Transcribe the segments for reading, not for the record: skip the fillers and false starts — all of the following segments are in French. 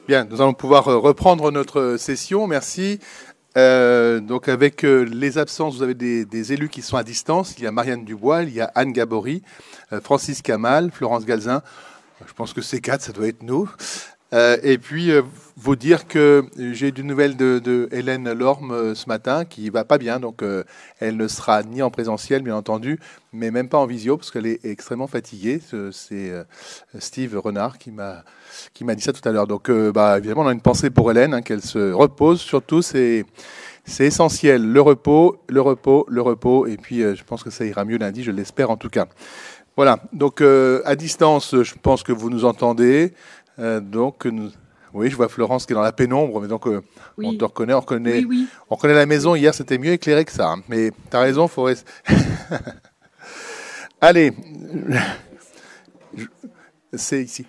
Bien, nous allons pouvoir reprendre notre session. Merci. Donc avec les absences, vous avez des élus qui sont à distance. Il y a Marianne Dubois, il y a Anne Gabory, Francis Kamal, Florence Galzin. Je pense que ces quatre, ça doit être nous. Et puis, vous dire que j'ai eu des nouvelles de Hélène Lorme ce matin, qui va pas bien. Donc, elle ne sera ni en présentiel, bien entendu, mais même pas en visio, parce qu'elle est extrêmement fatiguée. C'est Steve Renard qui m'a dit ça tout à l'heure. Donc, évidemment, on a une pensée pour Hélène, hein, qu'elle se repose. Surtout, c'est essentiel. Le repos. Et puis, je pense que ça ira mieux lundi, je l'espère en tout cas. Voilà. Donc, à distance, je pense que vous nous entendez. Oui, je vois Florence qui est dans la pénombre, mais donc oui. On te reconnaît, on reconnaît la maison. Hier, c'était mieux éclairé que ça, hein. Mais tu as raison, Forest. Allez, c'est ici.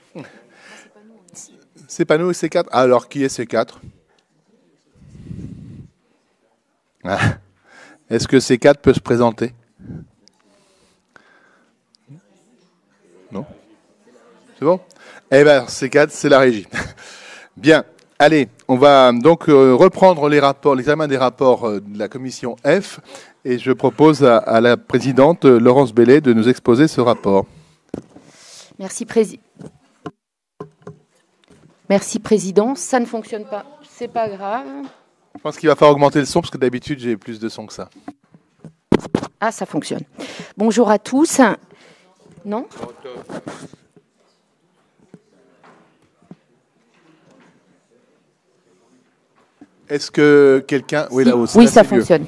C'est pas nous, c'est quatre. Alors, qui est ces quatre? Est-ce que ces quatre peut se présenter? Non? C'est bon? Eh bien, ces quatre, c'est la régie. Bien, allez, on va donc reprendre l'examen des rapports de la commission F, et je propose à la présidente Laurence Bellet de nous exposer ce rapport. Merci, Président. Ça ne fonctionne pas, c'est pas grave. Je pense qu'il va falloir augmenter le son, parce que d'habitude, j'ai plus de son que ça. Ah, ça fonctionne. Bonjour à tous. Non ? Est-ce que quelqu'un... Oui, là aussi, oui, ça fonctionne.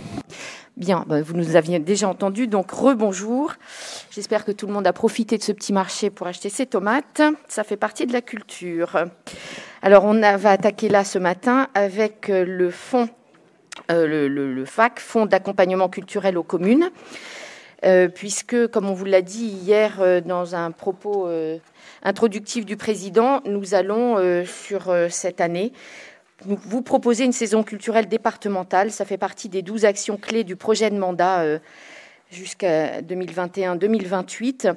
Bien, vous nous aviez déjà entendu, donc rebonjour. J'espère que tout le monde a profité de ce petit marché pour acheter ses tomates. Ça fait partie de la culture. Alors, on va attaquer là ce matin avec le fonds, le FAC, Fonds d'accompagnement culturel aux communes, puisque, comme on vous l'a dit hier dans un propos introductif du président, nous allons, sur cette année, vous proposez une saison culturelle départementale. Ça fait partie des 12 actions clés du projet de mandat jusqu'à 2021-2028,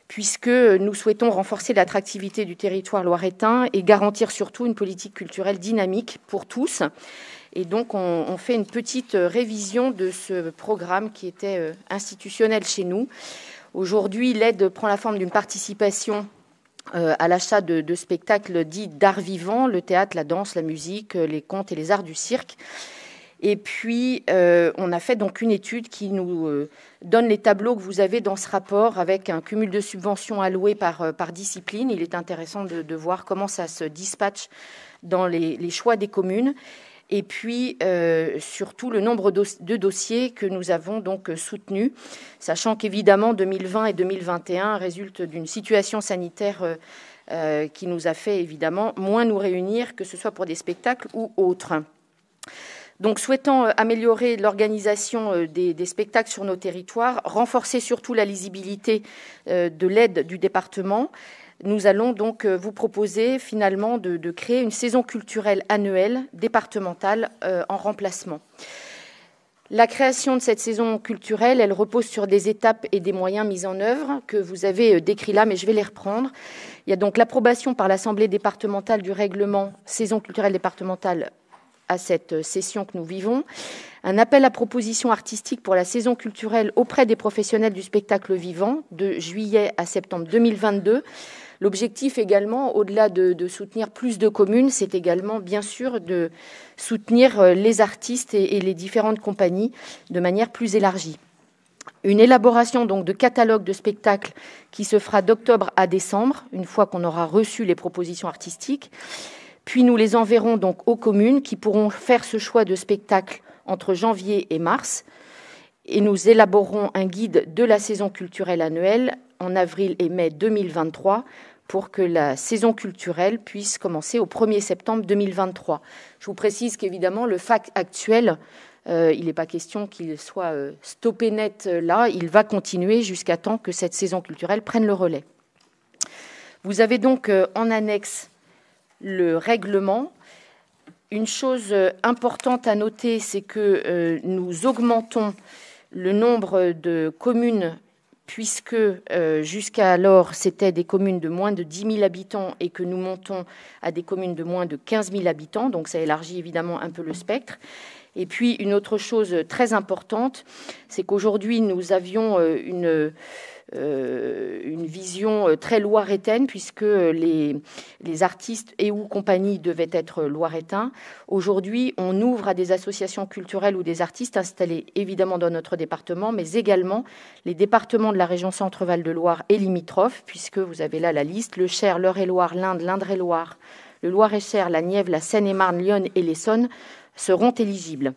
puisque nous souhaitons renforcer l'attractivité du territoire loiretain et garantir surtout une politique culturelle dynamique pour tous. Et donc, on fait une petite révision de ce programme qui était institutionnel chez nous. Aujourd'hui, l'aide prend la forme d'une participation à l'achat de spectacles dits d'art vivant, le théâtre, la danse, la musique, les contes et les arts du cirque. Et puis, on a fait donc une étude qui nous donne les tableaux que vous avez dans ce rapport avec un cumul de subventions allouées par discipline. Il est intéressant de voir comment ça se dispatche dans les choix des communes. Et puis, surtout, le nombre de dossiers que nous avons donc soutenus, sachant qu'évidemment, 2020 et 2021 résultent d'une situation sanitaire qui nous a fait évidemment moins nous réunir, que ce soit pour des spectacles ou autres. Donc, souhaitant améliorer l'organisation des spectacles sur nos territoires, renforcer surtout la lisibilité de l'aide du département, nous allons donc vous proposer finalement de créer une saison culturelle annuelle départementale en remplacement. La création de cette saison culturelle, elle repose sur des étapes et des moyens mis en œuvre que vous avez décrits là, mais je vais les reprendre. Il y a donc l'approbation par l'Assemblée départementale du règlement saison culturelle départementale à cette session que nous vivons, un appel à propositions artistiques pour la saison culturelle auprès des professionnels du spectacle vivant de juillet à septembre 2022. L'objectif également, au-delà de soutenir plus de communes, c'est également bien sûr de soutenir les artistes et les différentes compagnies de manière plus élargie. Une élaboration donc de catalogue de spectacles qui se fera d'octobre à décembre, une fois qu'on aura reçu les propositions artistiques. Puis nous les enverrons donc aux communes qui pourront faire ce choix de spectacle entre janvier et mars. Et nous élaborerons un guide de la saison culturelle annuelle en avril et mai 2023 pour que la saison culturelle puisse commencer au 1er septembre 2023. Je vous précise qu'évidemment, le FAC actuel, il n'est pas question qu'il soit stoppé net là. Il va continuer jusqu'à temps que cette saison culturelle prenne le relais. Vous avez donc en annexe le règlement. Une chose importante à noter, c'est que nous augmentons le nombre de communes puisque jusqu'alors, c'était des communes de moins de 10 000 habitants et que nous montons à des communes de moins de 15 000 habitants. Donc, ça élargit évidemment un peu le spectre. Et puis, une autre chose très importante, c'est qu'aujourd'hui, nous avions une vision très loiretaine, puisque les artistes et ou compagnies devaient être loiretains. Aujourd'hui, on ouvre à des associations culturelles ou des artistes installés évidemment dans notre département, mais également les départements de la région Centre-Val de Loire et limitrophes, puisque vous avez là la liste, le Cher, l'Eure-et-Loire, l'Indre, l'Indre-et-Loire, le Loir-et-Cher, la Nièvre, la Seine-et-Marne, l'Yonne et l'Essonne seront éligibles.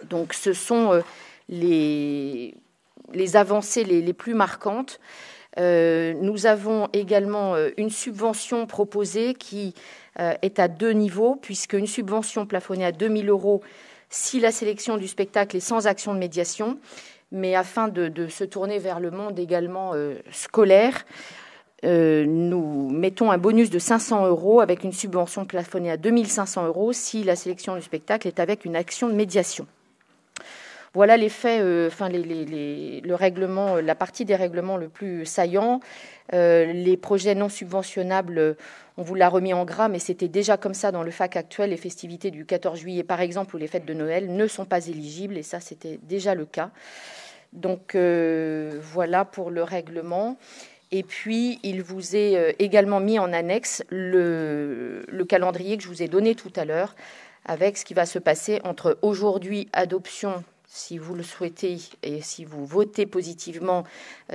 Donc ce sont les avancées les plus marquantes. Nous avons également une subvention proposée qui est à 2 niveaux, puisqu'une subvention plafonnée à 2 000 € si la sélection du spectacle est sans action de médiation, mais afin de se tourner vers le monde également scolaire, nous mettons un bonus de 500 € avec une subvention plafonnée à 2 500 € si la sélection du spectacle est avec une action de médiation. Voilà les faits, le règlement, la partie des règlements le plus saillant. Les projets non subventionnables, on vous l'a remis en gras, mais c'était déjà comme ça dans le FAC actuel. Les festivités du 14 juillet, par exemple, ou les fêtes de Noël ne sont pas éligibles, et ça, c'était déjà le cas. Donc, voilà pour le règlement. Et puis, il vous est également mis en annexe le calendrier que je vous ai donné tout à l'heure, avec ce qui va se passer entre aujourd'hui, adoption, si vous le souhaitez et si vous votez positivement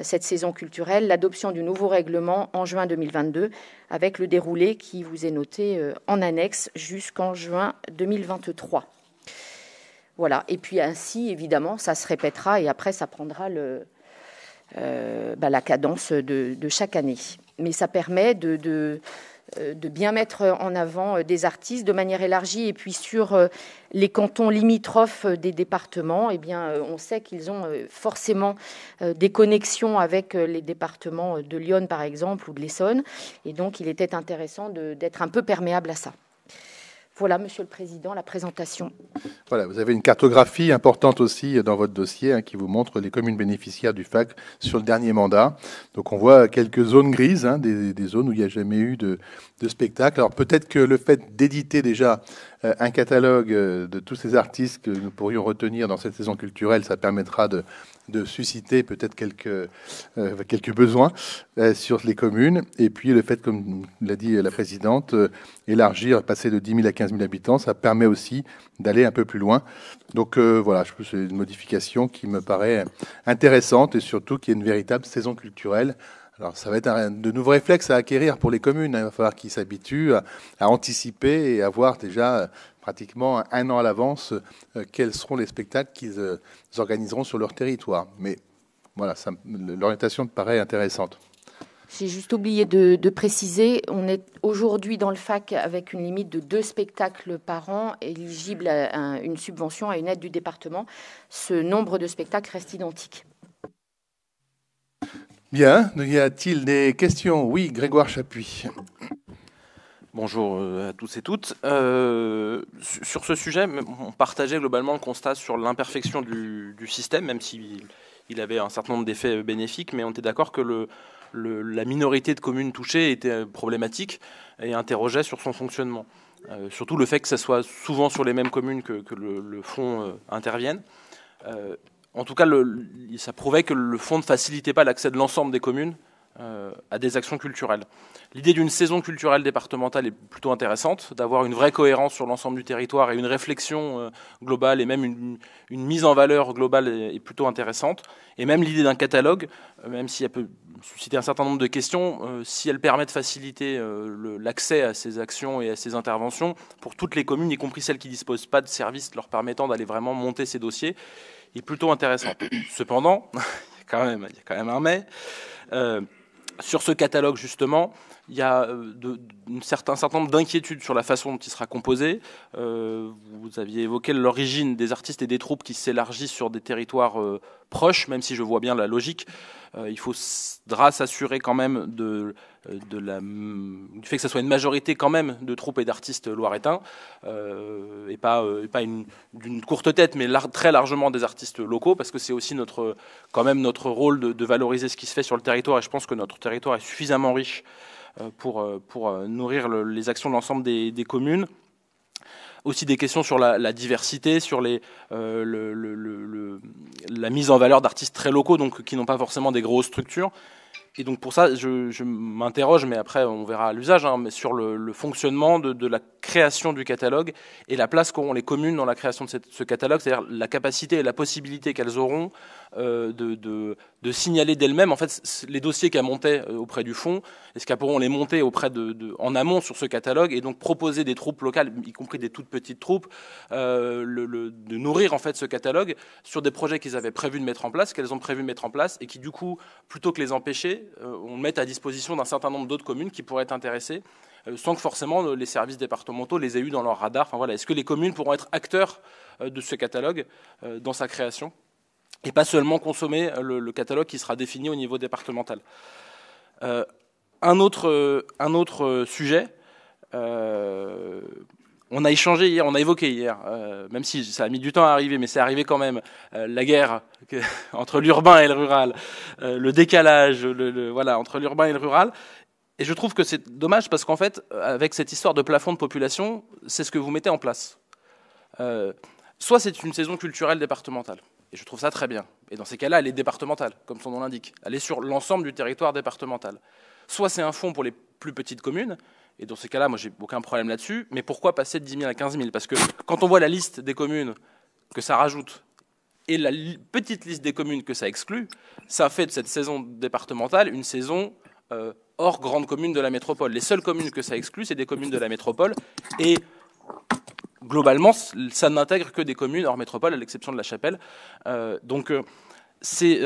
cette saison culturelle, l'adoption du nouveau règlement en juin 2022, avec le déroulé qui vous est noté en annexe jusqu'en juin 2023. Voilà, et puis ainsi, évidemment, ça se répétera et après, ça prendra la cadence de chaque année. Mais ça permet de bien mettre en avant des artistes de manière élargie. Et puis sur les cantons limitrophes des départements, eh bien, on sait qu'ils ont forcément des connexions avec les départements de l'Yonne, par exemple, ou de l'Essonne. Et donc, il était intéressant d'être un peu perméable à ça. Voilà, Monsieur le Président, la présentation. Voilà, vous avez une cartographie importante aussi dans votre dossier qui vous montre les communes bénéficiaires du FAC sur le dernier mandat. Donc on voit quelques zones grises, des zones où il n'y a jamais eu de spectacle. Alors peut-être que le fait d'éditer déjà un catalogue de tous ces artistes que nous pourrions retenir dans cette saison culturelle, ça permettra de susciter peut-être quelques besoins sur les communes. Et puis le fait, comme l'a dit la présidente, élargir, passer de 10 000 à 15 000 habitants, ça permet aussi d'aller un peu plus loin. Donc voilà, je pense que c'est une modification qui me paraît intéressante et surtout qui est une véritable saison culturelle. Alors ça va être de nouveaux réflexes à acquérir pour les communes. Il va falloir qu'ils s'habituent à anticiper et à voir déjà pratiquement un an à l'avance quels seront les spectacles qu'ils organiseront sur leur territoire. Mais voilà, l'orientation me paraît intéressante. J'ai juste oublié de préciser, on est aujourd'hui dans le FAC avec une limite de 2 spectacles par an éligibles à une subvention, à une aide du département. Ce nombre de spectacles reste identique. Bien, y a-t-il des questions? Oui, Grégoire Chapuis. Bonjour à tous et toutes. Sur ce sujet, on partageait globalement le constat sur l'imperfection du système, même s'il avait un certain nombre d'effets bénéfiques, mais on était d'accord que la minorité de communes touchées était problématique et interrogeait sur son fonctionnement. Surtout le fait que ça soit souvent sur les mêmes communes que le fonds intervienne. En tout cas, ça prouvait que le fonds ne facilitait pas l'accès de l'ensemble des communes à des actions culturelles. L'idée d'une saison culturelle départementale est plutôt intéressante, d'avoir une vraie cohérence sur l'ensemble du territoire et une réflexion globale et même une mise en valeur globale est plutôt intéressante. Et même l'idée d'un catalogue, même si elle peut susciter un certain nombre de questions, si elle permet de faciliter l'accès à ces actions et à ces interventions pour toutes les communes, y compris celles qui ne disposent pas de services leur permettant d'aller vraiment monter ces dossiers, est plutôt intéressante. Cependant, il y a quand même un mais. Sur ce catalogue, justement, Il y a un certain nombre d'inquiétudes sur la façon dont il sera composé. Vous aviez évoqué l'origine des artistes et des troupes qui s'élargissent sur des territoires proches, même si je vois bien la logique. Il faudra s'assurer quand même du fait que ce soit une majorité quand même de troupes et d'artistes loiretains, et pas d'une courte tête, mais très largement des artistes locaux, parce que c'est aussi quand même notre rôle de valoriser ce qui se fait sur le territoire, et je pense que notre territoire est suffisamment riche pour nourrir les actions de l'ensemble des communes. Aussi des questions sur la diversité, sur la mise en valeur d'artistes très locaux, donc qui n'ont pas forcément des grosses structures. Et donc pour ça, je m'interroge, mais après on verra à l'usage, mais sur le fonctionnement de la création du catalogue et la place qu'auront les communes dans la création de ce catalogue, c'est-à-dire la capacité et la possibilité qu'elles auront de signaler d'elles-mêmes en fait les dossiers qu'elles montaient auprès du fonds, est-ce qu'elles pourront les monter en amont sur ce catalogue et donc proposer des troupes locales, y compris des toutes petites troupes, de nourrir en fait ce catalogue sur des projets qu'ils avaient prévu de mettre en place, qu'elles ont prévu de mettre en place et qui du coup, plutôt que les empêcher, on le met à disposition d'un certain nombre d'autres communes qui pourraient être intéressées, sans que forcément les services départementaux les aient eu dans leur radar. Enfin, voilà. Est-ce que les communes pourront être acteurs de ce catalogue dans sa création et pas seulement consommer le catalogue qui sera défini au niveau départemental. Un autre sujet, on a échangé hier, on a évoqué hier, même si ça a mis du temps à arriver, mais c'est arrivé quand même, la guerre entre l'urbain et le rural, le décalage voilà, entre l'urbain et le rural. Et je trouve que c'est dommage parce qu'en fait, avec cette histoire de plafond de population, c'est ce que vous mettez en place. Soit c'est une saison culturelle départementale, et je trouve ça très bien. Et dans ces cas-là, elle est départementale, comme son nom l'indique. Elle est sur l'ensemble du territoire départemental. Soit c'est un fonds pour les plus petites communes, et dans ces cas-là, moi, j'ai aucun problème là-dessus. Mais pourquoi passer de 10 000 à 15 000 ? Parce que quand on voit la liste des communes que ça rajoute et la petite liste des communes que ça exclut, ça fait de cette saison départementale une saison hors grande commune de la métropole. Les seules communes que ça exclut, c'est des communes de la métropole. Et globalement, ça n'intègre que des communes hors métropole, à l'exception de La Chapelle. Donc, c'est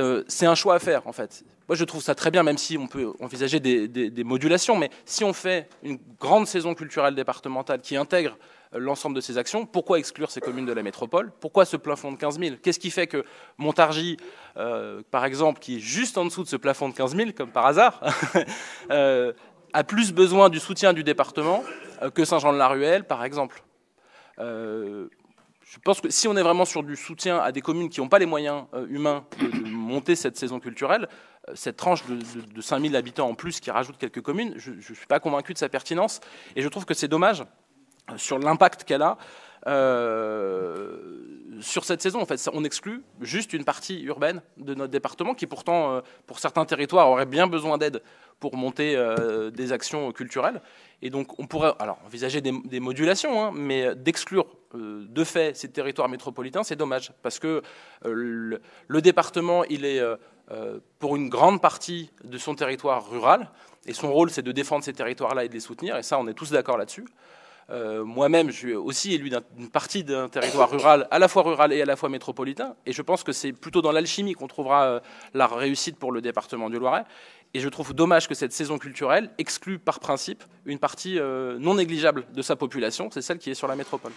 un choix à faire, en fait. Moi, je trouve ça très bien, même si on peut envisager des modulations. Mais si on fait une grande saison culturelle départementale qui intègre l'ensemble de ces actions, pourquoi exclure ces communes de la métropole ? Pourquoi ce plafond de 15 000 ? Qu'est-ce qui fait que Montargis, par exemple, qui est juste en dessous de ce plafond de 15 000, comme par hasard, a plus besoin du soutien du département que Saint-Jean-de-la-Ruelle, par exemple ? Je pense que si on est vraiment sur du soutien à des communes qui n'ont pas les moyens humains de monter cette saison culturelle, cette tranche de 5000 habitants en plus qui rajoute quelques communes, je ne suis pas convaincu de sa pertinence. Et je trouve que c'est dommage sur l'impact qu'elle a sur cette saison. En fait, on exclut juste une partie urbaine de notre département qui pourtant, pour certains territoires, aurait bien besoin d'aide pour monter des actions culturelles. Et donc on pourrait envisager des modulations, mais d'exclure de fait ces territoires métropolitains, c'est dommage. Parce que le département, il est pour une grande partie de son territoire rural, et son rôle c'est de défendre ces territoires-là et de les soutenir, et ça on est tous d'accord là-dessus. Moi-même, je suis aussi élu d'une partie d'un territoire rural, à la fois rural et à la fois métropolitain, et je pense que c'est plutôt dans l'alchimie qu'on trouvera la réussite pour le département du Loiret. Et je trouve dommage que cette saison culturelle exclue par principe une partie non négligeable de sa population, c'est celle qui est sur la métropole.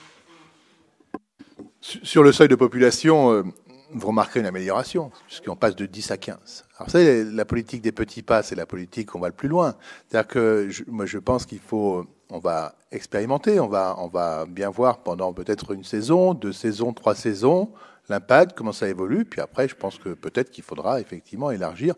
Sur le seuil de population, vous remarquerez une amélioration, puisqu'on passe de 10 à 15. Alors ça, la politique des petits pas, c'est la politique où on va le plus loin. C'est-à-dire que moi, je pense qu'il faut... On va expérimenter, on va bien voir pendant peut-être une saison, 2 saisons, 3 saisons, l'impact, comment ça évolue. Puis après, je pense que peut-être qu'il faudra effectivement élargir.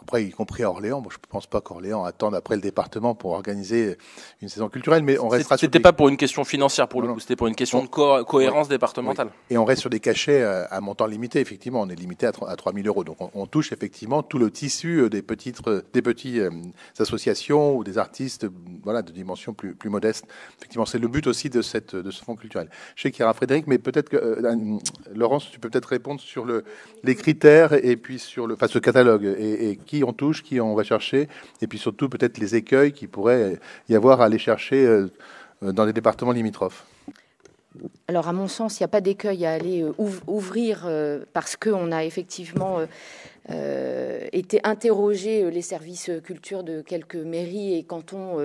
Après, y compris à Orléans, moi, je ne pense pas qu'Orléans attende après le département pour organiser une saison culturelle, mais on restera sur... C'était pas pour une question financière, pour le coup, c'était pour une question de cohérence départementale. Oui. Et on reste sur des cachets à montant limité, effectivement, on est limité à 3 000 €. Donc on touche effectivement tout le tissu des petites associations ou des artistes voilà, de dimension plus modeste. Effectivement, c'est le but aussi de ce fonds culturel. Je sais qu'il y aura Frédéric, mais peut-être que, Laurence, tu peux peut-être répondre sur les critères et puis sur ce catalogue et qui on touche, qui on va chercher, et puis surtout peut-être les écueils qu'il pourrait y avoir à aller chercher dans les départements limitrophes. Alors, à mon sens, il n'y a pas d'écueil à aller ouvrir parce qu'on a effectivement été interroger les services culture de quelques mairies et cantons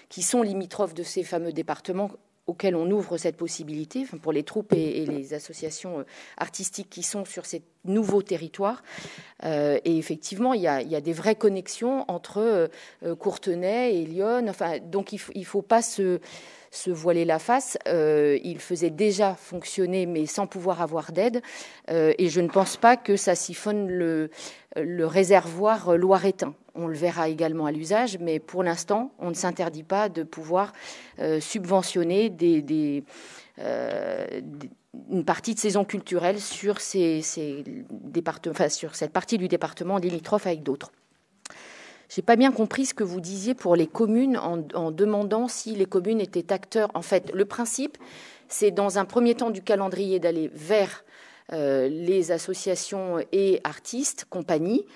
qui sont limitrophes de ces fameux départements auxquels on ouvre cette possibilité, enfin pour les troupes et les associations artistiques qui sont sur ces nouveaux territoires. Et effectivement, il y a des vraies connexions entre Courtenay et Lyon. Enfin, donc il ne faut pas se voiler la face. Il faisait déjà fonctionner, mais sans pouvoir avoir d'aide. Et je ne pense pas que ça siphonne le réservoir loiretain. On le verra également à l'usage, mais pour l'instant, on ne s'interdit pas de pouvoir subventionner une partie de saison culturelle sur sur cette partie du département limitrophe avec d'autres. Je n'ai pas bien compris ce que vous disiez pour les communes en demandant si les communes étaient acteurs. En fait, le principe, c'est dans un premier temps du calendrier d'aller vers les associations et artistes, compagnies,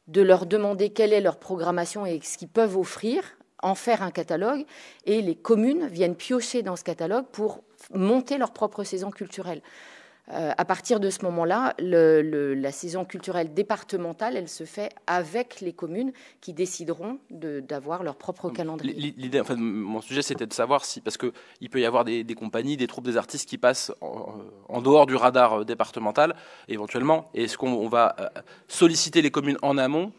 de leur demander quelle est leur programmation et ce qu'ils peuvent offrir, en faire un catalogue, et les communes viennent piocher dans ce catalogue pour monter leur propre saison culturelle. À partir de ce moment-là, la saison culturelle départementale, elle se fait avec les communes qui décideront d'avoir leur propre calendrier. L'idée, en fait, mon sujet, c'était de savoir si, parce qu'il peut y avoir des compagnies, des troupes, des artistes qui passent en dehors du radar départemental, éventuellement, et est-ce qu'on va solliciter les communes en amont?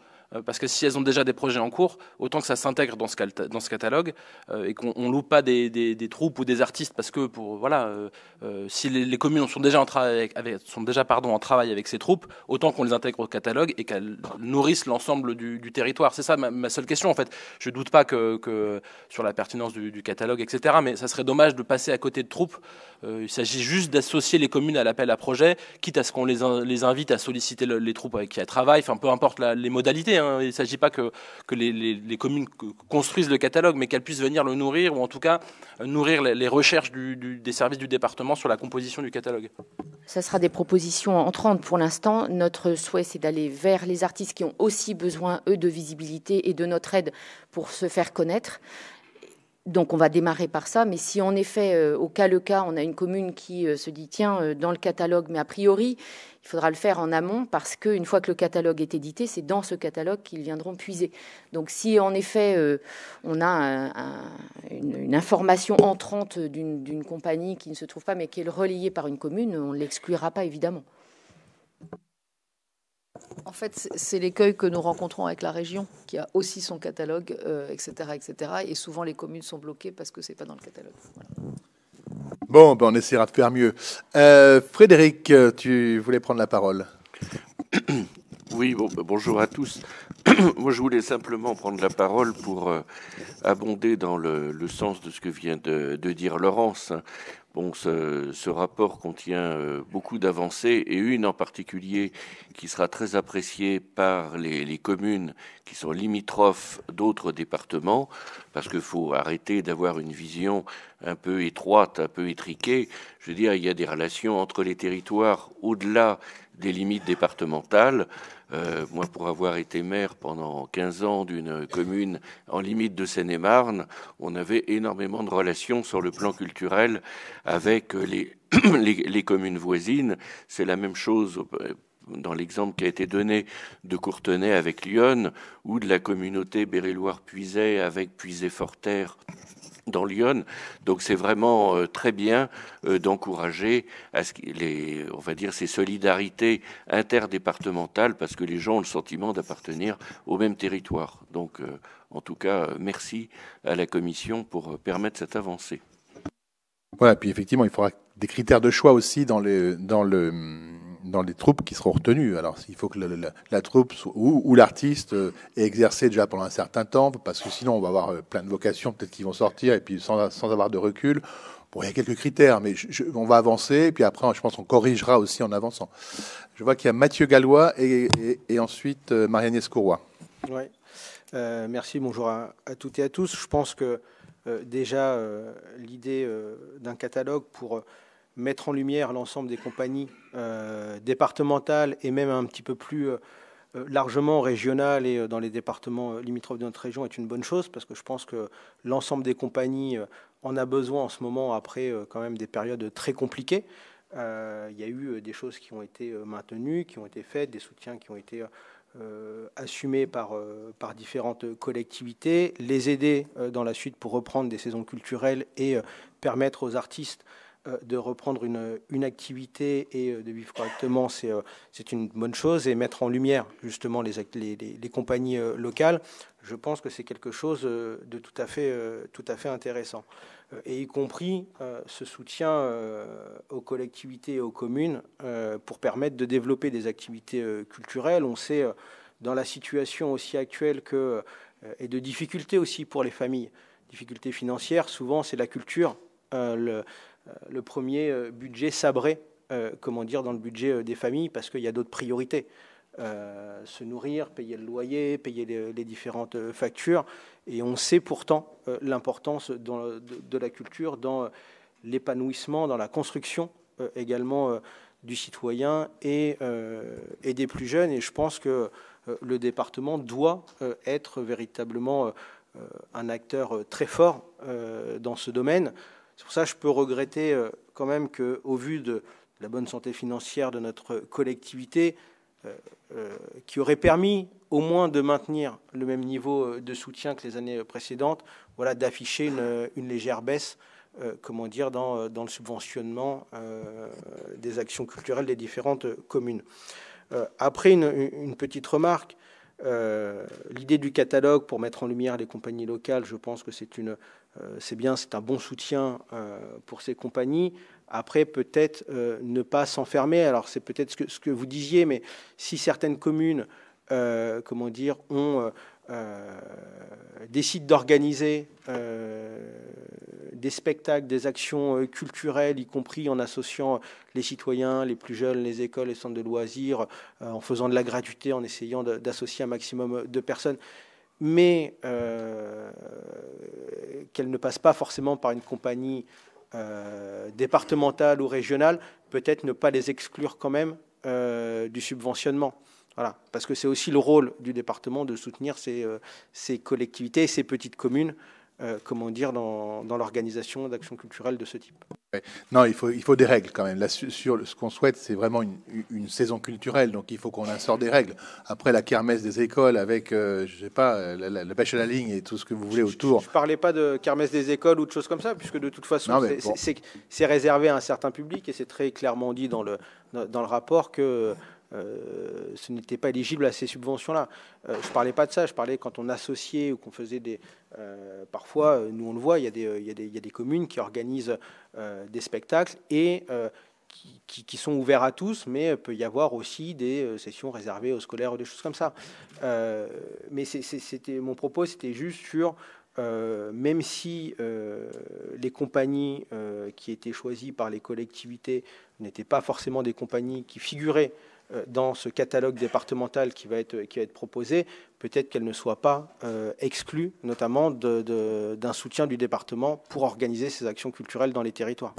Parce que si elles ont déjà des projets en cours, autant que ça s'intègre dans ce catalogue et qu'on ne loupe pas des troupes ou des artistes, parce que si les communes sont déjà en travail avec ces troupes, autant qu'on les intègre au catalogue et qu'elles nourrissent l'ensemble du territoire. C'est ça ma seule question en fait. Je ne doute pas que sur la pertinence du catalogue, etc. Mais ça serait dommage de passer à côté de troupes. Il s'agit juste d'associer les communes à l'appel à projet, quitte à ce qu'on les invite à solliciter les troupes avec qui elles travaillent, enfin peu importe les modalités. Il ne s'agit pas que les communes construisent le catalogue, mais qu'elles puissent venir le nourrir, ou en tout cas nourrir les recherches des services du département sur la composition du catalogue. Ça sera des propositions entrantes pour l'instant. Notre souhait, c'est d'aller vers les artistes qui ont aussi besoin, eux, de visibilité et de notre aide pour se faire connaître. Donc on va démarrer par ça, mais si en effet, au cas le cas, on a une commune qui se dit tiens, dans le catalogue, mais a priori, il faudra le faire en amont parce qu'une fois que le catalogue est édité, c'est dans ce catalogue qu'ils viendront puiser. Donc si en effet, on a une information entrante d'une compagnie qui ne se trouve pas, mais qui est relayée par une commune, on ne l'exclura pas évidemment. En fait, c'est l'écueil que nous rencontrons avec la région, qui a aussi son catalogue, etc., etc. Et souvent, les communes sont bloquées parce que c'est pas dans le catalogue. Voilà. Bon, on essaiera de faire mieux. Frédéric, tu voulais prendre la parole. Oui, bonjour à tous. Moi, je voulais simplement prendre la parole pour abonder dans le sens de ce que vient de dire Laurence. Bon, ce rapport contient beaucoup d'avancées et une en particulier qui sera très appréciée par les communes qui sont limitrophes d'autres départements, parce qu'il faut arrêter d'avoir une vision un peu étroite, un peu étriquée. Je veux dire, il y a des relations entre les territoires au-delà des limites départementales. Moi, pour avoir été maire pendant 15 ans d'une commune en limite de Seine-et-Marne, on avait énormément de relations sur le plan culturel avec les communes voisines. C'est la même chose dans l'exemple qui a été donné de Courtenay avec Lyon, ou de la communauté Berry-Loire-Puisaye avec Puisaye-Forterre dans Lyon. Donc c'est vraiment très bien d'encourager on va dire ces solidarités interdépartementales, parce que les gens ont le sentiment d'appartenir au même territoire. Donc en tout cas, merci à la Commission pour permettre cette avancée. Voilà, puis effectivement, il faudra des critères de choix aussi dans les troupes qui seront retenues. Alors, il faut que la troupe ou l'artiste ait exercé déjà pendant un certain temps, parce que sinon, on va avoir plein de vocations, peut-être qui vont sortir, et puis sans avoir de recul. Bon, il y a quelques critères, mais on va avancer, et puis après, je pense qu'on corrigera aussi en avançant. Je vois qu'il y a Mathieu Gallois et ensuite Marianne Escouroy. Oui, merci, bonjour à toutes et à tous. Je pense que déjà, l'idée d'un catalogue pour mettre en lumière l'ensemble des compagnies départementales et même un petit peu plus largement régionales et dans les départements limitrophes de notre région est une bonne chose, parce que je pense que l'ensemble des compagnies en a besoin en ce moment, après quand même des périodes très compliquées. Il y a eu des choses qui ont été maintenues, qui ont été faites, des soutiens qui ont été assumés par différentes collectivités, les aider dans la suite pour reprendre des saisons culturelles et permettre aux artistes de reprendre une activité et de vivre correctement, c'est une bonne chose. Et mettre en lumière justement les compagnies locales, je pense que c'est quelque chose de tout à fait intéressant. Et y compris ce soutien aux collectivités et aux communes pour permettre de développer des activités culturelles. On sait dans la situation aussi actuelle et de difficultés aussi pour les familles, difficultés financières, souvent c'est la culture, le premier budget sabré, dans le budget des familles, parce qu'il y a d'autres priorités. Se nourrir, payer le loyer, payer les différentes factures. Et on sait pourtant l'importance de la culture dans l'épanouissement, dans la construction également du citoyen et des plus jeunes. Et je pense que le département doit être véritablement un acteur très fort dans ce domaine. C'est pour ça que je peux regretter quand même qu'au vu de la bonne santé financière de notre collectivité, qui aurait permis au moins de maintenir le même niveau de soutien que les années précédentes, d'afficher une légère baisse dans le subventionnement des actions culturelles des différentes communes. Après, une petite remarque. L'idée du catalogue pour mettre en lumière les compagnies locales, je pense que c'est un bon soutien pour ces compagnies. Après, peut-être ne pas s'enfermer. Alors, c'est peut-être ce que vous disiez, mais si certaines communes, décident d'organiser des spectacles, des actions culturelles, y compris en associant les citoyens, les plus jeunes, les écoles, les centres de loisirs, en faisant de la gratuité, en essayant d'associer un maximum de personnes, mais qu'elles ne passent pas forcément par une compagnie départementale ou régionale, peut-être ne pas les exclure quand même du subventionnement. Voilà, parce que c'est aussi le rôle du département de soutenir ces collectivités, ces petites communes, dans l'organisation d'actions culturelles de ce type. Ouais. Non, il faut des règles quand même. Là, sur ce qu'on souhaite, c'est vraiment une saison culturelle, donc il faut qu'on instaure des règles. Après la kermesse des écoles avec, la pêche à la ligne et tout ce que vous voulez autour. Je ne parlais pas de kermesse des écoles ou de choses comme ça, puisque de toute façon, c'est réservé à un certain public et c'est très clairement dit dans le rapport que ce n'était pas éligible à ces subventions-là. Je ne parlais pas de ça, je parlais quand on associait ou qu'on faisait parfois, nous on le voit, il y a des communes qui organisent des spectacles et qui sont ouverts à tous, mais il peut y avoir aussi des sessions réservées aux scolaires ou des choses comme ça. Mais mon propos, c'était juste sur... même si les compagnies qui étaient choisies par les collectivités n'étaient pas forcément des compagnies qui figuraient dans ce catalogue départemental qui va être proposé, peut-être qu'elles ne soient pas exclues, notamment d'un soutien du département pour organiser ces actions culturelles dans les territoires.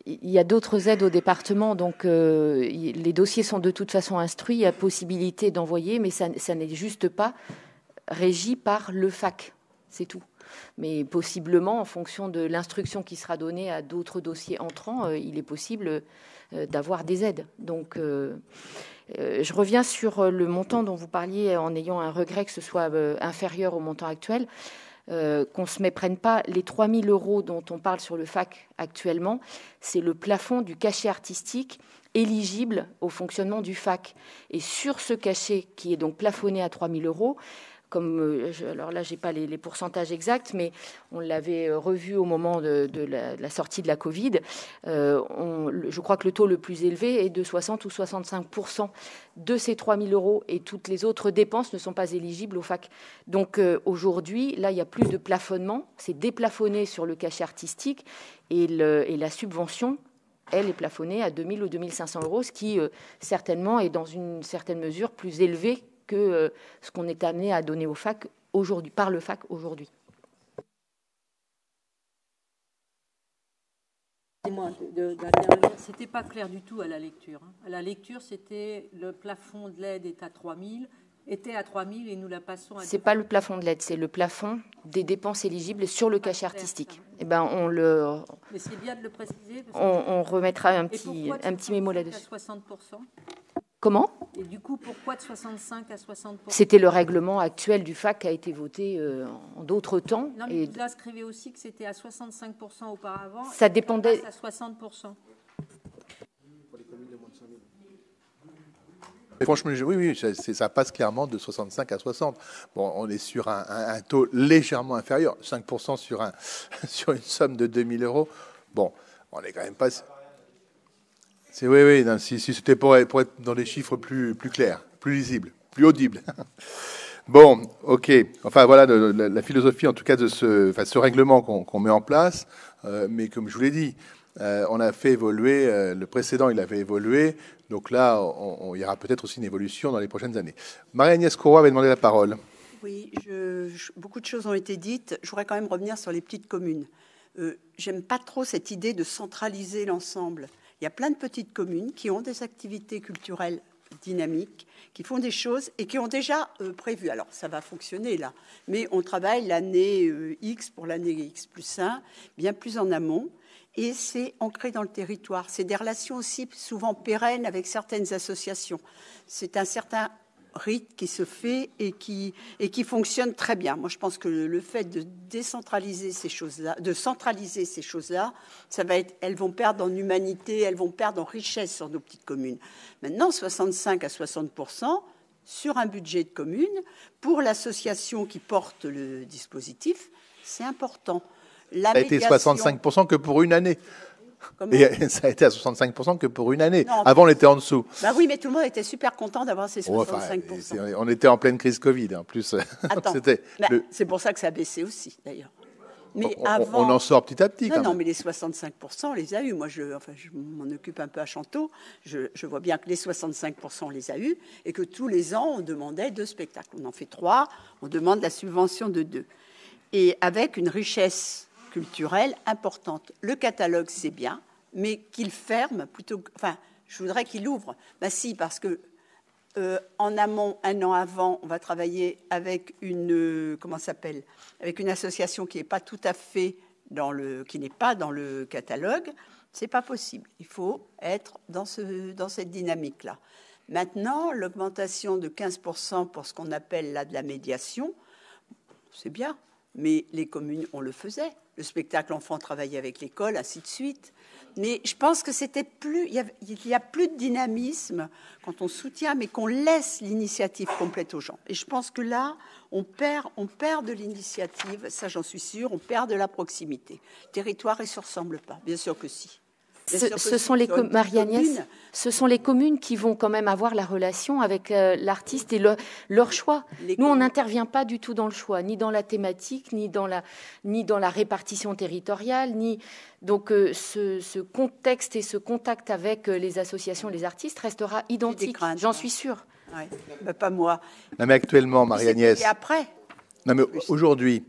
Il y a d'autres aides au département, donc les dossiers sont de toute façon instruits, il y a possibilité d'envoyer, mais ça n'est juste pas régi par le FAC, c'est tout. Mais possiblement, en fonction de l'instruction qui sera donnée à d'autres dossiers entrants, il est possible d'avoir des aides. Donc, je reviens sur le montant dont vous parliez en ayant un regret que ce soit inférieur au montant actuel. Qu'on ne se méprenne pas, les 3 000 € dont on parle sur le FAC actuellement, c'est le plafond du cachet artistique éligible au fonctionnement du FAC. Et sur ce cachet, qui est donc plafonné à 3 000 €, alors là, je n'ai pas les pourcentages exacts, mais on l'avait revu au moment de la sortie de la Covid. Je crois que le taux le plus élevé est de 60 ou 65% de ces 3 000 € et toutes les autres dépenses ne sont pas éligibles au FAC. Donc aujourd'hui, là, il n'y a plus de plafonnement. C'est déplafonné sur le cachet artistique et la subvention, elle est plafonnée à 2 000 ou 2 500 €, ce qui certainement est dans une certaine mesure plus élevé que ce qu'on est amené à donner au FAC aujourd'hui, par le FAC aujourd'hui. C'était pas clair du tout à la lecture. À la lecture, c'était le plafond de l'aide était à 3 000 et nous la passons à... C'est pas le plafond de l'aide, c'est le plafond des dépenses éligibles sur le cachet artistique. Eh ben, Mais c'est bien de le préciser. On remettra un petit mémo là-dessus. 60%. Comment ? Et du coup, pourquoi de 65 à 60%? C'était le règlement actuel du FAC qui a été voté en d'autres temps. Non, mais vous inscrivez aussi que c'était à 65% auparavant. Ça dépendait. À 60%. Mais franchement, oui, ça passe clairement de 65 à 60. Bon, on est sur un taux légèrement inférieur, 5% sur une somme de 2 000 euros. Bon, on n'est quand même pas... Oui, non, si c'était pour être dans des chiffres plus clairs, plus lisibles, plus audibles. Bon, ok. Enfin, voilà la philosophie, en tout cas, de ce règlement qu'on met en place. Mais comme je vous l'ai dit, on a fait évoluer, le précédent, il avait évolué. Donc là, il y aura peut-être aussi une évolution dans les prochaines années. Marie-Agnès Courroy avait demandé la parole. Oui, beaucoup de choses ont été dites. Je voudrais quand même revenir sur les petites communes. J'aime pas trop cette idée de centraliser l'ensemble. Il y a plein de petites communes qui ont des activités culturelles dynamiques, qui font des choses et qui ont déjà prévu. Alors, ça va fonctionner là, mais on travaille l'année X pour l'année X+1, bien plus en amont, et c'est ancré dans le territoire. C'est des relations aussi souvent pérennes avec certaines associations. C'est un certain rythme qui se fait et qui fonctionne très bien. Moi, je pense que le fait de décentraliser ces choses-là, de centraliser ces choses-là, elles vont perdre en humanité, elles vont perdre en richesse sur nos petites communes. Maintenant, 65 à 60% sur un budget de commune, pour l'association qui porte le dispositif, c'est important. Ça a été 65% que pour une année. Et ça a été à 65% que pour une année. Non, avant, on était en dessous. Bah oui, mais tout le monde était super content d'avoir ces 65%. On était en pleine crise Covid, en plus. Attends, c'est pour ça que ça a baissé aussi, d'ailleurs. Mais on en sort petit à petit. Non, mais les 65%, on les a eus. Moi, je m'en occupe un peu à Chanteau. Je vois bien que les 65%, on les a eus et que tous les ans, on demandait 2 spectacles. On en fait 3, on demande la subvention de 2. Et avec une richesse culturelle importante. Le catalogue, c'est bien, mais qu'il ferme plutôt. Enfin, je voudrais qu'il ouvre. Ben si, parce que en amont, un an avant, on va travailler avec une avec une association qui n'est pas tout à fait qui n'est pas dans le catalogue. C'est pas possible. Il faut être dans cette dynamique-là. Maintenant, l'augmentation de 15% pour ce qu'on appelle là de la médiation, c'est bien. Mais les communes, on le faisait. Le spectacle enfant travaillait avec l'école, ainsi de suite. Mais je pense que il y a plus de dynamisme quand on soutient, mais qu'on laisse l'initiative complète aux gens. Et je pense que là, on perd de l'initiative, ça j'en suis sûre, on perd de la proximité. Le territoire, il ne se ressemble pas, bien sûr que si. Ce sont les communes qui vont quand même avoir la relation avec l'artiste et leur choix. Nous, on n'intervient pas du tout dans le choix, ni dans la thématique, ni dans la répartition territoriale, donc ce contexte et ce contact avec les associations, les artistes restera identique. J'en suis sûre. Ouais. Ben, pas moi. Non, mais actuellement, Marie-Agnès. Et après. Non, mais aujourd'hui.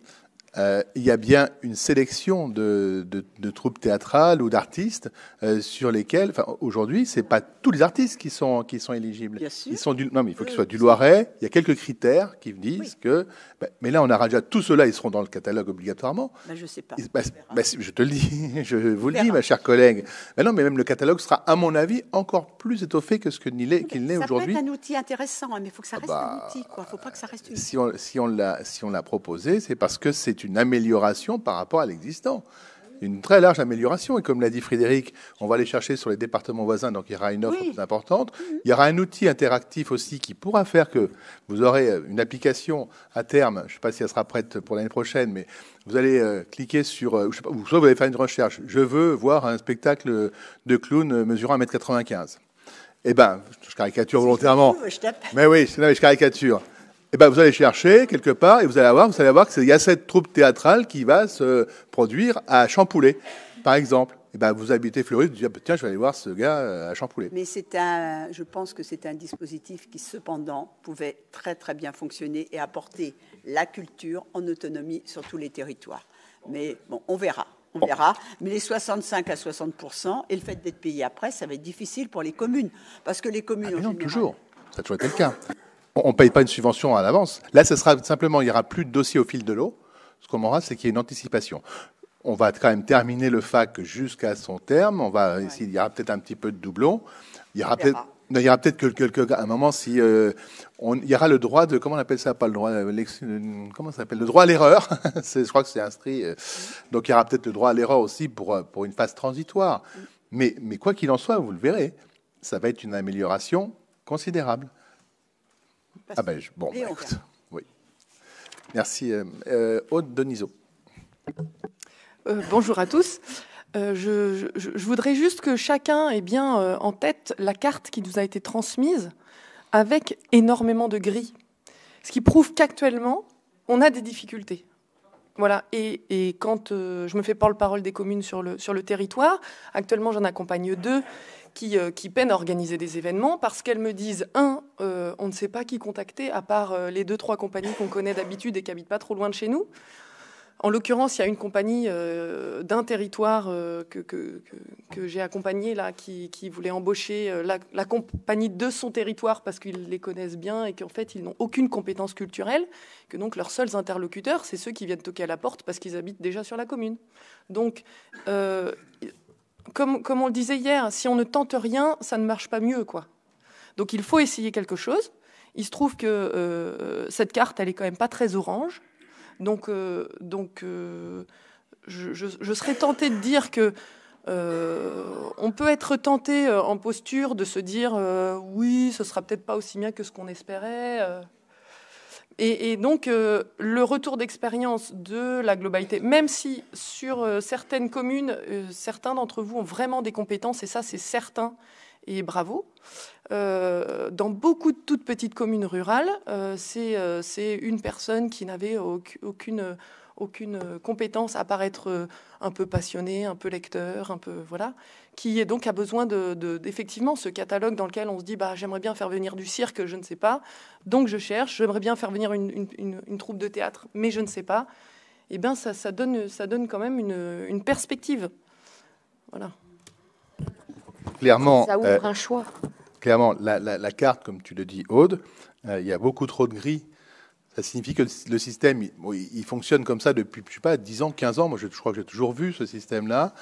Il y a bien une sélection de troupes théâtrales ou d'artistes sur lesquels, aujourd'hui, c'est pas tous les artistes qui sont éligibles. Bien sûr. Non, mais il faut qu'ils soient du Loiret. Il y a quelques critères qui disent que. Mais là, on aura déjà tous ceux-là, ils seront dans le catalogue obligatoirement. Je sais pas. Je te le dis, je vous le dis, ma chère collègue. Mais non, mais même le catalogue sera, à mon avis, encore plus étoffé que ce qu'il n'est aujourd'hui. Ça peut être un outil intéressant, mais il faut que ça reste un outil. Il ne faut pas que ça reste une. Si on l'a proposé, c'est parce que c'est une amélioration par rapport à l'existant. Une très large amélioration. Et comme l'a dit Frédéric, on va aller chercher sur les départements voisins, donc il y aura une offre plus importante. Il y aura un outil interactif aussi qui pourra faire que vous aurez une application à terme, je ne sais pas si elle sera prête pour l'année prochaine, mais vous allez cliquer sur, je sais pas, soit vous allez faire une recherche, je veux voir un spectacle de clown mesurant 1m95. Eh bien, je caricature volontairement. Mais oui, je caricature. Eh ben, vous allez chercher quelque part et vous allez voir qu'il y a cette troupe théâtrale qui va se produire à Champoulet, par exemple. Eh ben, vous habitez Fleury, vous dites, tiens, je vais aller voir ce gars à Champoulet. Mais je pense que c'est un dispositif qui, cependant, pouvait très, très bien fonctionner et apporter la culture en autonomie sur tous les territoires. Mais bon, on verra. Mais les 65 à 60% et le fait d'être payé après, ça va être difficile pour les communes. Parce que les communes... non, toujours. Ça a toujours été le cas. On ne paye pas une subvention à l'avance. Là, ce sera simplement, il n'y aura plus de dossier au fil de l'eau. Ce qu'on aura, c'est qu'il y ait une anticipation. On va quand même terminer le FAC jusqu'à son terme. Il y aura peut-être un petit peu de doublon. Il y aura peut-être Il y aura peut-être à un moment, si il y aura le droit de, comment on appelle ça, pas le droit, comment ça s'appelle, le droit à l'erreur. Je crois que c'est inscrit. Donc il y aura peut-être le droit à l'erreur aussi pour une phase transitoire. Mais quoi qu'il en soit, vous le verrez, ça va être une amélioration considérable. Ah ben bon, écoute, oui. Merci, Aude Denisot. Bonjour à tous. Je voudrais juste que chacun ait bien en tête la carte qui nous a été transmise avec énormément de grilles. Ce qui prouve qu'actuellement, on a des difficultés. Voilà. Et quand je me fais porte-parole des communes sur le territoire, actuellement j'en accompagne 2 qui peinent à organiser des événements parce qu'elles me disent, on ne sait pas qui contacter à part les 2-3 compagnies qu'on connaît d'habitude et qui habitent pas trop loin de chez nous. En l'occurrence, il y a une compagnie d'un territoire que j'ai accompagné là, qui voulait embaucher la compagnie de son territoire parce qu'ils les connaissent bien et qu'en fait, ils n'ont aucune compétence culturelle, que donc leurs seuls interlocuteurs, c'est ceux qui viennent toquer à la porte parce qu'ils habitent déjà sur la commune. Donc, comme on le disait hier, si on ne tente rien, ça ne marche pas mieux, quoi. Donc, il faut essayer quelque chose. Il se trouve que cette carte, elle est quand même pas très orange. Donc, je serais tentée de dire que on peut être tenté en posture de se dire oui, ce sera peut-être pas aussi bien que ce qu'on espérait. Et donc, le retour d'expérience de la globalité, même si sur certaines communes, certains d'entre vous ont vraiment des compétences, et ça, c'est certain, et bravo. Dans beaucoup de toutes petites communes rurales, c'est une personne qui n'avait aucune compétence à part être un peu passionné, un peu lecteur, un peu voilà, qui donc a besoin d'effectivement ce catalogue dans lequel on se dit j'aimerais bien faire venir du cirque, je ne sais pas, donc je cherche, j'aimerais bien faire venir une troupe de théâtre, mais je ne sais pas. Et bien ça donne quand même une perspective. Voilà. Clairement, ça ouvre un choix. Clairement, la carte, comme tu le dis, Aude, il y a beaucoup trop de grilles. Ça signifie que le système, il fonctionne comme ça depuis, je sais pas, 10 ans, 15 ans. Moi, je crois que j'ai toujours vu ce système-là.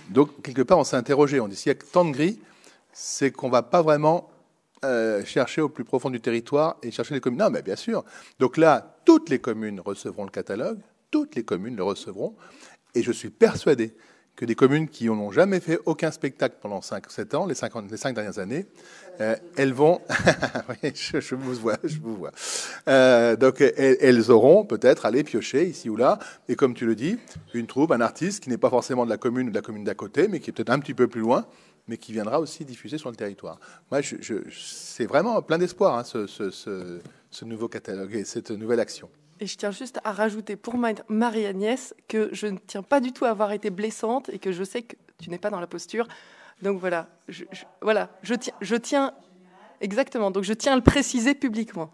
Donc, quelque part, on s'est interrogé. On dit, s'il y a tant de grilles, c'est qu'on ne va pas vraiment chercher au plus profond du territoire et chercher les communes. Non, mais bien sûr. Donc là, toutes les communes recevront le catalogue. Toutes les communes le recevront. Et je suis persuadé que des communes qui n'ont jamais fait aucun spectacle pendant 5-7 ans, les 5 dernières années, elles vont... oui, je vous vois. Donc, elles auront peut-être aller piocher ici ou là, et comme tu le dis, une troupe, un artiste qui n'est pas forcément de la commune ou de la commune d'à côté, mais qui est peut-être un petit peu plus loin, mais qui viendra aussi diffuser sur le territoire. Moi, c'est vraiment plein d'espoir, hein, ce nouveau catalogue et cette nouvelle action. Et je tiens juste à rajouter pour Marie-Agnès que je ne tiens pas du tout à avoir été blessante et que je sais que tu n'es pas dans la posture. Donc voilà, je tiens exactement. Donc je tiens à le préciser publiquement.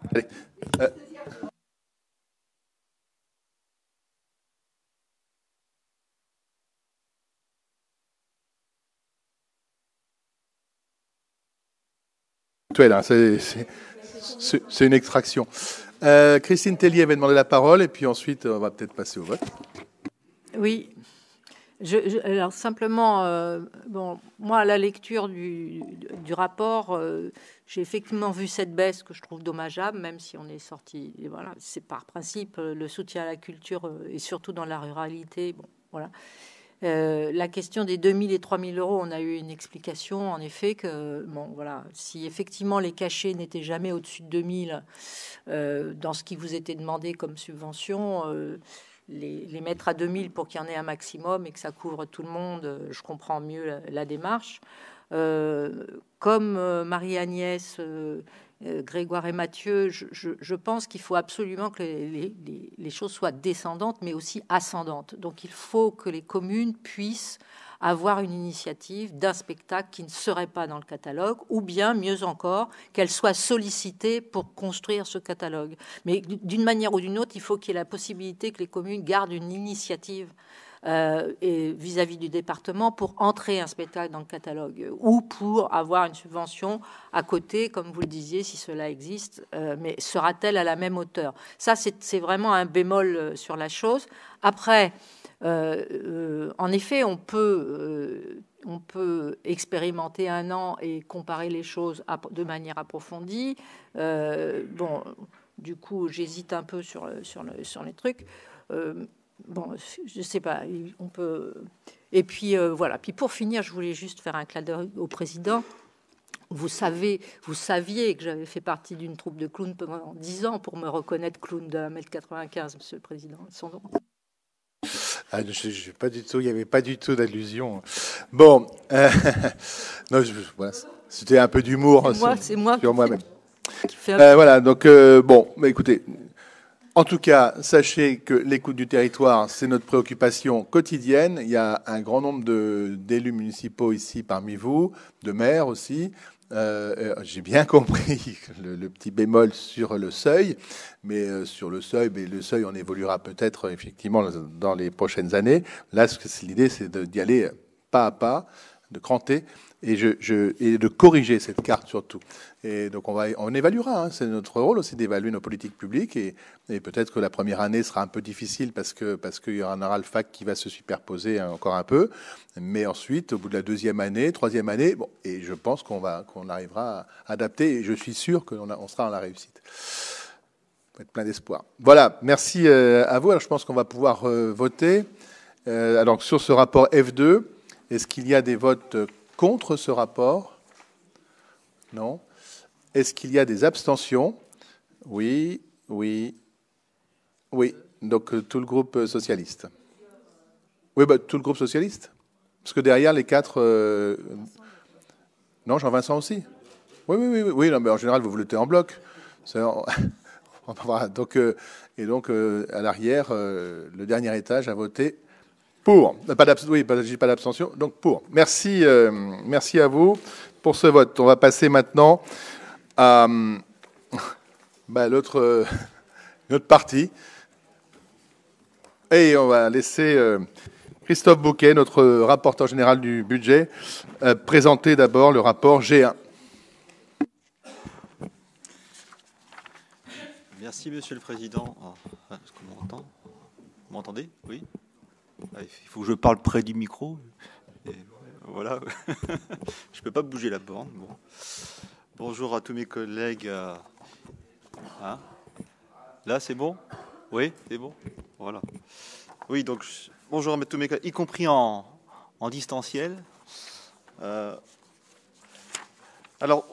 Allez, c'est une extraction. Christine Tellier avait demandé la parole et puis ensuite on va peut-être passer au vote. Oui. Alors simplement, moi à la lecture du rapport, j'ai effectivement vu cette baisse que je trouve dommageable, même si on est sorti. Et voilà, c'est par principe le soutien à la culture et surtout dans la ruralité. Bon, voilà. La question des 2 000 et 3 000 euros, on a eu une explication, en effet, que si effectivement les cachets n'étaient jamais au-dessus de 2 000 dans ce qui vous était demandé comme subvention, les mettre à 2 000 pour qu'il y en ait un maximum et que ça couvre tout le monde, je comprends mieux la démarche. Comme Marie-Agnès, Grégoire et Mathieu, je pense qu'il faut absolument que les choses soient descendantes, mais aussi ascendantes. Donc il faut que les communes puissent avoir une initiative d'un spectacle qui ne serait pas dans le catalogue, ou bien, mieux encore, qu'elles soient sollicitées pour construire ce catalogue. Mais d'une manière ou d'une autre, il faut qu'il y ait la possibilité que les communes gardent une initiative et vis-à-vis du département pour entrer un spectacle dans le catalogue ou pour avoir une subvention à côté, comme vous le disiez, si cela existe, mais sera-t-elle à la même hauteur? Ça, c'est vraiment un bémol sur la chose. Après, en effet, on peut on peut expérimenter 1 an et comparer les choses de manière approfondie. Bon, du coup, j'hésite un peu sur les trucs. Bon, je sais pas, on peut... Et puis, voilà. Puis pour finir, je voulais juste faire un clin d'œil au président. Vous saviez que j'avais fait partie d'une troupe de clowns pendant 10 ans pour me reconnaître clown de 1m95, Monsieur le Président. Ah, pas du tout, il n'y avait pas du tout d'allusion. Bon, non, voilà, c'était un peu d'humour c'est moi sur moi-même. Un... Voilà, donc bon, bah, écoutez, en tout cas, sachez que l'écoute du territoire, c'est notre préoccupation quotidienne. Il y a un grand nombre d'élus municipaux ici parmi vous, de maires aussi. J'ai bien compris le petit bémol sur le seuil, mais sur le seuil, on évoluera peut-être effectivement dans les prochaines années. Là, l'idée, c'est d'y aller pas à pas, de cranter et de corriger cette carte surtout. Et donc on évaluera. Hein, c'est notre rôle aussi d'évaluer nos politiques publiques et peut-être que la première année sera un peu difficile parce qu'il y aura le FAC qui va se superposer encore un peu. Mais ensuite, au bout de la 2e année, 3e année, bon, et je pense qu'on arrivera à adapter. Et je suis sûr qu'on sera dans la réussite. On va être plein d'espoir. Voilà. Merci à vous. Alors je pense qu'on va pouvoir voter. Alors sur ce rapport F2, est-ce qu'il y a des votes contre ce rapport? Non. Est-ce qu'il y a des abstentions? Oui, oui, oui. Donc tout le groupe socialiste. Oui, bah, tout le groupe socialiste. Parce que derrière les 4... Non, Jean-Vincent aussi. Oui. Non, mais en général, vous votez en bloc. Donc, à l'arrière, le dernier étage a voté pour. Je dis pas d'abstention. Donc pour. Merci à vous pour ce vote. On va passer maintenant à l'autre partie. Et on va laisser Christophe Bouquet, notre rapporteur général du budget, présenter d'abord le rapport G1. Merci, Monsieur le Président. Est-ce qu'on m'entend? Vous m'entendez? Oui. Il faut que je parle près du micro. Et voilà. Je ne peux pas bouger la borne. Bon. Bonjour à tous mes collègues. Hein? Là, c'est bon? Oui, c'est bon? Voilà. Oui, donc, bonjour à tous mes collègues, y compris en distanciel. Alors,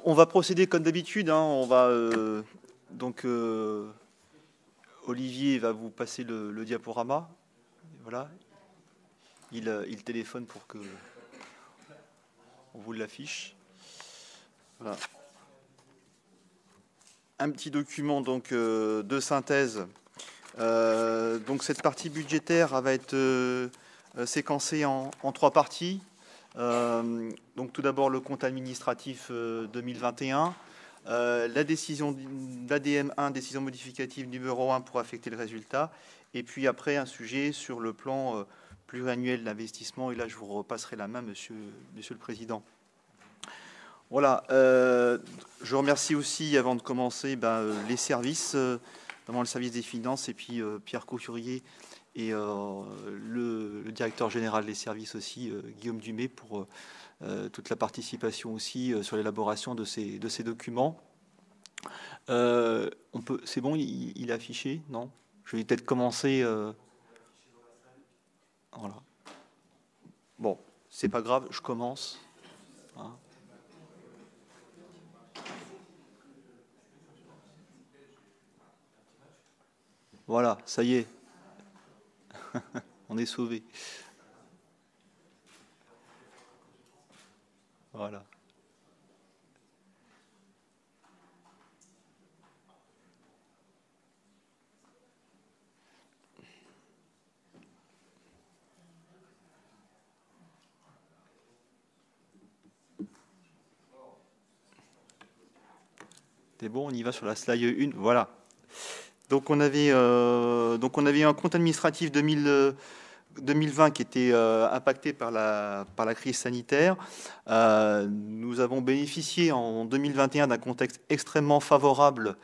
on va procéder comme d'habitude. Hein, on va... Olivier va vous passer le diaporama. Voilà. Il téléphone pour que on vous l'affiche. Voilà. Un petit document donc de synthèse. Donc cette partie budgétaire va être séquencée en 3 parties. Donc tout d'abord le compte administratif 2021. La décision d'ADM1, décision modificative numéro 1 pour affecter le résultat, et puis après un sujet sur le plan pluriannuel d'investissement, et là je vous repasserai la main, monsieur le Président. Voilà, je remercie aussi, avant de commencer, les services, notamment le service des finances, et puis Pierre Couturier, et le directeur général des services aussi, Guillaume Dumay, pour toute la participation aussi sur l'élaboration de ces documents. C'est bon, il est affiché? Non? Je vais peut-être commencer. Voilà. Bon, c'est pas grave, je commence. Hein. Voilà, ça y est. On est sauvés. Voilà. C'est bon, on y va sur la slide 1. Voilà. Donc on avait un compte administratif 2020 qui était impacté par la crise sanitaire. Nous avons bénéficié en 2021 d'un contexte extrêmement favorable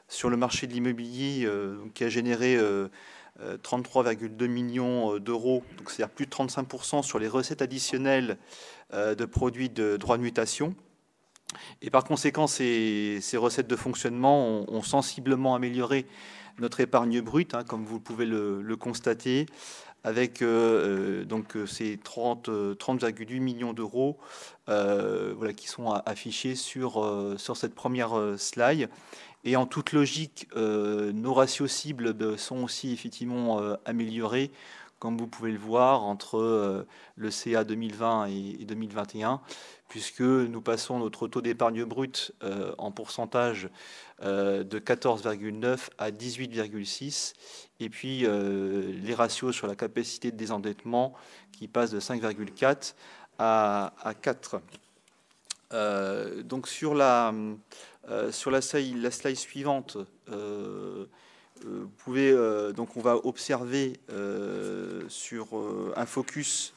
sur le marché de l'immobilier qui a généré 33,2 millions d'euros, donc c'est-à-dire plus de 35% sur les recettes additionnelles de produits de droits de mutation. Et par conséquent, ces recettes de fonctionnement ont sensiblement amélioré notre épargne brute, hein, comme vous pouvez le constater, avec donc ces 30,8 millions d'euros voilà, qui sont affichés sur cette première slide. Et en toute logique, nos ratios cibles sont aussi effectivement améliorés, comme vous pouvez le voir, entre le CA 2020 et 2021, puisque nous passons notre taux d'épargne brute en pourcentage de 14,9 à 18,6, et puis les ratios sur la capacité de désendettement qui passent de 5,4 à 4. Donc sur la slide suivante, vous pouvez donc on va observer sur un focus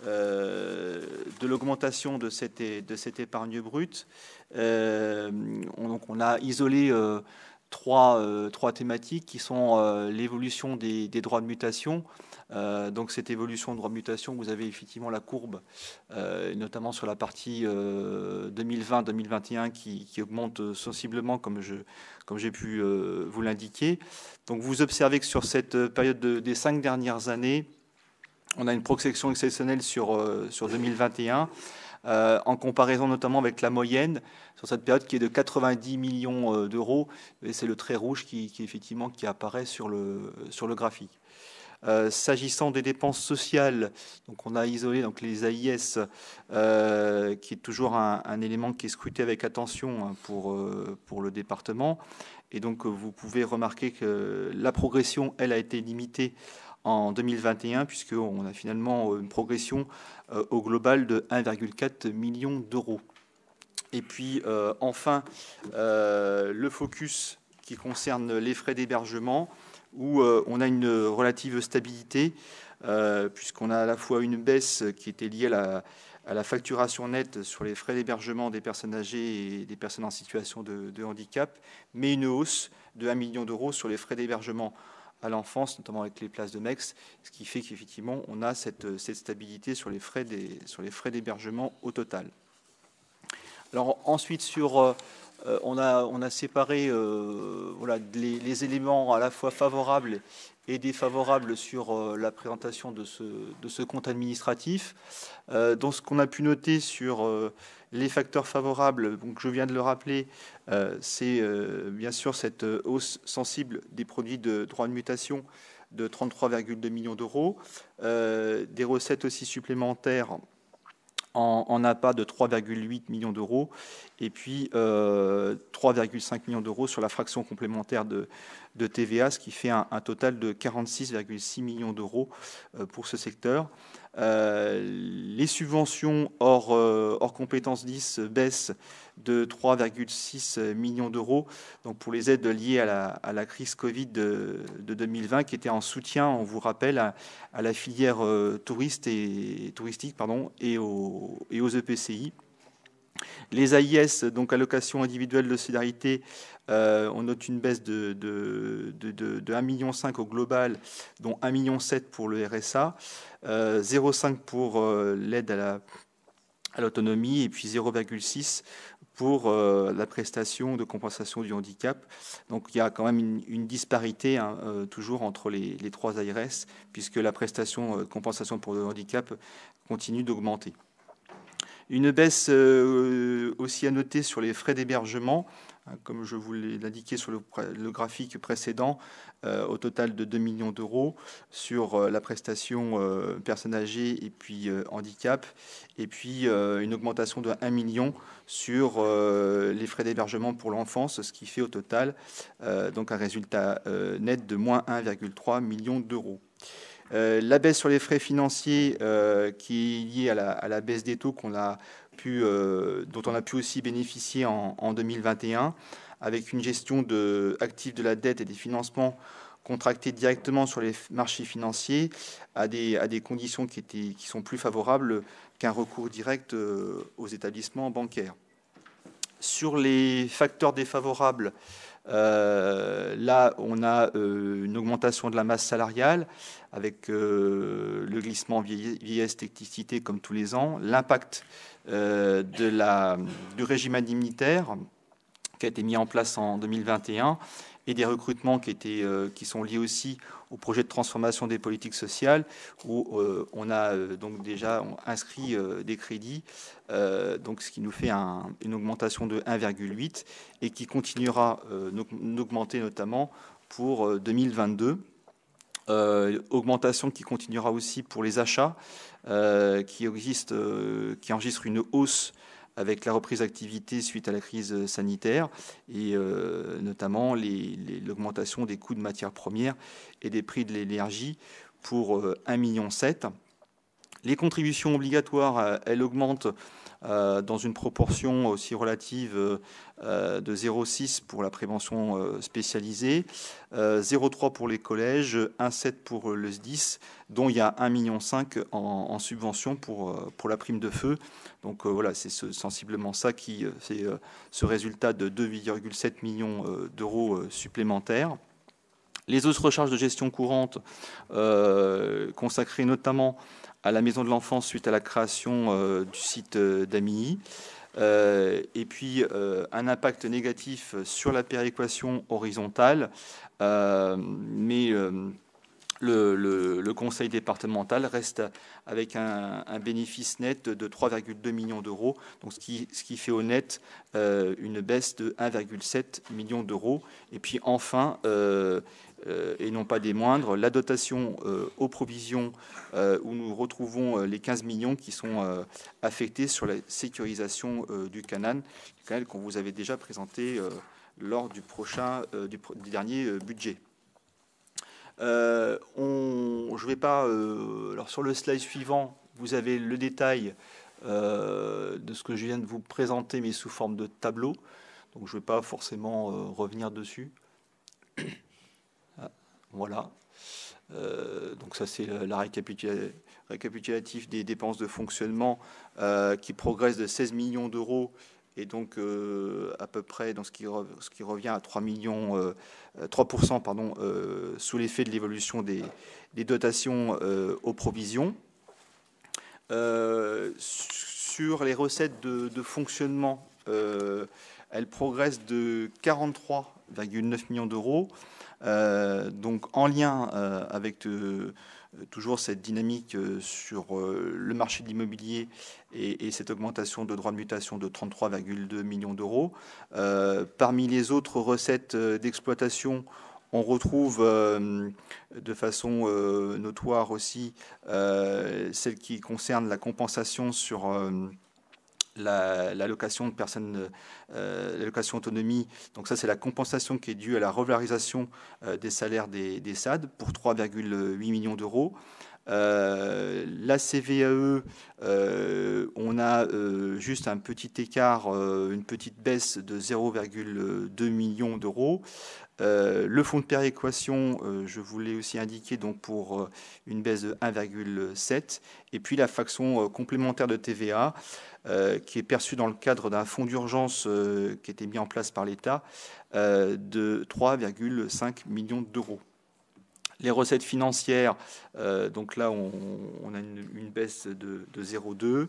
de l'augmentation de cette épargne brute. Donc on a isolé trois thématiques qui sont l'évolution des droits de mutation. Donc cette évolution de droits de mutation, vous avez effectivement la courbe, notamment sur la partie 2020-2021 qui augmente sensiblement, comme j'ai pu vous l'indiquer. Donc vous observez que sur cette période des 5 dernières années, on a une progression exceptionnelle sur 2021, en comparaison notamment avec la moyenne sur cette période qui est de 90 millions d'euros. Et c'est le trait rouge qui apparaît sur le graphique. S'agissant des dépenses sociales, donc on a isolé donc les AIS, qui est toujours un élément qui est scruté avec attention, hein, pour le département. Et donc vous pouvez remarquer que la progression, elle, a été limitée en 2021, puisqu'on a finalement une progression au global de 1,4 million d'euros. Et puis enfin, le focus qui concerne les frais d'hébergement, où on a une relative stabilité, puisqu'on a à la fois une baisse qui était liée à la facturation nette sur les frais d'hébergement des personnes âgées et des personnes en situation de handicap, mais une hausse de 1 million d'euros sur les frais d'hébergement à l'enfance, notamment avec les places de MEX, ce qui fait qu'effectivement, on a cette stabilité sur les frais d'hébergement au total. Alors ensuite, on a séparé voilà, les éléments à la fois favorables et défavorables sur la présentation de ce compte administratif. Donc ce qu'on a pu noter sur les facteurs favorables, donc je viens de le rappeler, c'est bien sûr cette hausse sensible des produits de droits de mutation de 33,2 millions d'euros, des recettes aussi supplémentaires en APA de 3,8 millions d'euros, et puis 3,5 millions d'euros sur la fraction complémentaire de TVA, ce qui fait un total de 46,6 millions d'euros pour ce secteur. Les subventions hors compétences 10 baissent de 3,6 millions d'euros, donc pour les aides liées à la crise Covid de 2020, qui était en soutien, on vous rappelle, à la filière touristique et aux EPCI. Les AIS, donc allocations individuelles de solidarité, on note une baisse de 1,5 million au global, dont 1,7 million pour le RSA, 0,5 pour l'aide à l'autonomie, et puis 0,6 pour la prestation de compensation du handicap. Donc il y a quand même une disparité, hein, toujours entre les trois ARS, puisque la prestation de compensation pour le handicap continue d'augmenter. Une baisse aussi à noter sur les frais d'hébergement, comme je vous l'ai indiqué sur le graphique précédent, au total de 2 millions d'euros sur la prestation personnes âgées et puis handicap, et puis une augmentation de 1 million sur les frais d'hébergement pour l'enfance, ce qui fait au total donc un résultat net de moins 1,3 million d'euros. La baisse sur les frais financiers qui est liée à la baisse des taux dont on a pu aussi bénéficier en 2021, avec une gestion active de la dette et des financements contractés directement sur les marchés financiers à des conditions qui sont plus favorables qu'un recours direct aux établissements bancaires. Sur les facteurs défavorables, Là, on a une augmentation de la masse salariale avec le glissement vieillesse technicité comme tous les ans, l'impact du régime indemnitaire qui a été mis en place en 2021 et des recrutements qui sont liés aussi au projet de transformation des politiques sociales où on a donc déjà inscrit des crédits, donc ce qui nous fait une augmentation de 1,8 et qui continuera d'augmenter notamment pour 2022. Augmentation qui continuera aussi pour les achats qui enregistrent une hausse avec la reprise d'activité suite à la crise sanitaire et notamment l'augmentation des coûts de matières premières et des prix de l'énergie pour 1,7 million. Les contributions obligatoires, elles augmentent dans une proportion aussi relative de 0,6 pour la prévention spécialisée, 0,3 pour les collèges, 1,7 pour le SDIS, dont il y a 1,5 million en subvention pour la prime de feu. Donc voilà, c'est sensiblement ça qui fait ce résultat de 2,7 millions d'euros supplémentaires. Les autres recharges de gestion courante consacrées notamment à la Maison de l'Enfance suite à la création du site d'Amilly. Et puis un impact négatif sur la péréquation horizontale, mais le conseil départemental reste avec un bénéfice net de 3,2 millions d'euros, donc ce qui fait au net une baisse de 1,7 million d'euros. Et puis enfin, et non pas des moindres, la dotation aux provisions où nous retrouvons les 15 millions qui sont affectés sur la sécurisation du canal qu'on vous avait déjà présenté lors du dernier budget. Je vais pas. Alors sur le slide suivant, vous avez le détail de ce que je viens de vous présenter, mais sous forme de tableau. Donc je ne vais pas forcément revenir dessus. Voilà. Donc ça c'est la récapitulatif des dépenses de fonctionnement qui progresse de 16 millions d'euros et donc à peu près dans ce qui revient à 3%, sous l'effet de l'évolution des dotations aux provisions. Sur les recettes de fonctionnement, elles progressent de 43,9 millions d'euros. Donc en lien avec toujours cette dynamique sur le marché de l'immobilier et cette augmentation de droits de mutation de 33,2 millions d'euros. Parmi les autres recettes d'exploitation, on retrouve de façon notoire aussi celle qui concerne la compensation sur l'allocation de personnes, l'allocation autonomie. Donc ça, c'est la compensation qui est due à la revalorisation des salaires des SAD pour 3,8 millions d'euros. La CVAE, on a juste un petit écart, une petite baisse de 0,2 millions d'euros. Le fonds de péréquation, je vous l'ai aussi indiqué, donc pour une baisse de 1,7. Et puis la fraction complémentaire de TVA, qui est perçue dans le cadre d'un fonds d'urgence qui a été mis en place par l'État, de 3,5 millions d'euros. Les recettes financières, donc là, on a une baisse de 0,2.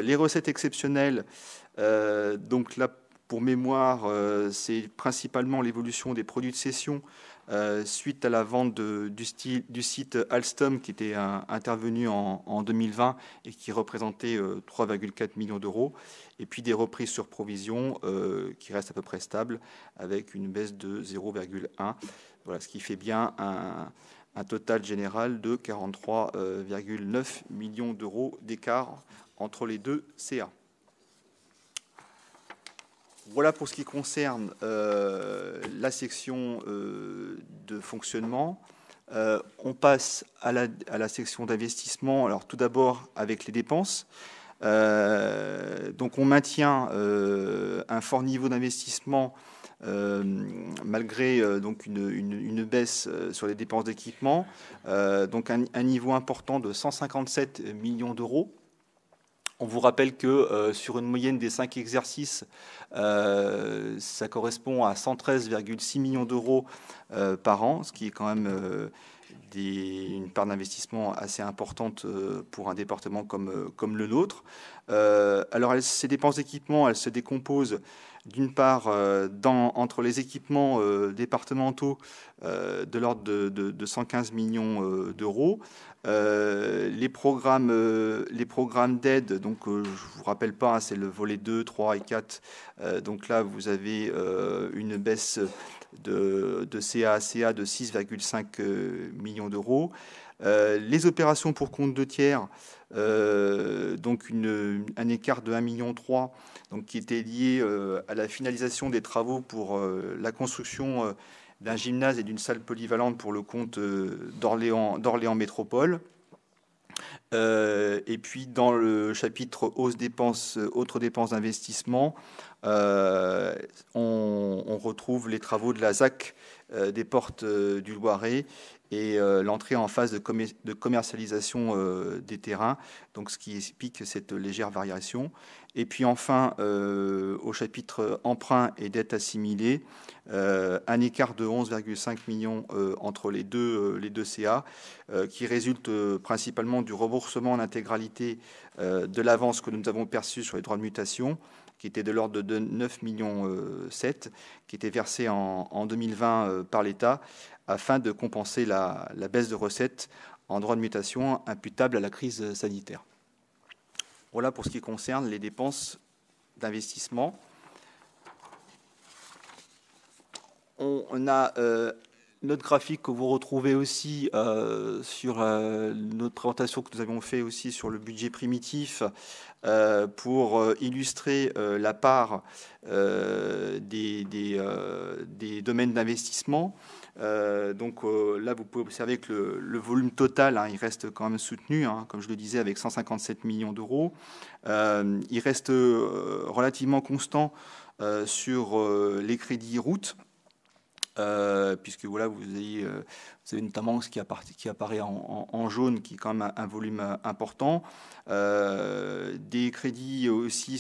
Les recettes exceptionnelles, donc là, pour mémoire, c'est principalement l'évolution des produits de cession suite à la vente du site Alstom qui était intervenu en 2020 et qui représentait 3,4 millions d'euros. Et puis des reprises sur provision qui restent à peu près stables avec une baisse de 0,1. Voilà, ce qui fait bien un total général de 43,9 millions d'euros d'écart entre les deux CA. Voilà pour ce qui concerne la section de fonctionnement. On passe à la section d'investissement. Alors tout d'abord avec les dépenses. Donc on maintient un fort niveau d'investissement malgré donc une baisse sur les dépenses d'équipement. Donc un niveau important de 157 millions d'euros. On vous rappelle que sur une moyenne des 5 exercices, ça correspond à 113,6 millions d'euros par an, ce qui est quand même une part d'investissement assez importante pour un département comme le nôtre. Alors, ces dépenses d'équipement, elles se décomposent d'une part entre les équipements départementaux de l'ordre de 115 millions d'euros, les programmes d'aide, donc je vous rappelle pas, hein, c'est le volet 2, 3 et 4. Donc là, vous avez une baisse de CA de 6,5 millions d'euros. Les opérations pour compte de tiers, donc un écart de 1,3 million, donc qui était lié à la finalisation des travaux pour la construction d'un gymnase et d'une salle polyvalente pour le compte d'Orléans Métropole. Et puis dans le chapitre autres dépenses d'investissement, on retrouve les travaux de la ZAC des Portes du Loiret et l'entrée en phase de commercialisation des terrains, donc ce qui explique cette légère variation. Et puis enfin, au chapitre emprunt et dette assimilée, un écart de 11,5 millions entre les deux CA, qui résulte principalement du remboursement en intégralité de l'avance que nous avons perçue sur les droits de mutation, qui était de l'ordre de 9,7 millions, qui était versé en 2020 par l'État, afin de compenser la baisse de recettes en droits de mutation imputable à la crise sanitaire. Voilà pour ce qui concerne les dépenses d'investissement. On a notre graphique que vous retrouvez aussi sur notre présentation que nous avions fait aussi sur le budget primitif pour illustrer la part des domaines d'investissement. Donc là, vous pouvez observer que le volume total, hein, il reste quand même soutenu, hein, comme je le disais, avec 157 millions d'euros. Il reste relativement constant sur les crédits routes. Puisque voilà, vous avez notamment ce qui apparaît en jaune, qui est quand même un volume important. Des crédits aussi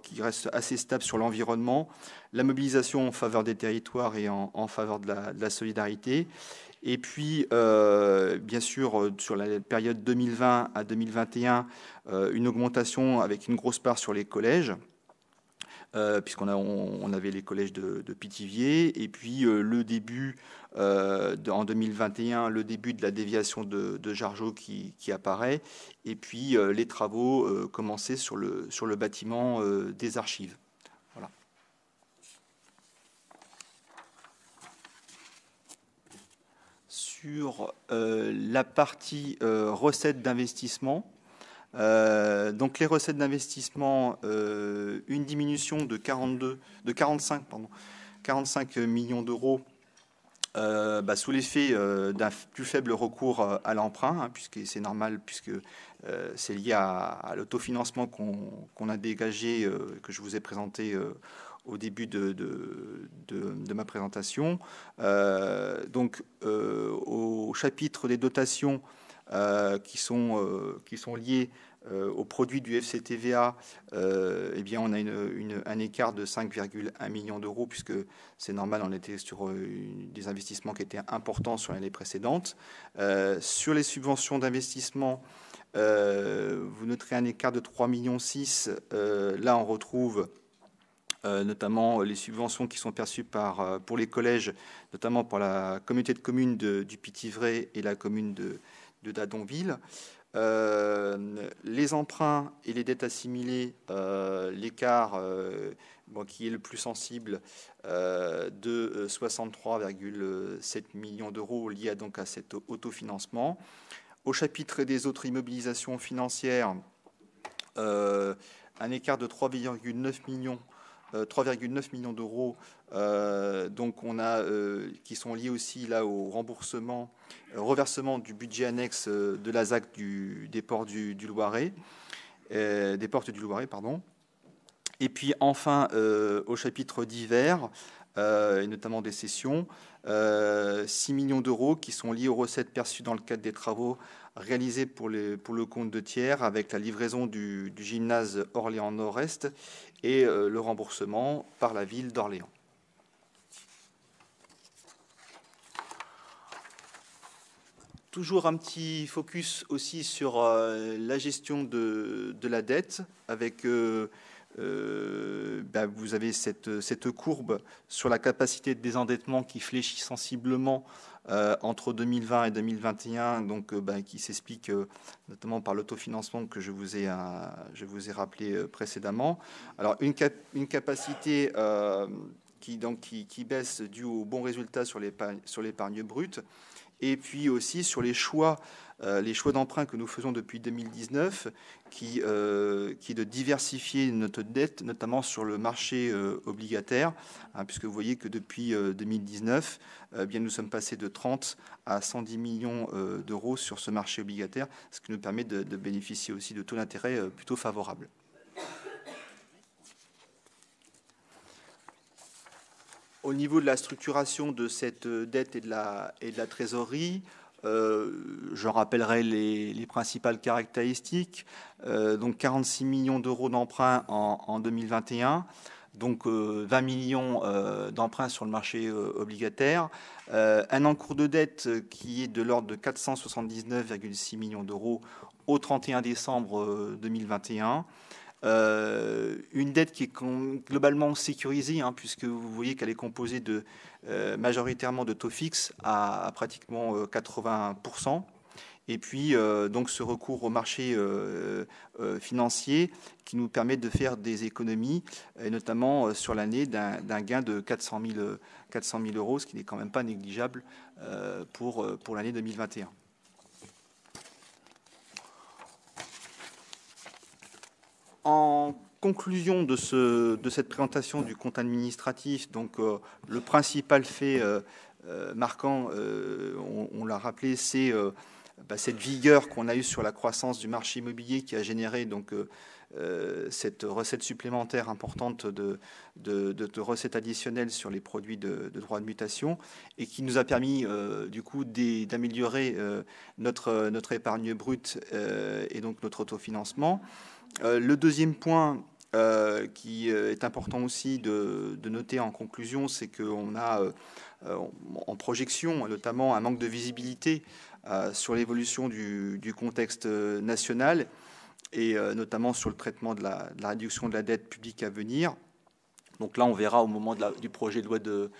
qui restent assez stables sur l'environnement, la mobilisation en faveur des territoires et en faveur de la solidarité. Et puis, bien sûr, sur la période 2020 à 2021, une augmentation avec une grosse part sur les collèges, puisqu'on avait les collèges de Pithiviers, et puis le début, en 2021, le début de la déviation de Jargeau qui apparaît, et puis les travaux commencés sur le bâtiment des archives. Voilà. Sur la partie recettes d'investissement, donc les recettes d'investissement, une diminution de 45 millions d'euros sous l'effet d'un plus faible recours à l'emprunt, hein, puisque c'est normal, puisque c'est lié à l'autofinancement qu'on a dégagé, que je vous ai présenté au début de ma présentation. Donc au chapitre des dotations qui sont liés au produit du FCTVA, eh bien, on a un écart de 5,1 millions d'euros, puisque c'est normal, on était sur des investissements qui étaient importants sur l'année précédente. Sur les subventions d'investissement, vous noterez un écart de 3,6 millions. Là, on retrouve notamment les subventions qui sont perçues pour les collèges, notamment par la communauté de communes du Pithiviers et la commune de Dadonville. Les emprunts et les dettes assimilées, l'écart qui est le plus sensible de 63,7 millions d'euros lié donc à cet autofinancement. Au chapitre des autres immobilisations financières, un écart de 3,9 millions d'euros, donc on a qui sont liés aussi là au reversement du budget annexe de la ZAC des Portes du Loiret, pardon. Et puis enfin au chapitre divers, et notamment des cessions, 6 millions d'euros qui sont liés aux recettes perçues dans le cadre des travaux réalisé pour le compte de tiers avec la livraison du gymnase Orléans Nord-Est et le remboursement par la ville d'Orléans. Toujours un petit focus aussi sur la gestion de la dette avec vous avez cette courbe sur la capacité de désendettement qui fléchit sensiblement entre 2020 et 2021, donc qui s'explique notamment par l'autofinancement que je vous ai rappelé précédemment. Alors une capacité qui baisse due au bon résultat sur l'épargne brute, et puis aussi sur les choix d'emprunt que nous faisons depuis 2019, qui est de diversifier notre dette, notamment sur le marché obligataire, puisque vous voyez que depuis 2019, bien nous sommes passés de 30 à 110 millions d'euros sur ce marché obligataire, ce qui nous permet de bénéficier aussi de taux d'intérêt plutôt favorables. Au niveau de la structuration de cette dette et de la trésorerie, je rappellerai les principales caractéristiques. Donc 46 millions d'euros d'emprunts en 2021, donc 20 millions d'emprunts sur le marché obligataire, un encours de dette qui est de l'ordre de 479,6 millions d'euros au 31 décembre 2021. Une dette qui est globalement sécurisée, puisque vous voyez qu'elle est composée majoritairement de taux fixes à pratiquement 80%. Et puis, donc, ce recours au marché financier qui nous permet de faire des économies, et notamment sur l'année d'un gain de 400 000 euros, ce qui n'est quand même pas négligeable pour l'année 2021. En conclusion de cette présentation du compte administratif, donc le principal fait marquant, on l'a rappelé, c'est cette vigueur qu'on a eue sur la croissance du marché immobilier qui a généré donc cette recette supplémentaire importante de recettes additionnelles sur les produits de droits de mutation et qui nous a permis du coup d'améliorer notre épargne brute et donc notre autofinancement. Le deuxième point qui est important aussi de noter en conclusion, c'est qu'on a en projection notamment un manque de visibilité sur l'évolution du contexte national et notamment sur le traitement de la réduction de la dette publique à venir. Donc là, on verra au moment du projet de loi de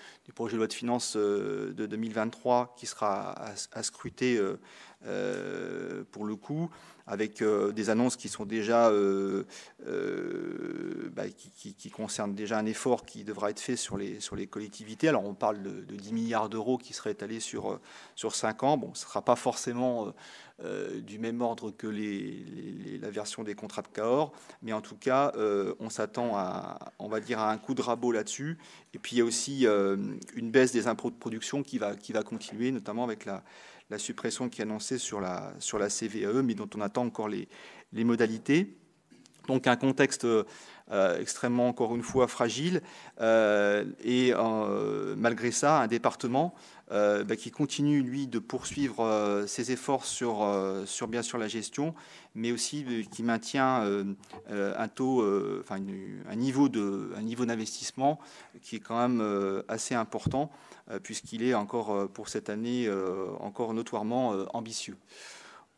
finances de 2023 qui sera à scruter pour le coup, avec des annonces qui sont déjà qui concernent déjà un effort qui devra être fait sur les collectivités. Alors on parle de 10 milliards d'euros qui seraient étalés sur 5 ans. Bon, ce ne sera pas forcément du même ordre que la version des contrats de Cahors, mais en tout cas, on s'attend à un coup de rabot là-dessus. Et puis il y a aussi une baisse des impôts de production qui va continuer, notamment avec la suppression qui est annoncée sur la CVAE, mais dont on attend encore les modalités. Donc un contexte extrêmement, encore une fois, fragile, et malgré ça, un département qui continue, lui, de poursuivre ses efforts sur bien sûr la gestion, mais aussi qui maintient un niveau d'investissement qui est quand même assez important, puisqu'il est encore, pour cette année, encore notoirement ambitieux.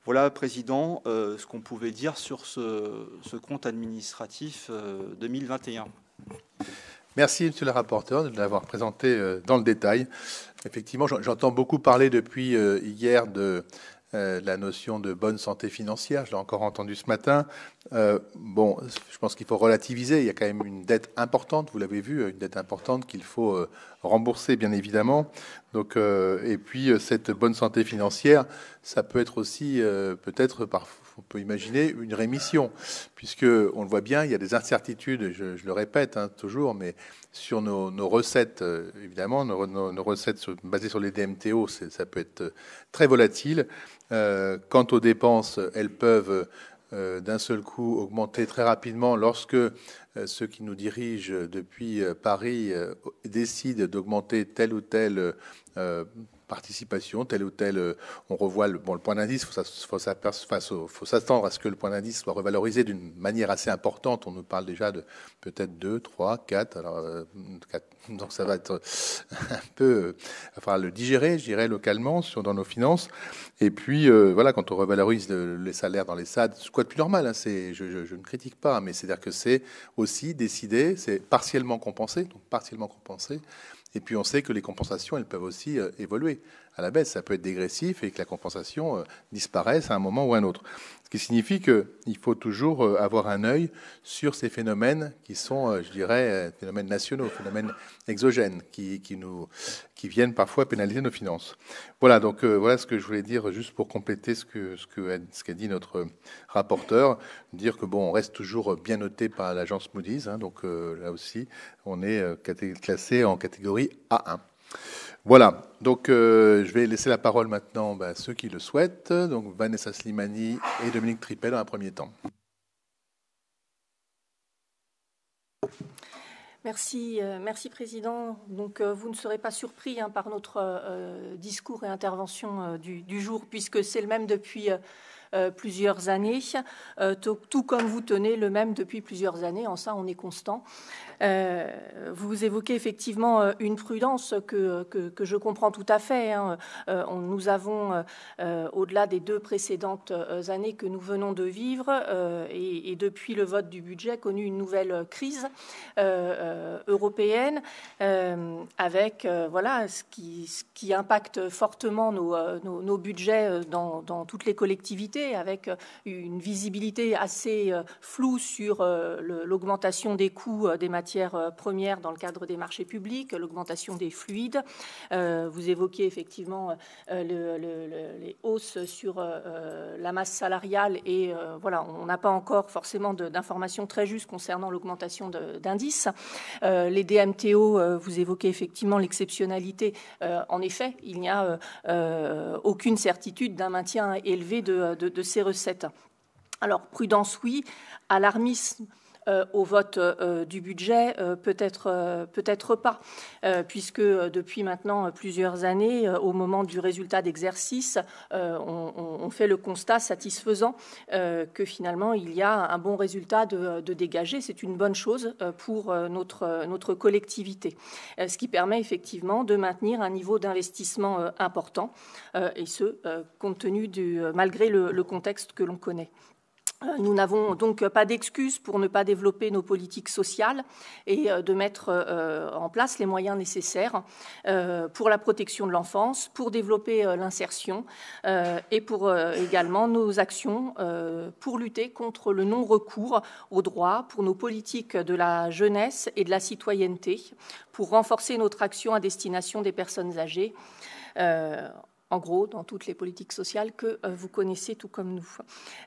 Voilà, Président, ce qu'on pouvait dire sur ce compte administratif 2021. Merci, Monsieur le rapporteur, de l'avoir présenté dans le détail. Effectivement, j'entends beaucoup parler depuis hier de la notion de bonne santé financière. Je l'ai encore entendu ce matin. Bon, je pense qu'il faut relativiser. Il y a quand même une dette importante, vous l'avez vu, une dette importante qu'il faut rembourser, bien évidemment. Donc, et puis, cette bonne santé financière, ça peut être aussi, peut-être, on peut imaginer une rémission, puisque on le voit bien, il y a des incertitudes, je le répète toujours, mais sur nos recettes, évidemment, nos recettes basées sur les DMTO, ça peut être très volatile. Quant aux dépenses, elles peuvent d'un seul coup augmenter très rapidement lorsque ceux qui nous dirigent depuis Paris décident d'augmenter tel ou tel participation, telle ou telle. On revoit le point d'indice. Faut s'attendre à ce que le point d'indice soit revalorisé d'une manière assez importante. On nous parle déjà de peut-être 2, 3, 4. Alors, 4. Donc ça va être un peu, enfin le digérer, je dirais, localement dans nos finances. Et puis voilà, quand on revalorise les salaires dans les SAD, c'est quoi de plus normal, hein, je ne critique pas, mais c'est-à-dire que c'est aussi décidé, c'est partiellement compensé, Et puis on sait que les compensations, elles peuvent aussi évoluer à la baisse. Ça peut être dégressif et que la compensation disparaisse à un moment ou à un autre. Ce qui signifie qu'il faut toujours avoir un œil sur ces phénomènes qui sont, je dirais, phénomènes nationaux, phénomènes exogènes, qui viennent parfois pénaliser nos finances. Voilà, donc voilà ce que je voulais dire, juste pour compléter ce qu'a dit notre rapporteur, dire que bon, on reste toujours bien noté par l'agence Moody's, hein, donc là aussi, on est classé en catégorie A1. Voilà, donc je vais laisser la parole maintenant à ceux qui le souhaitent, donc Vanessa Slimani et Dominique Tripet dans un premier temps. Merci, Président. Donc, vous ne serez pas surpris par notre discours et intervention du jour, puisque c'est le même depuis plusieurs années, tout comme vous tenez le même depuis plusieurs années. En ça, on est constant. Vous évoquez effectivement une prudence que je comprends tout à fait. Nous avons, au-delà des 2 précédentes années que nous venons de vivre, et depuis le vote du budget, connu une nouvelle crise européenne, avec ce qui impacte fortement nos budgets dans toutes les collectivités, avec une visibilité assez floue sur l'augmentation des coûts des matières premières dans le cadre des marchés publics, l'augmentation des fluides. Vous évoquez effectivement les hausses sur la masse salariale et voilà, on n'a pas encore forcément d'informations très justes concernant l'augmentation d'indices. Les DMTO, vous évoquez effectivement l'exceptionnalité. En effet, il n'y a aucune certitude d'un maintien élevé de ces recettes. Alors, prudence, oui. Alarmisme au vote du budget, peut-être pas, puisque depuis maintenant plusieurs années, au moment du résultat d'exercice, on fait le constat satisfaisant que finalement il y a un bon résultat de dégager. C'est une bonne chose pour notre collectivité, ce qui permet effectivement de maintenir un niveau d'investissement important, et ce, compte tenu malgré le contexte que l'on connaît. Nous n'avons donc pas d'excuses pour ne pas développer nos politiques sociales et de mettre en place les moyens nécessaires pour la protection de l'enfance, pour développer l'insertion et pour également nos actions pour lutter contre le non-recours aux droits, pour nos politiques de la jeunesse et de la citoyenneté, pour renforcer notre action à destination des personnes âgées. En gros, dans toutes les politiques sociales que vous connaissez tout comme nous.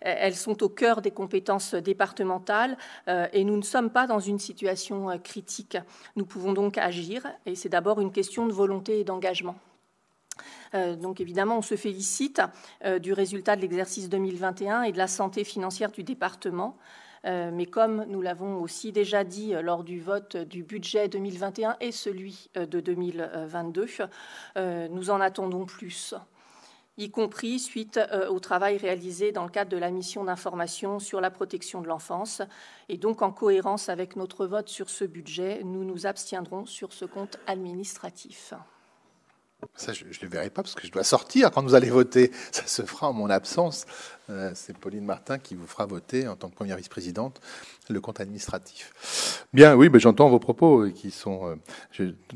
Elles sont au cœur des compétences départementales et nous ne sommes pas dans une situation critique. Nous pouvons donc agir et c'est d'abord une question de volonté et d'engagement. Donc évidemment, on se félicite du résultat de l'exercice 2021 et de la santé financière du département. Mais comme nous l'avons aussi déjà dit lors du vote du budget 2021 et celui de 2022, nous en attendons plus, y compris suite au travail réalisé dans le cadre de la mission d'information sur la protection de l'enfance. Et donc, en cohérence avec notre vote sur ce budget, nous nous abstiendrons sur ce compte administratif. Ça, je ne le verrai pas parce que je dois sortir quand vous allez voter. Ça se fera en mon absence. C'est Pauline Martin qui vous fera voter en tant que première vice-présidente le compte administratif. Bien, oui, j'entends vos propos qui sont...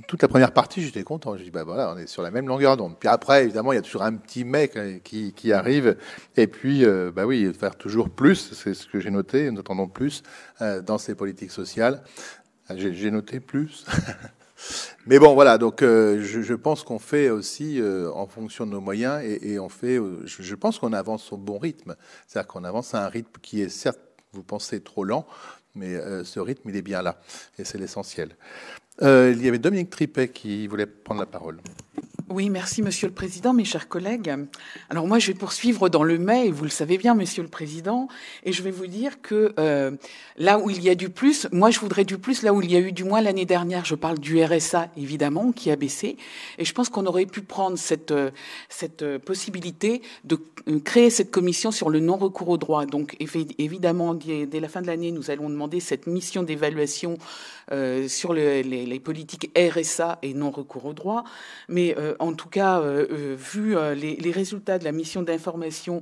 toute la première partie, j'étais content. Je dis, voilà, on est sur la même longueur d'onde. Puis après, évidemment, il y a toujours un petit mec qui arrive. Et puis, oui, faire toujours plus, c'est ce que j'ai noté, nous attendons plus dans ces politiques sociales. J'ai noté plus. Mais bon, voilà, donc je pense qu'on fait aussi en fonction de nos moyens et on fait, je pense qu'on avance au bon rythme. C'est-à-dire qu'on avance à un rythme qui est certes, vous pensez, trop lent, mais ce rythme, il est bien là et c'est l'essentiel. Il y avait Dominique Tripet qui voulait prendre la parole. Oui, merci Monsieur le Président, mes chers collègues. Alors moi, je vais poursuivre dans le mai, et vous le savez bien, Monsieur le Président, et je vais vous dire que là où il y a du plus, moi je voudrais du plus là où il y a eu du moins l'année dernière. Je parle du RSA, évidemment, qui a baissé, et je pense qu'on aurait pu prendre cette possibilité de créer cette commission sur le non-recours au droit. Donc évidemment, dès la fin de l'année, nous allons demander cette mission d'évaluation sur les politiques RSA et non-recours au droit, mais en tout cas, vu les résultats de la mission d'information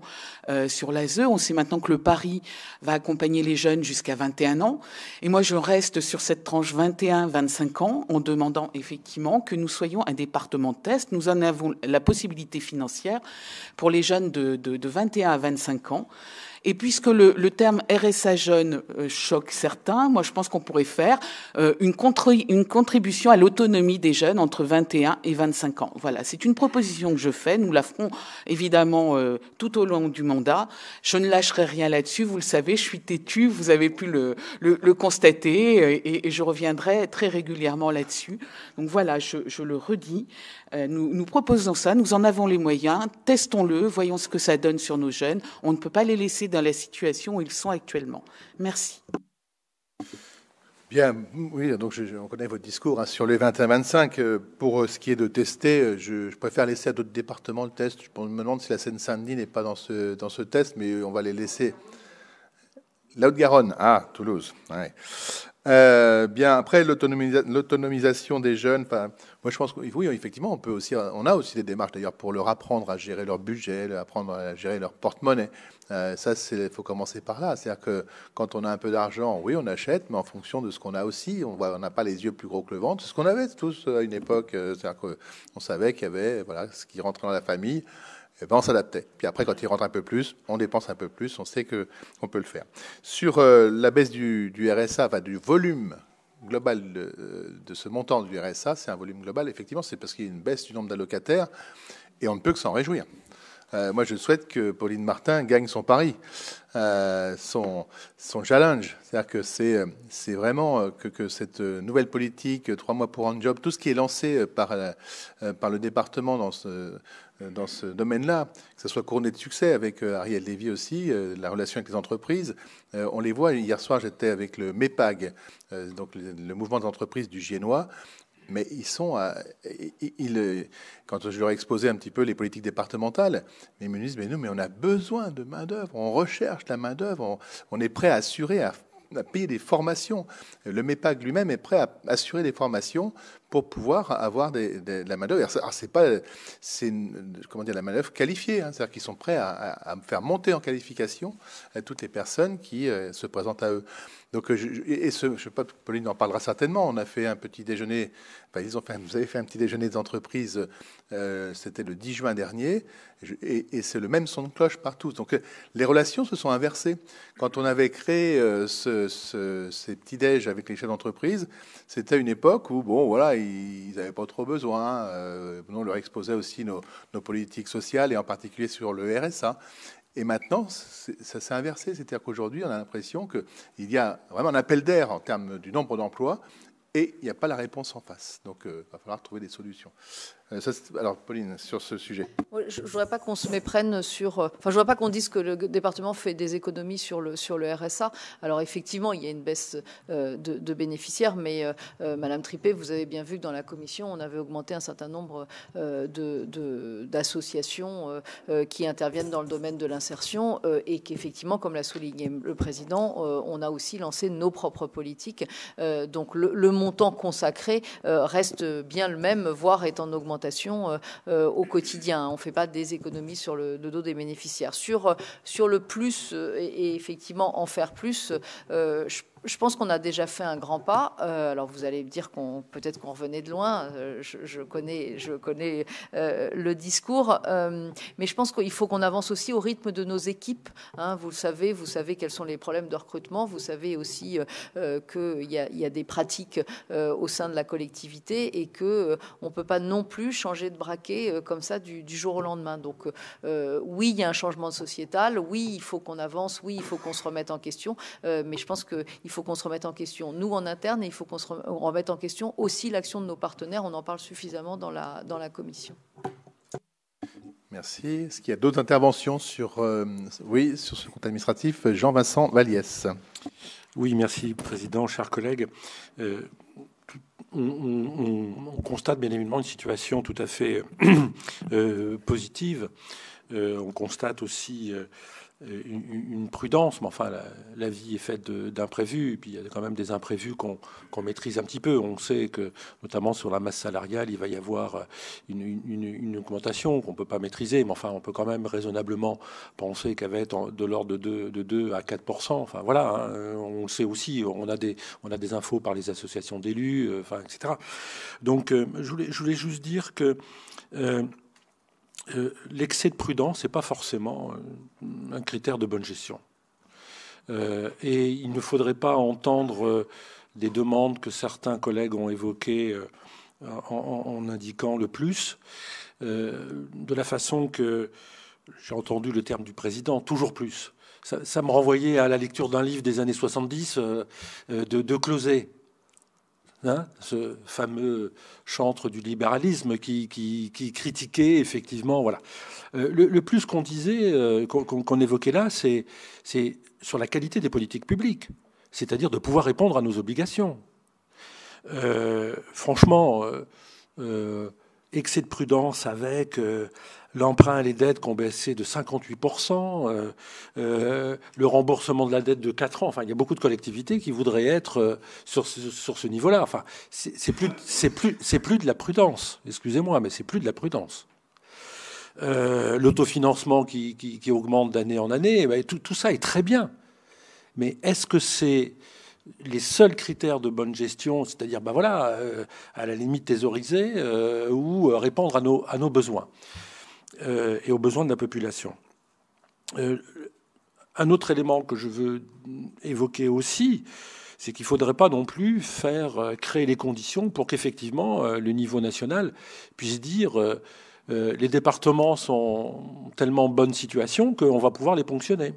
sur l'ASE, on sait maintenant que le Paris va accompagner les jeunes jusqu'à 21 ans. Et moi, je reste sur cette tranche 21-25 ans en demandant effectivement que nous soyons un département de test. Nous en avons la possibilité financière pour les jeunes de 21 à 25 ans. Et puisque le terme RSA jeune choque certains, moi je pense qu'on pourrait faire une contribution à l'autonomie des jeunes entre 21 et 25 ans. Voilà, c'est une proposition que je fais. Nous la ferons évidemment tout au long du mandat. Je ne lâcherai rien là-dessus. Vous le savez, je suis têtue. Vous avez pu le constater et je reviendrai très régulièrement là-dessus. Donc voilà, je le redis. Nous proposons ça, nous en avons les moyens, testons-le, voyons ce que ça donne sur nos jeunes. On ne peut pas les laisser dans la situation où ils sont actuellement. Merci. Bien, oui, donc on connaît votre discours hein, sur les 21-25. Pour ce qui est de tester, je préfère laisser à d'autres départements le test. Je me demande si la Seine-Saint-Denis n'est pas dans ce test, mais on va les laisser. La Haute-Garonne, Toulouse. Ouais. Bien après l'autonomisation des jeunes, moi je pense que oui, effectivement on a aussi des démarches d'ailleurs pour leur apprendre à gérer leur budget, leur apprendre à gérer leur porte-monnaie. Ça faut commencer par là, c'est-à-dire que quand on a un peu d'argent, oui on achète, mais en fonction de ce qu'on a aussi, on n'a pas les yeux plus gros que le ventre. C'est ce qu'on avait tous à une époque, c'est-à-dire qu'on savait qu'il y avait ce qui rentrait dans la famille. Eh ben, on s'adaptait. Puis après, quand il rentre un peu plus, on dépense un peu plus, on sait qu'on peut le faire. Sur la baisse du RSA, du volume global de ce montant du RSA, c'est un volume global, effectivement, c'est parce qu'il y a une baisse du nombre d'allocataires et on ne peut que s'en réjouir. Moi, je souhaite que Pauline Martin gagne son pari, son challenge. C'est-à-dire que c'est vraiment que cette nouvelle politique, 3 mois pour un job, tout ce qui est lancé par le département dans ce domaine-là, que ce soit couronné de succès avec Ariel Lévy aussi, la relation avec les entreprises. On les voit. Hier soir, j'étais avec le MEPAG, donc le mouvement des entreprises du Giennois. Mais quand je leur ai exposé un petit peu les politiques départementales, ils me disent mais on a besoin de main-d'œuvre, on recherche la main-d'œuvre, on est prêt à assurer, à payer des formations. Le MEPAG lui-même est prêt à assurer des formations pour pouvoir avoir de la main-d'œuvre. C'est la main-d'œuvre qualifiée, hein, c'est-à-dire qu'ils sont prêts à faire monter en qualification toutes les personnes qui se présentent à eux. Donc, je ne sais pas, Pauline en parlera certainement. On a fait un petit déjeuner. Vous avez fait un petit déjeuner d'entreprise. C'était le 10 juin dernier, et c'est le même son de cloche partout. Donc, les relations se sont inversées. Quand on avait créé ces petits déj avec les chefs d'entreprise, c'était une époque où ils n'avaient pas trop besoin. On leur exposait aussi nos politiques sociales et en particulier sur le RSA. Et maintenant, ça s'est inversé. C'est-à-dire qu'aujourd'hui, on a l'impression qu'il y a vraiment un appel d'air en termes du nombre d'emplois et il n'y a pas la réponse en face. Donc, il va falloir trouver des solutions. Alors, Pauline, sur ce sujet. Je ne voudrais pas qu'on se méprenne sur... je ne voudrais pas qu'on dise que le département fait des économies sur le RSA. Alors, effectivement, il y a une baisse de bénéficiaires, mais Madame Tripet, vous avez bien vu que dans la commission, on avait augmenté un certain nombre d'associations qui interviennent dans le domaine de l'insertion et qu'effectivement, comme l'a souligné le Président, on a aussi lancé nos propres politiques. Donc, le montant consacré reste bien le même, voire est en augmentation au quotidien. On ne fait pas des économies sur le dos des bénéficiaires. Sur le plus et effectivement en faire plus, je pense qu'on a déjà fait un grand pas. Alors vous allez me dire peut-être qu'on revenait de loin. Je connais le discours, mais je pense qu'il faut qu'on avance aussi au rythme de nos équipes. Hein, vous savez quels sont les problèmes de recrutement. Vous savez aussi qu'il y a des pratiques au sein de la collectivité et que on peut pas non plus changer de braquet comme ça du jour au lendemain. Donc oui, il y a un changement sociétal. Oui, il faut qu'on avance. Oui, il faut qu'on se remette en question. Mais je pense qu'il faut qu'on se remette en question, nous, en interne, et il faut qu'on se remette en question aussi l'action de nos partenaires. On en parle suffisamment dans la commission. Merci. Est-ce qu'il y a d'autres interventions sur ce compte administratif? Jean-Vincent Valiès. Oui, merci, Président, chers collègues. On constate bien évidemment une situation tout à fait positive. On constate aussi une prudence, mais enfin, la vie est faite d'imprévus, et puis il y a quand même des imprévus qu'on maîtrise un petit peu. On sait que, notamment sur la masse salariale, il va y avoir une augmentation qu'on ne peut pas maîtriser, mais enfin, on peut quand même raisonnablement penser qu'elle va être de l'ordre de 2 à 4%. Enfin, voilà, hein, on le sait aussi, on a des infos par les associations d'élus, etc. Donc, je voulais juste dire que l'excès de prudence n'est pas forcément un critère de bonne gestion. Et il ne faudrait pas entendre des demandes que certains collègues ont évoquées en indiquant le plus, de la façon que j'ai entendu le terme du président, toujours plus. Ça me renvoyait à la lecture d'un livre des années 70 de Closet. Hein, ce fameux chantre du libéralisme qui critiquait effectivement, voilà. Le plus qu'on disait, qu'on évoquait là, c'est sur la qualité des politiques publiques, c'est-à-dire de pouvoir répondre à nos obligations. Franchement, excès de prudence avec l'emprunt et les dettes qui ont baissé de 58%, le remboursement de la dette de 4 ans. Enfin, il y a beaucoup de collectivités qui voudraient être sur ce niveau-là. Enfin, c'est plus de la prudence. Excusez-moi, mais c'est plus de la prudence. L'autofinancement qui augmente d'année en année, ben, tout ça est très bien. Mais est-ce que c'est les seuls critères de bonne gestion, c'est-à-dire, ben voilà, à la limite thésauriser ou répondre à nos besoins et aux besoins de la population. Un autre élément que je veux évoquer aussi, c'est qu'il ne faudrait pas non plus créer les conditions pour qu'effectivement le niveau national puisse dire les départements sont en tellement bonne situation qu'on va pouvoir les ponctionner.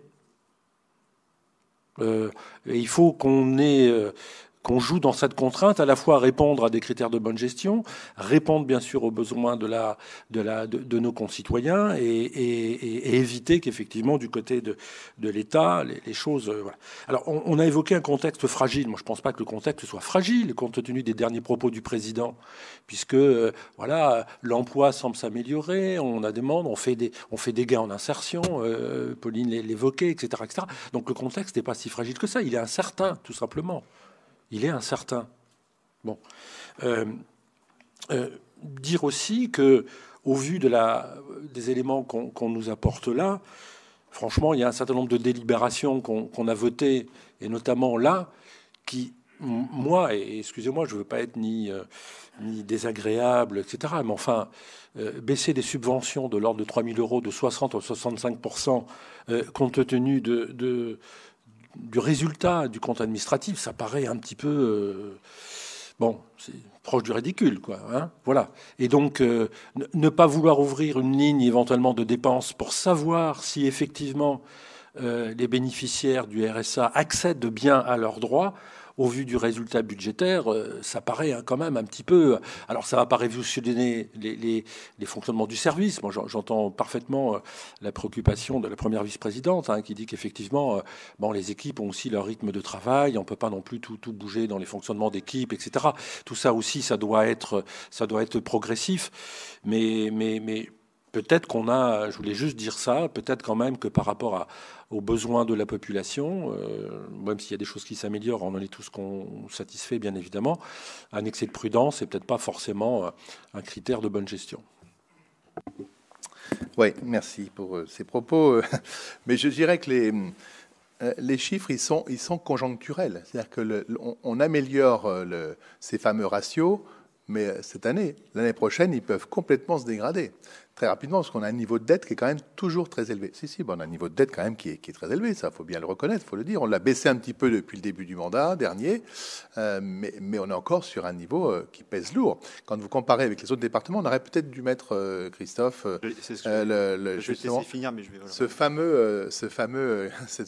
Et il faut qu'on joue dans cette contrainte, à la fois répondre à des critères de bonne gestion, répondre bien sûr aux besoins de nos concitoyens et éviter qu'effectivement du côté de l'État, les choses... voilà. Alors on a évoqué un contexte fragile. Moi je ne pense pas que le contexte soit fragile compte tenu des derniers propos du président, puisque voilà, l'emploi semble s'améliorer, on a des demandes, on fait des gains en insertion, Pauline l'évoquait, etc., etc. Donc le contexte n'est pas si fragile que ça, il est incertain tout simplement. Il est incertain. Bon. Dire aussi que, au vu des éléments qu'on nous apporte là, franchement, il y a un certain nombre de délibérations qu'on a votées, et notamment là, qui, moi, et excusez-moi, je ne veux pas être ni désagréable, etc., mais enfin, baisser des subventions de l'ordre de 3 000 euros de 60 à 65%, compte tenu du résultat du compte administratif, ça paraît un petit peu... bon, c'est proche du ridicule, quoi. Hein, voilà. Et donc, ne pas vouloir ouvrir une ligne éventuellement de dépenses pour savoir si effectivement les bénéficiaires du RSA accèdent bien à leurs droits, au vu du résultat budgétaire, ça paraît quand même un petit peu... Alors, ça ne va pas révolutionner les fonctionnements du service. Moi, j'entends parfaitement la préoccupation de la première vice-présidente, qui dit qu'effectivement, les équipes ont aussi leur rythme de travail. On ne peut pas non plus tout bouger dans les fonctionnements d'équipe, etc. Tout ça aussi, ça doit être progressif. Mais peut-être qu'on a... Je voulais juste dire ça. Peut-être quand même que par rapport aux besoins de la population, même s'il y a des choses qui s'améliorent, on en est tous satisfaits, bien évidemment, un excès de prudence n'est peut-être pas forcément un critère de bonne gestion. Oui, merci pour ces propos. Mais je dirais que les chiffres, ils sont conjoncturels. C'est-à-dire qu'on améliore ces fameux ratios, Mais cette année, l'année prochaine, ils peuvent complètement se dégrader très rapidement, parce qu'on a un niveau de dette qui est quand même toujours très élevé. On a un niveau de dette quand même qui est très élevé, ça, faut bien le reconnaître, faut le dire. On l'a baissé un petit peu depuis le début du mandat dernier, mais on est encore sur un niveau qui pèse lourd. Quand vous comparez avec les autres départements, on aurait peut-être dû mettre, Christophe, cette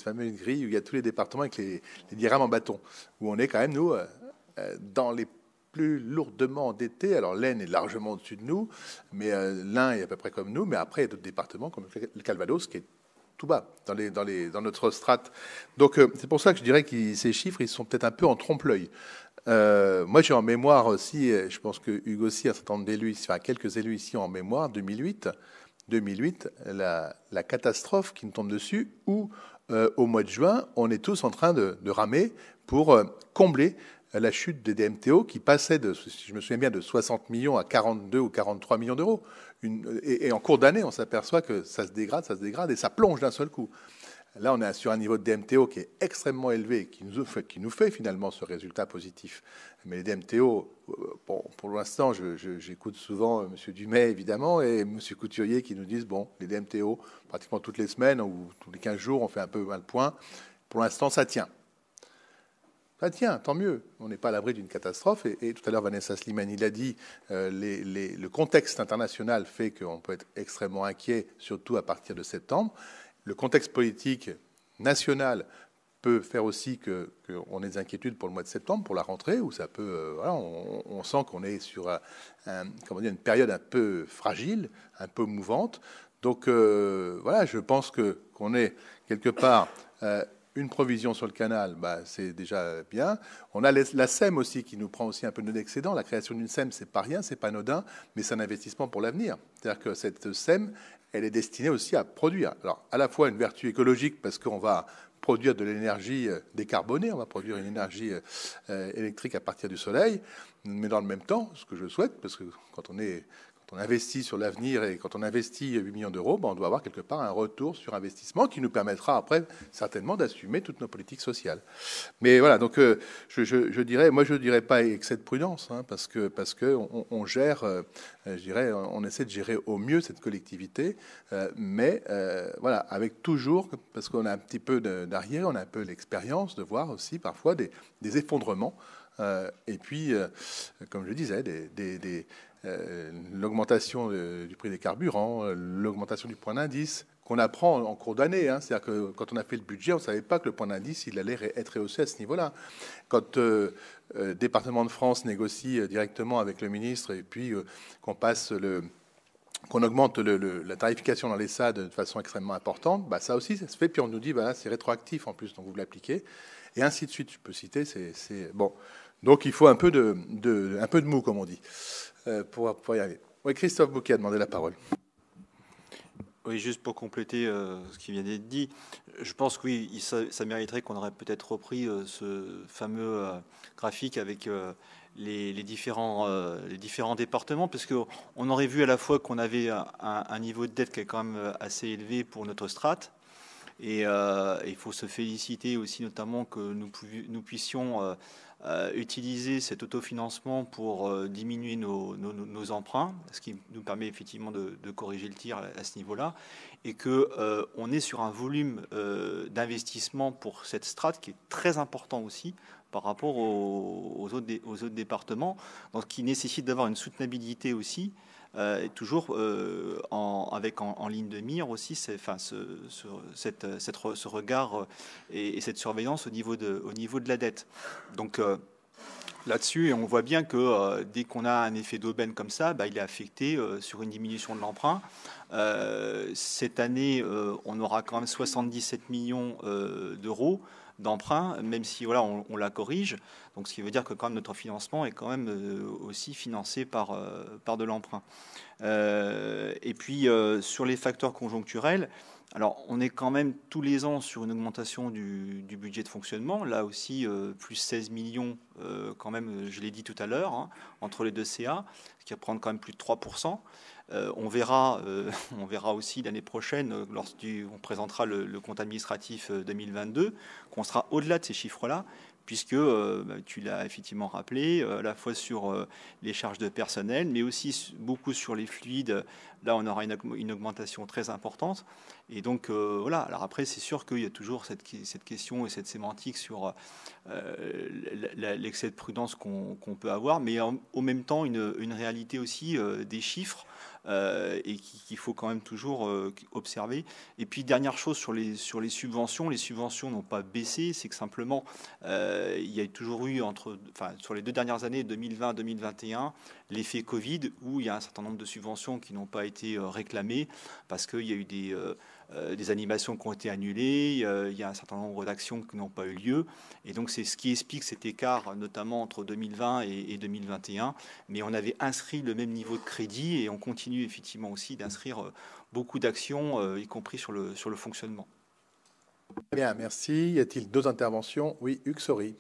fameuse grille où il y a tous les départements avec les diagrammes en bâton, où on est quand même, nous, dans les plus lourdement endettés. Alors l'Aisne est largement au-dessus de nous, mais l'Ain est à peu près comme nous, mais après il y a d'autres départements comme le Calvados qui est tout bas dans notre strate. Donc c'est pour ça que je dirais que ces chiffres, ils sont peut-être un peu en trompe-l'œil. Moi j'ai en mémoire aussi, je pense que Hugo aussi, un certain nombre d'élus, enfin quelques élus ici en mémoire, 2008, la catastrophe qui nous tombe dessus, où au mois de juin, on est tous en train de ramer pour combler la chute des DMTO qui passait, si je me souviens bien, de 60 millions à 42 ou 43 millions d'euros. Et en cours d'année, on s'aperçoit que ça se dégrade et ça plonge d'un seul coup. Là, on est sur un niveau de DMTO qui est extrêmement élevé, qui nous fait finalement ce résultat positif. Mais les DMTO, bon, pour l'instant, j'écoute souvent M. Dumay, évidemment, et M. Couturier qui nous disent, bon, les DMTO, pratiquement toutes les semaines ou tous les 15 jours, on fait un peu le point. Pour l'instant, ça tient. Ça tient, tant mieux. On n'est pas à l'abri d'une catastrophe. Et tout à l'heure, Vanessa Slimani l'a dit, le contexte international fait qu'on peut être extrêmement inquiet, surtout à partir de septembre. Le contexte politique national peut faire aussi qu'on ait des inquiétudes pour le mois de septembre, pour la rentrée, où ça peut, on sent qu'on est sur une période un peu fragile, un peu mouvante. Donc je pense qu'on est quelque part une provision sur le canal, c'est déjà bien. On a la SEM aussi qui nous prend aussi un peu de l'excédent. La création d'une SEM, c'est pas rien, c'est pas anodin, mais c'est un investissement pour l'avenir. C'est-à-dire que cette SEM, elle est destinée aussi à produire. Alors, à la fois une vertu écologique, parce qu'on va produire de l'énergie décarbonée, on va produire une énergie électrique à partir du soleil, mais dans le même temps, ce que je souhaite, parce que quand on investit sur l'avenir et quand on investit 8 millions d'euros, on doit avoir quelque part un retour sur investissement qui nous permettra après certainement d'assumer toutes nos politiques sociales. Mais voilà, donc je dirais pas excès de prudence, parce que on gère, on essaie de gérer au mieux cette collectivité, mais voilà, avec toujours, parce qu'on a un petit peu d'arrière, on a un peu l'expérience de voir aussi parfois des effondrements, et puis, comme je disais, l'augmentation du prix des carburants, l'augmentation du point d'indice, qu'on apprend en cours d'année. C'est-à-dire que quand on a fait le budget, on ne savait pas que le point d'indice, il allait être rehaussé à ce niveau-là. Quand le département de France négocie directement avec le ministre et puis qu'on augmente la tarification dans les SAD de façon extrêmement importante, ça aussi, ça se fait. Puis on nous dit, c'est rétroactif en plus, donc vous l'appliquez. Et ainsi de suite, je peux citer. C'est bon. Donc il faut un peu de mou, comme on dit. Pour y arriver. Oui, Christophe Bouquet a demandé la parole. Oui, juste pour compléter ce qui vient d'être dit, je pense que oui, ça mériterait qu'on aurait peut-être repris ce fameux graphique avec les différents départements, parce qu'on aurait vu à la fois qu'on avait un niveau de dette qui est quand même assez élevé pour notre strate, et il faut se féliciter aussi notamment que nous puissions utiliser cet autofinancement pour diminuer nos emprunts, ce qui nous permet effectivement de corriger le tir à ce niveau-là, et qu'on est sur un volume d'investissement pour cette strate qui est très important aussi par rapport aux autres départements, donc qui nécessite d'avoir une soutenabilité aussi, toujours en ligne de mire aussi, ce regard et cette surveillance au niveau de la dette. Donc là-dessus, on voit bien que dès qu'on a un effet d'aubaine comme ça, il est affecté sur une diminution de l'emprunt. Cette année, on aura quand même 77 millions d'euros d'emprunt, même si on la corrige. Donc, ce qui veut dire que quand même notre financement est quand même aussi financé par de l'emprunt. Et puis sur les facteurs conjoncturels, alors on est quand même tous les ans sur une augmentation du budget de fonctionnement. Là aussi, plus 16 millions quand même, je l'ai dit tout à l'heure, entre les deux CA, ce qui représente quand même plus de 3%. On verra aussi l'année prochaine, lorsqu'on présentera le compte administratif 2022, qu'on sera au-delà de ces chiffres-là, puisque tu l'as effectivement rappelé, à la fois sur les charges de personnel, mais aussi beaucoup sur les fluides. Là, on aura une augmentation très importante. Et donc, voilà. Alors après, c'est sûr qu'il y a toujours cette question et cette sémantique sur l'excès de prudence qu'on peut avoir, mais au même temps, une réalité aussi des chiffres et qu'il faut quand même toujours observer. Et puis, dernière chose sur les subventions. Les subventions n'ont pas baissé, c'est que simplement, il y a toujours eu, sur les 2 dernières années, 2020-2021, l'effet Covid, où il y a un certain nombre de subventions qui n'ont pas été réclamées parce qu'il y a eu des animations qui ont été annulées, il y a un certain nombre d'actions qui n'ont pas eu lieu. Et donc, c'est ce qui explique cet écart, notamment entre 2020 et 2021. Mais on avait inscrit le même niveau de crédit et on continue effectivement aussi d'inscrire beaucoup d'actions, y compris sur le fonctionnement. Bien, merci. Y a-t-il d'autres interventions? Oui, Hugues Saury.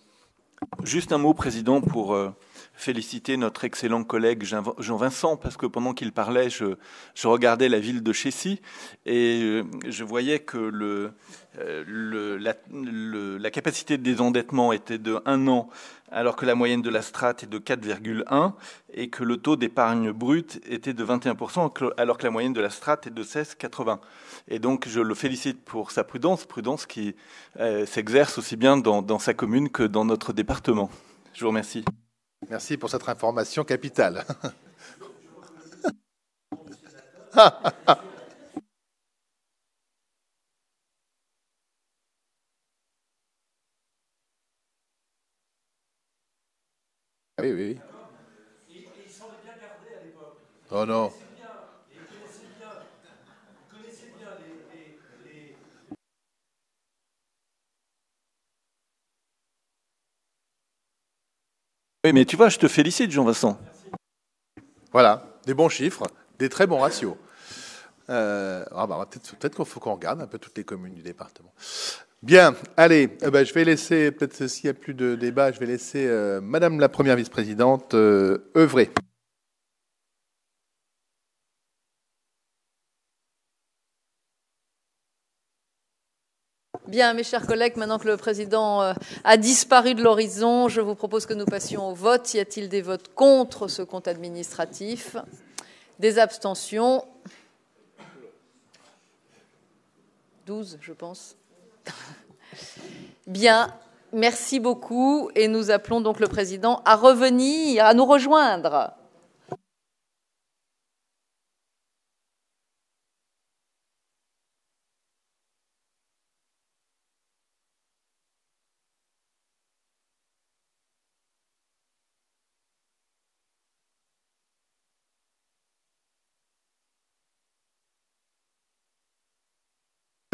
Juste un mot, Président, pour féliciter notre excellent collègue Jean-Vincent, parce que pendant qu'il parlait, je regardais la ville de Chécy et je voyais que la capacité de désendettement était de 1 an, alors que la moyenne de la strate est de 4,1 et que le taux d'épargne brute était de 21%, alors que la moyenne de la strate est de 16,80. Et donc, je le félicite pour sa prudence qui s'exerce aussi bien dans sa commune que dans notre département. Je vous remercie. Merci pour cette information capitale. Oui, oui. Il semblait bien gardé à l'époque. Oh non. Oui, mais tu vois, je te félicite, Jean-Vincent. Voilà, des bons chiffres, des très bons ratios. Peut-être qu'il faut qu'on regarde un peu toutes les communes du département. Bien, allez, je vais laisser, peut-être s'il n'y a plus de débat, je vais laisser Madame la Première Vice-Présidente œuvrer. Bien, mes chers collègues, maintenant que le président a disparu de l'horizon, je vous propose que nous passions au vote. Y a-t-il des votes contre ce compte administratif? Des abstentions? 12, je pense. Bien, merci beaucoup. Et nous appelons donc le président à revenir, à nous rejoindre.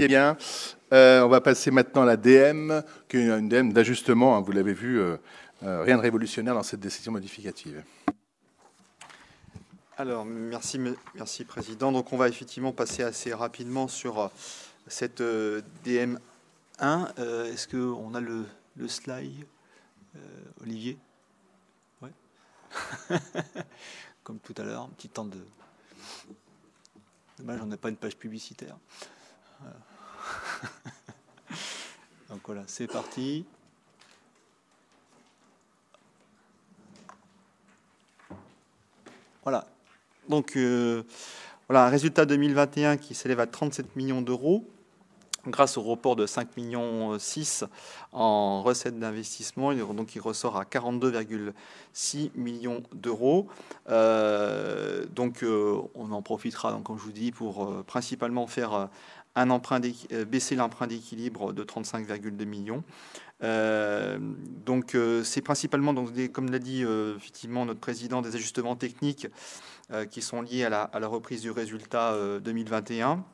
Eh bien, on va passer maintenant à la DM, qui est une DM d'ajustement, hein, vous l'avez vu, rien de révolutionnaire dans cette décision modificative. Alors, merci Président. Donc, on va effectivement passer assez rapidement sur cette DM1. Est-ce qu'on a le slide, Olivier? Ouais. Comme tout à l'heure, un petit temps de... Dommage, on n'a pas une page publicitaire. Voilà. Donc voilà, c'est parti. Voilà. Donc voilà un résultat 2021 qui s'élève à 37 millions d'euros grâce au report de 5,6 millions en recettes d'investissement. Donc il ressort à 42,6 millions d'euros. Donc on en profitera, donc, comme je vous dis, pour principalement faire baisser l'emprunt d'équilibre de 35,2 millions. Donc c'est principalement, comme l'a dit effectivement notre président, des ajustements techniques qui sont liés à la reprise du résultat 2021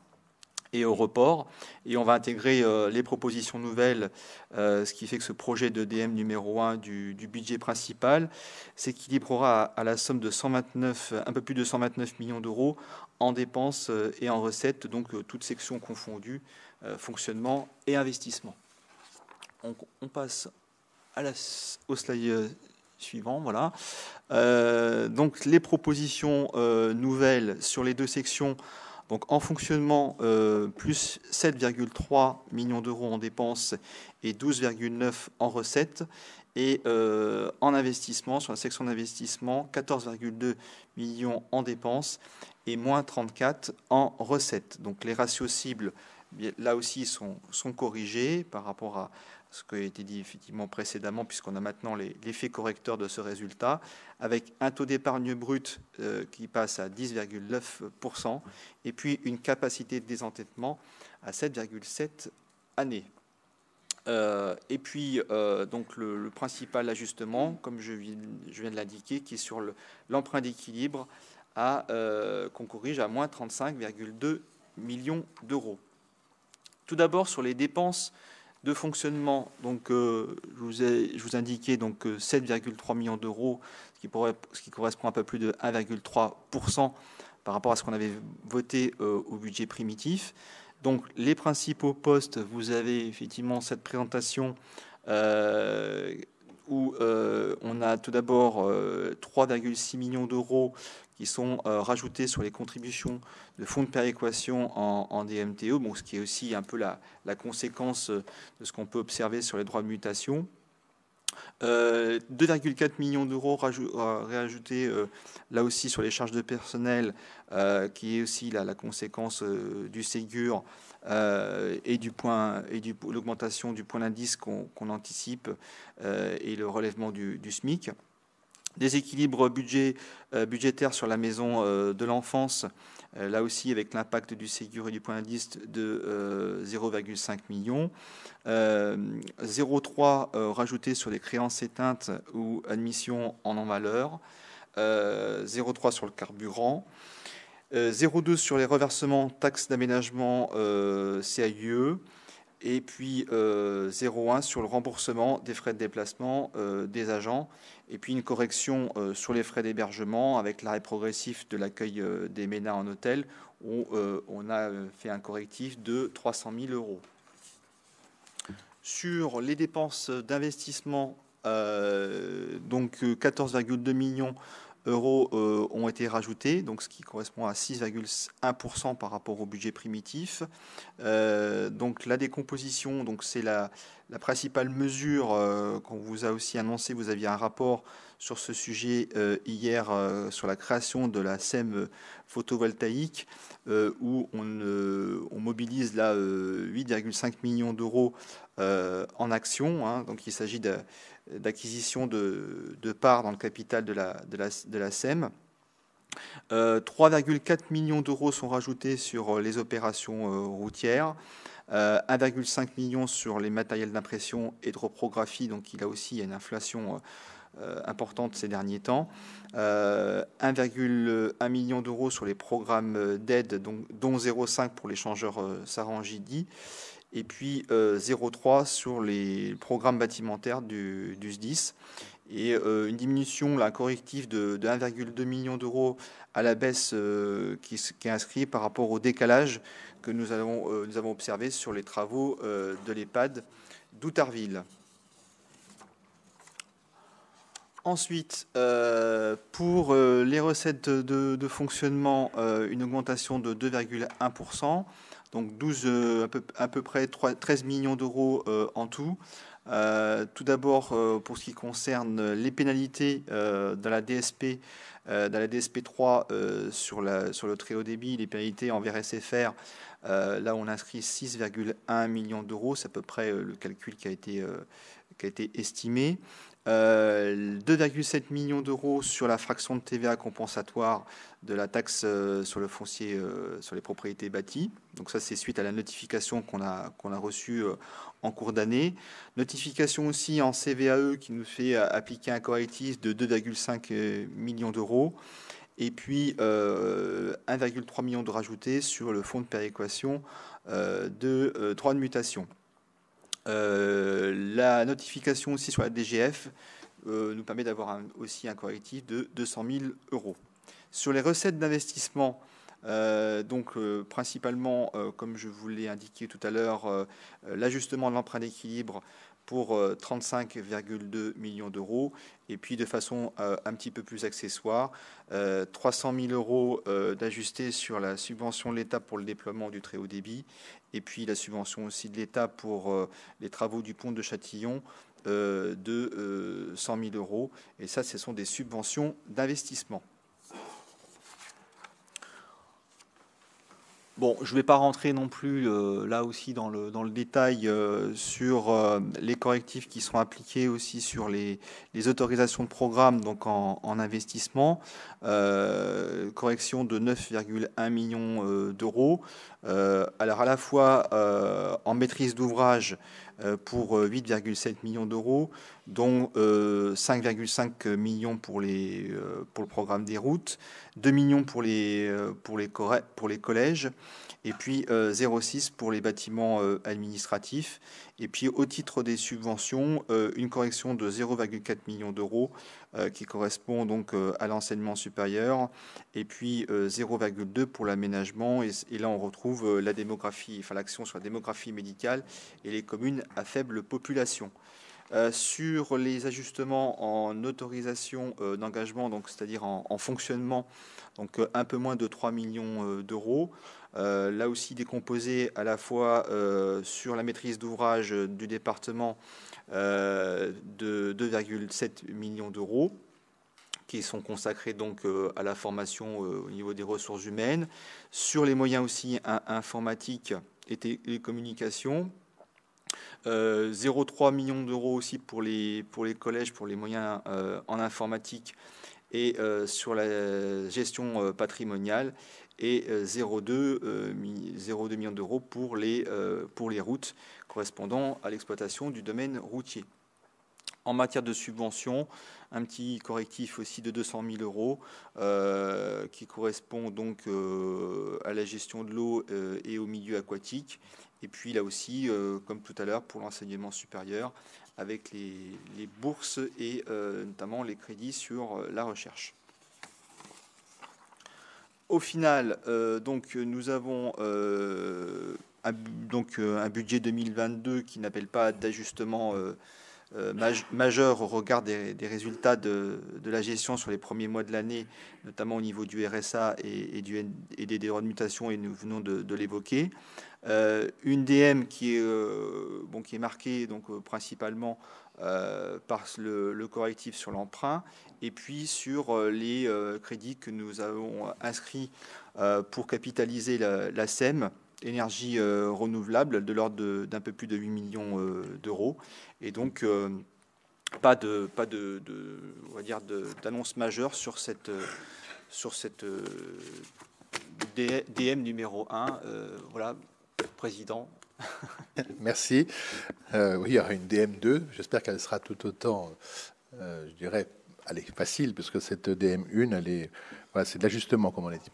et au report. Et on va intégrer les propositions nouvelles, ce qui fait que ce projet de DM numéro 1 du budget principal s'équilibrera à la somme de un peu plus de 129 millions d'euros en dépenses et en recettes, donc toutes sections confondues, fonctionnement et investissement. On passe au slide suivant, voilà. Donc les propositions nouvelles sur les deux sections, donc en fonctionnement, plus 7,3 millions d'euros en dépenses et 12,9 en recettes. Et en investissement, sur la section d'investissement, 14,2 millions en dépenses et moins 34 en recettes. Donc les ratios cibles, là aussi, sont corrigés par rapport à ce qui a été dit effectivement précédemment, puisqu'on a maintenant l'effet correcteur de ce résultat, avec un taux d'épargne brute qui passe à 10,9% et puis une capacité de désendettement à 7,7 années. Et puis, donc le principal ajustement, comme je viens de l'indiquer, qui est sur l'emprunt d'équilibre, qu'on corrige à moins 35,2 millions d'euros. Tout d'abord, sur les dépenses de fonctionnement, donc, je vous indiquais donc 7,3 millions d'euros, ce qui correspond à un peu plus de 1,3% par rapport à ce qu'on avait voté au budget primitif. Donc, les principaux postes, vous avez effectivement cette présentation où on a tout d'abord 3,6 millions d'euros qui sont rajoutés sur les contributions de fonds de péréquation en DMTO, bon, ce qui est aussi un peu la conséquence de ce qu'on peut observer sur les droits de mutation. 2,4 millions d'euros réajoutés là aussi sur les charges de personnel, qui est aussi la conséquence du Ségur et l'augmentation du point d'indice qu'on anticipe et le relèvement du SMIC. Des équilibres budgétaires sur la maison de l'enfance, là aussi avec l'impact du Ségur et du point d'indice de 0,5 millions. 0,3 rajouté sur les créances éteintes ou admissions en non-valeur. 0,3 sur le carburant. 0,2 sur les reversements taxes d'aménagement CAIE. Et puis 0,1 sur le remboursement des frais de déplacement des agents. Et puis une correction sur les frais d'hébergement avec l'arrêt progressif de l'accueil des MENA en hôtel, où on a fait un correctif de 300 000 euros. Sur les dépenses d'investissement, donc 14,2 millions d'euros ont été rajoutés, donc ce qui correspond à 6,1% par rapport au budget primitif. Donc la décomposition, donc c'est la principale mesure qu'on vous a aussi annoncé. Vous aviez un rapport sur ce sujet hier sur la création de la SEM photovoltaïque, où on mobilise là 8,5 millions d'euros en actions. Hein. Donc il s'agit d'acquisition de parts dans le capital de la SEM. 3,4 millions d'euros sont rajoutés sur les opérations routières, 1,5 million sur les matériels d'impression et de reprographie, donc il a aussi une inflation importante ces derniers temps, 1,1 million d'euros sur les programmes d'aide, dont 0,5 pour l'échangeur Sarangi-Di, et puis 0,3 sur les programmes bâtimentaires du SDIS, et une diminution, là, un correctif de 1,2 million d'euros à la baisse qui est inscrit par rapport au décalage que nous avons observé sur les travaux de l'EHPAD d'Outarville. Ensuite, pour les recettes de fonctionnement, une augmentation de 2,1%, donc à peu près 13 millions d'euros en tout. Tout d'abord, pour ce qui concerne les pénalités dans la DSP 3 sur le très haut débit, les pénalités envers SFR, là on inscrit 6,1 millions d'euros, c'est à peu près le calcul qui a été estimé. 2,7 millions d'euros sur la fraction de TVA compensatoire de la taxe sur le foncier sur les propriétés bâties. Donc ça, c'est suite à la notification qu'on a reçue en cours d'année. Notification aussi en CVAE qui nous fait appliquer un correctif de 2,5 millions d'euros. Et puis 1,3 million de rajoutés sur le fonds de péréquation de droits de mutation. La notification aussi sur la DGF nous permet d'avoir aussi un correctif de 200 000 euros. Sur les recettes d'investissement, principalement, comme je vous l'ai indiqué tout à l'heure, l'ajustement de l'emprunt d'équilibre pour 35,2 millions d'euros. Et puis, de façon un petit peu plus accessoire, 300 000 euros d'ajustés sur la subvention de l'État pour le déploiement du très haut débit, et puis la subvention aussi de l'État pour les travaux du pont de Châtillon de 100 000 euros. Et ça, ce sont des subventions d'investissement. Bon, je ne vais pas rentrer non plus là aussi dans le détail sur les correctifs qui sont appliqués aussi sur les autorisations de programme donc en investissement. Correction de 9,1 millions d'euros. Alors à la fois en maîtrise d'ouvrage pour 8,7 millions d'euros, dont 5,5 millions pour le programme des routes, 2 millions pour les collèges, et puis 0,6 pour les bâtiments administratifs. Et puis au titre des subventions, une correction de 0,4 millions d'euros qui correspond donc à l'enseignement supérieur, et puis 0,2 pour l'aménagement. Et là on retrouve la démographie, enfin l'action sur la démographie médicale et les communes à faible population. Sur les ajustements en autorisation d'engagement, donc c'est-à-dire en fonctionnement, donc un peu moins de 3 millions d'euros. Là aussi décomposé à la fois sur la maîtrise d'ouvrage du département de 2,7 millions d'euros qui sont consacrés donc à la formation au niveau des ressources humaines, sur les moyens aussi informatiques et télécommunications. 0,3 millions d'euros aussi pour les collèges, pour les moyens en informatique et sur la gestion patrimoniale, et 0,2 millions d'euros pour les routes correspondant à l'exploitation du domaine routier. En matière de subventions, un petit correctif aussi de 200 000 euros qui correspond donc à la gestion de l'eau et au milieu aquatique. Et puis là aussi, comme tout à l'heure, pour l'enseignement supérieur, avec les bourses et notamment les crédits sur la recherche. Au final, donc, nous avons un budget 2022 qui n'appelle pas d'ajustement majeur au regard des résultats de la gestion sur les premiers mois de l'année, notamment au niveau du RSA et des droits de mutation, et nous venons de l'évoquer. Une DM qui est marquée donc, principalement par le correctif sur l'emprunt, et puis sur les crédits que nous avons inscrits pour capitaliser la SEM, énergie renouvelable, de l'ordre d'un peu plus de 8 millions d'euros. Et donc, pas d'annonce majeure sur cette DM numéro 1. Voilà, Président. Merci. Oui, il y aura une DM2. J'espère qu'elle sera tout autant, je dirais, facile, parce que cette DM1, voilà, c'est de l'ajustement, comme on a dit.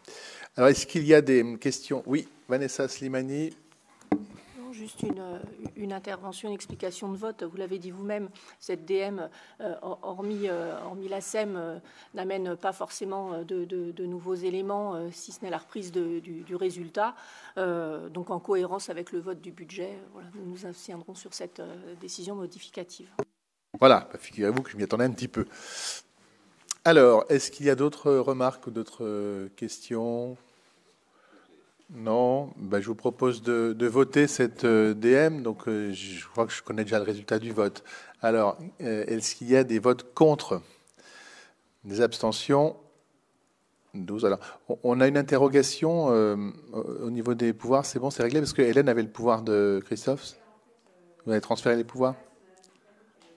Alors, est-ce qu'il y a des questions? Oui, Vanessa Slimani. Non, juste une intervention, une explication de vote. Vous l'avez dit vous-même, cette DM, hormis la SEM, n'amène pas forcément de nouveaux éléments, si ce n'est la reprise du résultat. Donc, en cohérence avec le vote du budget, voilà, nous nous abstiendrons sur cette décision modificative. Voilà, figurez-vous que je m'y attendais un petit peu. Alors, est-ce qu'il y a d'autres remarques ou d'autres questions? Non, je vous propose de voter cette DM. Donc, je crois que je connais déjà le résultat du vote. Alors, est-ce qu'il y a des votes contre? Des abstentions? 12. Alors, on a une interrogation au niveau des pouvoirs. C'est bon, c'est réglé, parce que Hélène avait le pouvoir de Christophe. Vous avez transféré les pouvoirs?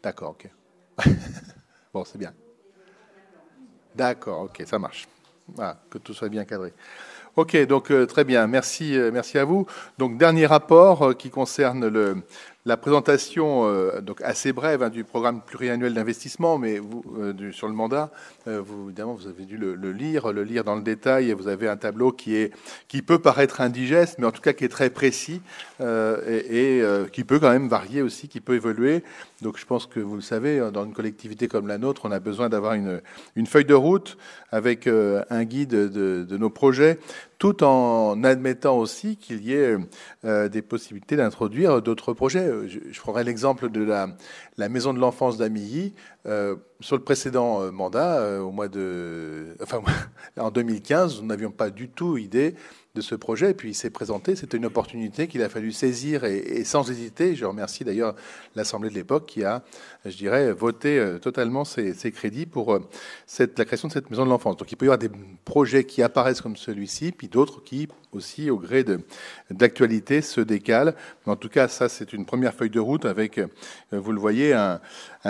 D'accord, ok. Bon, c'est bien. D'accord, ok, ça marche. Voilà, que tout soit bien cadré. Ok, donc très bien, merci à vous. Donc dernier rapport qui concerne la présentation donc assez brève du programme pluriannuel d'investissement, mais vous sur le mandat, évidemment vous avez dû le lire dans le détail, et vous avez un tableau qui peut paraître indigeste, mais en tout cas qui est très précis et qui peut quand même varier aussi, qui peut évoluer. Donc je pense que vous le savez, dans une collectivité comme la nôtre, on a besoin d'avoir une feuille de route avec un guide de nos projets, tout en admettant aussi qu'il y ait des possibilités d'introduire d'autres projets. Je prendrai l'exemple de la maison de l'enfance d'Amilly. Sur le précédent mandat, en 2015, nous n'avions pas du tout idée de ce projet, et puis il s'est présenté. C'était une opportunité qu'il a fallu saisir et sans hésiter. Je remercie d'ailleurs l'Assemblée de l'époque qui a, je dirais, voté totalement ses crédits pour la création de cette maison de l'enfance. Donc il peut y avoir des projets qui apparaissent comme celui-ci, puis d'autres qui aussi, au gré d'actualité, se décalent. Mais en tout cas, ça, c'est une première feuille de route avec, vous le voyez, un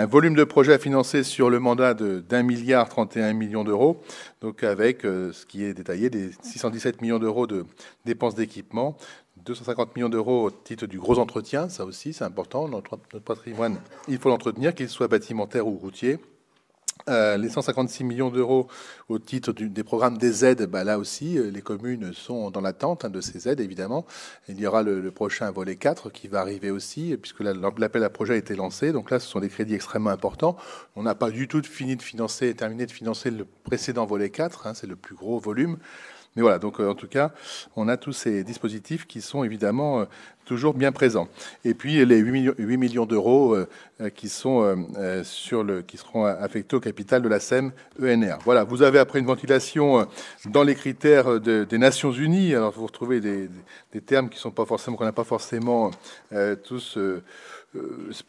volume de projets à financer sur le mandat d'1,31 milliard d'euros. Donc avec ce qui est détaillé, des 617 millions d'euros de dépenses d'équipement, 250 millions d'euros au titre du gros entretien, ça aussi c'est important, notre patrimoine, il faut l'entretenir, qu'il soit bâtimentaire ou routier. Les 156 millions d'euros au titre des programmes des aides, là aussi, les communes sont dans l'attente de ces aides, évidemment. Il y aura le prochain volet 4 qui va arriver aussi, puisque l'appel à projet a été lancé. Donc là, ce sont des crédits extrêmement importants. On n'a pas du tout terminé de financer le précédent volet 4, c'est le plus gros volume. Mais voilà, donc en tout cas, on a tous ces dispositifs qui sont évidemment toujours bien présents. Et puis les 8 millions d'euros qui seront affectés au capital de la SEM ENR. Voilà, vous avez après une ventilation dans les critères des Nations Unies. Alors vous retrouvez des termes qui sont pas forcément, qu'on n'a pas forcément tous,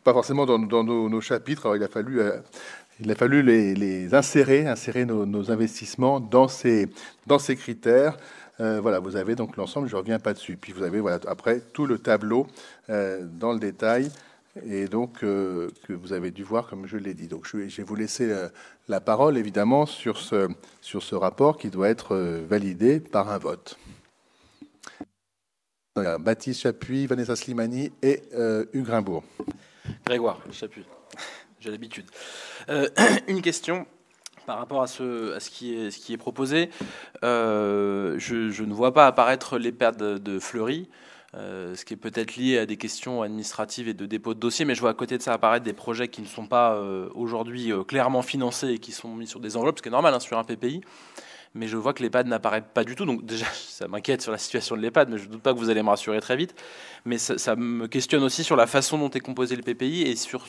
pas forcément dans nos chapitres. Alors il a fallu les insérer nos investissements dans ces critères. Voilà, vous avez donc l'ensemble, je ne reviens pas dessus. Puis vous avez après tout le tableau dans le détail, et donc que vous avez dû voir comme je l'ai dit. Donc je vais vous laisser la parole évidemment sur ce rapport qui doit être validé par un vote. Baptiste Chapuis, Vanessa Slimani et Hugues Rimbourg. Grégoire Chapuis. J'ai l'habitude. Une question par rapport à ce qui est proposé. Je ne vois pas apparaître l'EHPAD de Fleury, ce qui est peut-être lié à des questions administratives et de dépôt de dossier, mais je vois à côté de ça apparaître des projets qui ne sont pas aujourd'hui clairement financés et qui sont mis sur des enveloppes, ce qui est normal sur un PPI. Mais je vois que l'EHPAD n'apparaît pas du tout. Donc déjà, ça m'inquiète sur la situation de l'EHPAD, mais je ne doute pas que vous allez me rassurer très vite. Mais ça me questionne aussi sur la façon dont est composé le PPI et sur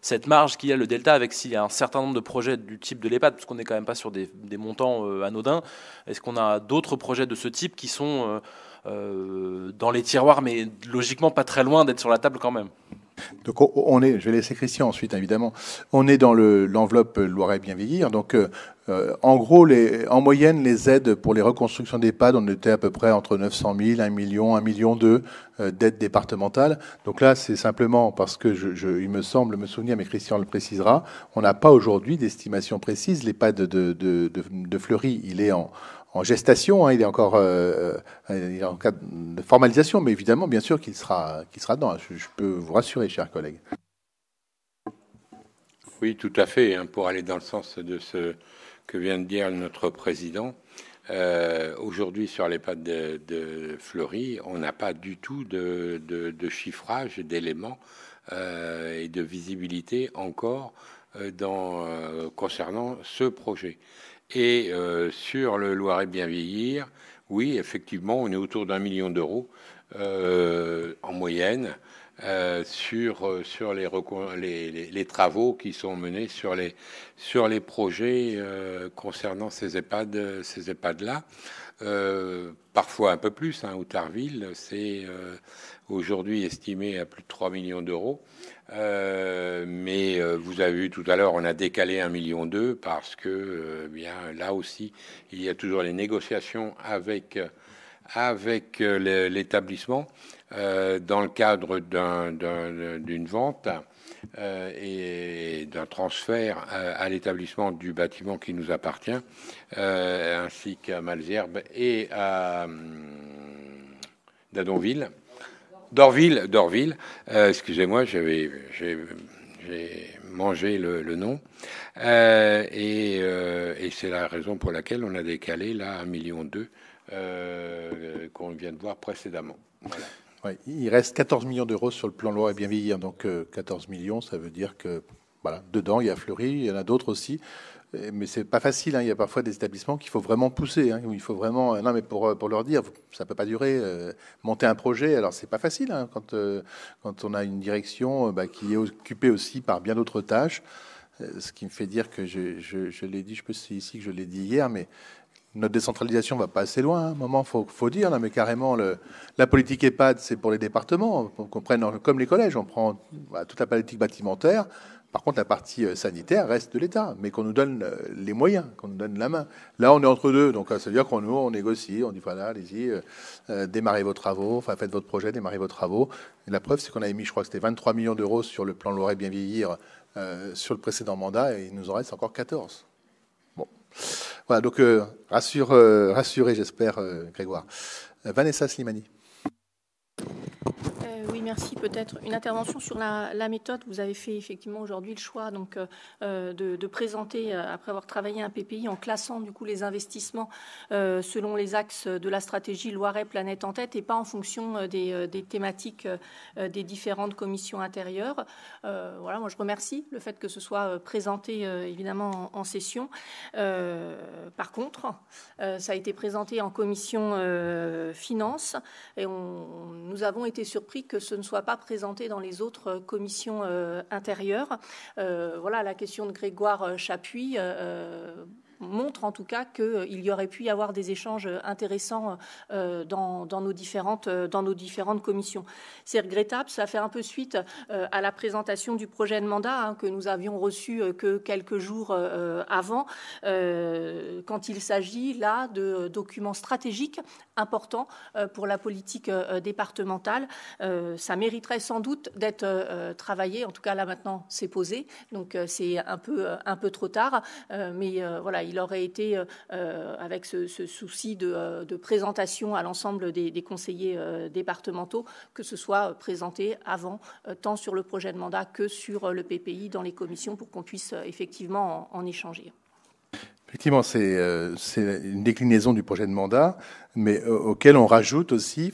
cette marge qu'il y a, le delta, avec s'il y a un certain nombre de projets du type de l'EHPAD, parce qu'on n'est quand même pas sur des montants anodins. Est-ce qu'on a d'autres projets de ce type qui sont dans les tiroirs, mais logiquement pas très loin d'être sur la table quand même? Donc je vais laisser Christian ensuite, évidemment. On est dans l'enveloppe Loiret bien vieillir. Donc en gros, en moyenne, les aides pour les reconstructions d'EHPAD, on était à peu près entre 900 000, 1 million, 1,2 million d'aides départementales. Donc là, c'est simplement parce que il me semble me souvenir, mais Christian le précisera, on n'a pas aujourd'hui d'estimation précise. L'EHPAD de Fleury, il est en gestation, il est encore il est en cas de formalisation, mais évidemment, bien sûr qu'il sera dedans. Je peux vous rassurer, chers collègues. Oui, tout à fait. Pour aller dans le sens de ce que vient de dire notre président, aujourd'hui sur l'EHPAD de Fleury, on n'a pas du tout de chiffrage, d'éléments et de visibilité encore concernant ce projet. Et sur le Loiret bien vieillir, oui, effectivement, on est autour d'1 million d'euros en moyenne sur les travaux qui sont menés sur les projets concernant ces EHPAD-là. Parfois un peu plus. Outarville, c'est aujourd'hui estimé à plus de 3 millions d'euros. Mais vous avez vu tout à l'heure, on a décalé 1,2 million parce que là aussi, il y a toujours les négociations avec l'établissement dans le cadre d'une vente et d'un transfert à l'établissement du bâtiment qui nous appartient, ainsi qu'à Malesherbes et à Dadonville. Dorville, excusez-moi, j'ai mangé le nom, et c'est la raison pour laquelle on a décalé là 1,2 million qu'on vient de voir précédemment. Voilà. Ouais, il reste 14 millions d'euros sur le plan Loiret bien vieillir, donc 14 millions, ça veut dire que Voilà, dedans, il y a Fleury, il y en a d'autres aussi. Mais c'est pas facile. Hein. Il y a parfois des établissements qu'il faut vraiment pousser. Hein, où il faut vraiment. Non, mais pour leur dire, ça peut pas durer. Monter un projet, alors c'est pas facile. Hein, quand on a une direction qui est occupée aussi par bien d'autres tâches. Ce qui me fait dire que je l'ai dit, je peux c'est ici que je l'ai dit hier, mais notre décentralisation va pas assez loin. À un moment, faut dire, là, mais carrément, la politique EHPAD, c'est pour les départements. Qu'on prenne, comme les collèges, on prend toute la politique bâtimentaire. Par contre, la partie sanitaire reste de l'État, mais qu'on nous donne les moyens, qu'on nous donne la main. Là, on est entre deux, donc ça veut dire on négocie, on dit voilà, allez-y, démarrez vos travaux, enfin faites votre projet, démarrez vos travaux. Et la preuve, c'est qu'on avait mis, je crois que c'était 23 millions d'euros sur le plan Loiret bien vieillir sur le précédent mandat, et il nous en reste encore 14. Bon, voilà, donc rassurez, j'espère, Grégoire. Vanessa Slimani. Oui, merci. Peut-être une intervention sur la méthode. Vous avez fait effectivement aujourd'hui le choix donc, de présenter, après avoir travaillé un PPI, en classant du coup les investissements selon les axes de la stratégie Loiret Planète en tête et pas en fonction des thématiques des différentes commissions intérieures. Voilà, moi je remercie le fait que ce soit présenté évidemment en session. Par contre, ça a été présenté en commission finance et nous avons été surpris que ce ne soit pas présenté dans les autres commissions intérieures. Voilà, la question de Grégoire Chapuis montre en tout cas qu'il y aurait pu y avoir des échanges intéressants dans nos différentes commissions. C'est regrettable, ça fait un peu suite à la présentation du projet de mandat que nous avions reçu que quelques jours avant, quand il s'agit là de documents stratégiques importants pour la politique départementale. Ça mériterait sans doute d'être travaillé, en tout cas là maintenant c'est posé, donc c'est un peu trop tard, mais voilà, il aurait été, avec ce souci de présentation à l'ensemble des conseillers départementaux, que ce soit présenté avant, tant sur le projet de mandat que sur le PPI dans les commissions, pour qu'on puisse effectivement en échanger. Effectivement, c'est une déclinaison du projet de mandat, mais auquel on rajoute aussi,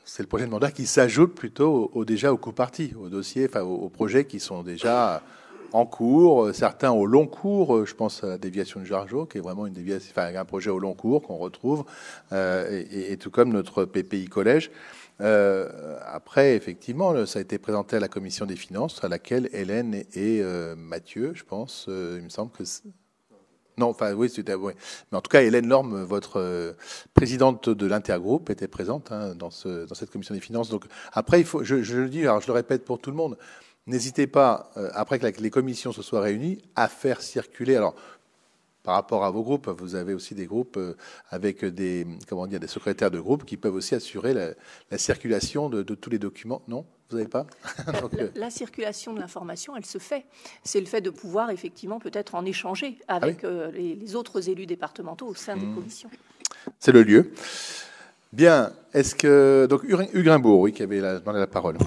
c'est le projet de mandat qui s'ajoute plutôt déjà aux coparties, aux dossiers, aux projets qui sont déjà en cours, certains au long cours. Je pense à la déviation de Jargeau, qui est vraiment une déviation, un projet au long cours qu'on retrouve, et tout comme notre PPI collège. Après, effectivement, ça a été présenté à la commission des finances, à laquelle Hélène et Mathieu, je pense, il me semble que non, enfin oui, c'était oui. Mais en tout cas, Hélène Lorme, votre présidente de l'intergroupe, était présente dans cette commission des finances. Donc après, il faut, je le dis, alors je le répète pour tout le monde. N'hésitez pas, après que les commissions se soient réunies, à faire circuler. Alors, par rapport à vos groupes, vous avez aussi des groupes avec des secrétaires de groupe qui peuvent aussi assurer la circulation de tous les documents. Non, vous n'avez pas? Donc, la circulation de l'information, elle se fait. C'est le fait de pouvoir effectivement peut-être en échanger avec les autres élus départementaux au sein des commissions. C'est le lieu. Bien. Est-ce que donc Hugues Rimbaud, oui, qui avait demandé la parole.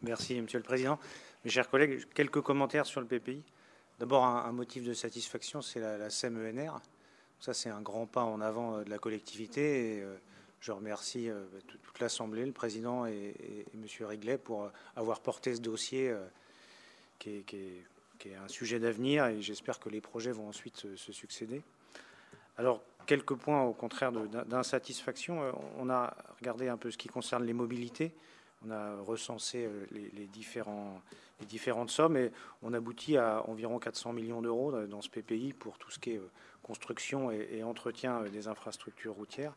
Merci, Monsieur le Président. Mes chers collègues, quelques commentaires sur le PPI. D'abord, un motif de satisfaction, c'est la SEM-ENR. Ça, c'est un grand pas en avant de la collectivité. Et, je remercie toute l'Assemblée, le Président et Monsieur Riglet pour avoir porté ce dossier qui est un sujet d'avenir. Et j'espère que les projets vont ensuite se succéder. Alors, quelques points, au contraire, d'insatisfaction. On a regardé un peu ce qui concerne les mobilités. On a recensé les différentes sommes et on aboutit à environ 400 millions d'euros dans ce PPI pour tout ce qui est construction et entretien des infrastructures routières.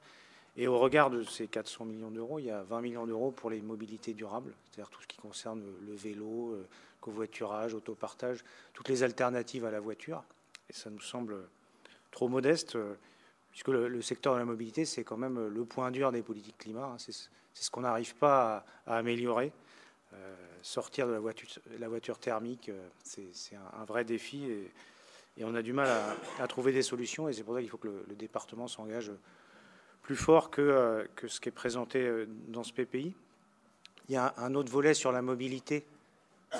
Et au regard de ces 400 millions d'euros, il y a 20 millions d'euros pour les mobilités durables, c'est-à-dire tout ce qui concerne le vélo, le covoiturage, autopartage, toutes les alternatives à la voiture. Et ça nous semble trop modeste, puisque le secteur de la mobilité, c'est quand même le point dur des politiques climat. C'est ce qu'on n'arrive pas à améliorer. Sortir de la voiture thermique, c'est un vrai défi et on a du mal à trouver des solutions. Et c'est pour ça qu'il faut que le département s'engage plus fort que ce qui est présenté dans ce PPI. Il y a un autre volet sur la mobilité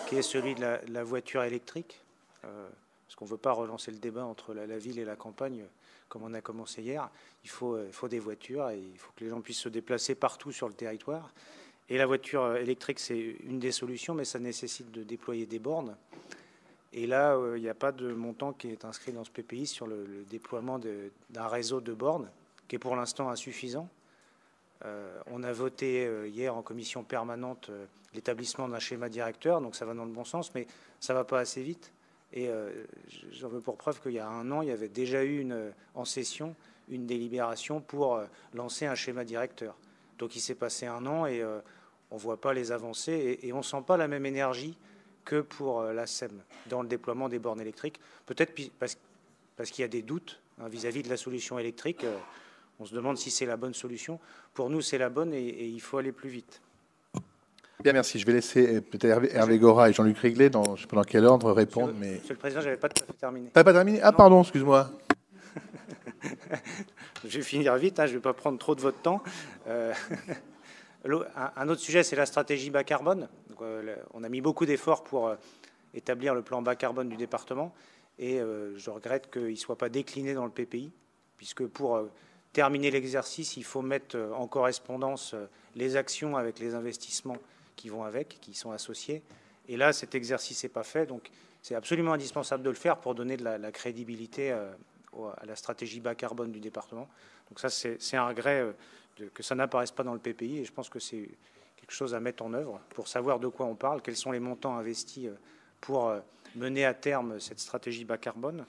qui est celui de la voiture électrique. Parce qu'on ne veut pas relancer le débat entre la ville et la campagne comme on a commencé hier. Il faut des voitures et il faut que les gens puissent se déplacer partout sur le territoire. Et la voiture électrique, c'est une des solutions, mais ça nécessite de déployer des bornes. Et là, il n'y a pas de montant qui est inscrit dans ce PPI sur le déploiement d'un réseau de bornes, qui est pour l'instant insuffisant. On a voté hier en commission permanente l'établissement d'un schéma directeur, donc ça va dans le bon sens, mais ça ne va pas assez vite. Et j'en veux pour preuve qu'il y a un an, il y avait déjà eu en session une délibération pour lancer un schéma directeur. Donc il s'est passé un an et on ne voit pas les avancées et on ne sent pas la même énergie que pour la SEM dans le déploiement des bornes électriques. Peut-être parce qu'il y a des doutes vis-à-vis de la solution électrique. On se demande si c'est la bonne solution. Pour nous, c'est la bonne et il faut aller plus vite. Bien, merci. Je vais laisser peut-être Hervé Gora et Jean-Luc Réglet, je ne sais pas dans quel ordre, répondre. Monsieur le Président, je n'avais pas tout à fait terminé. Tu n'avais pas terminé? Ah, non. Pardon, excuse-moi. Je vais finir vite, je ne vais pas prendre trop de votre temps. Un autre sujet, c'est la stratégie bas carbone. Donc, on a mis beaucoup d'efforts pour établir le plan bas carbone du département et je regrette qu'il ne soit pas décliné dans le PPI, puisque pour terminer l'exercice, il faut mettre en correspondance les actions avec les investissements qui vont avec, qui sont associés. Et là, cet exercice n'est pas fait, donc c'est absolument indispensable de le faire pour donner de la crédibilité à la stratégie bas carbone du département. Donc ça, c'est un regret que ça n'apparaisse pas dans le PPI et je pense que c'est quelque chose à mettre en œuvre pour savoir de quoi on parle, quels sont les montants investis pour mener à terme cette stratégie bas carbone.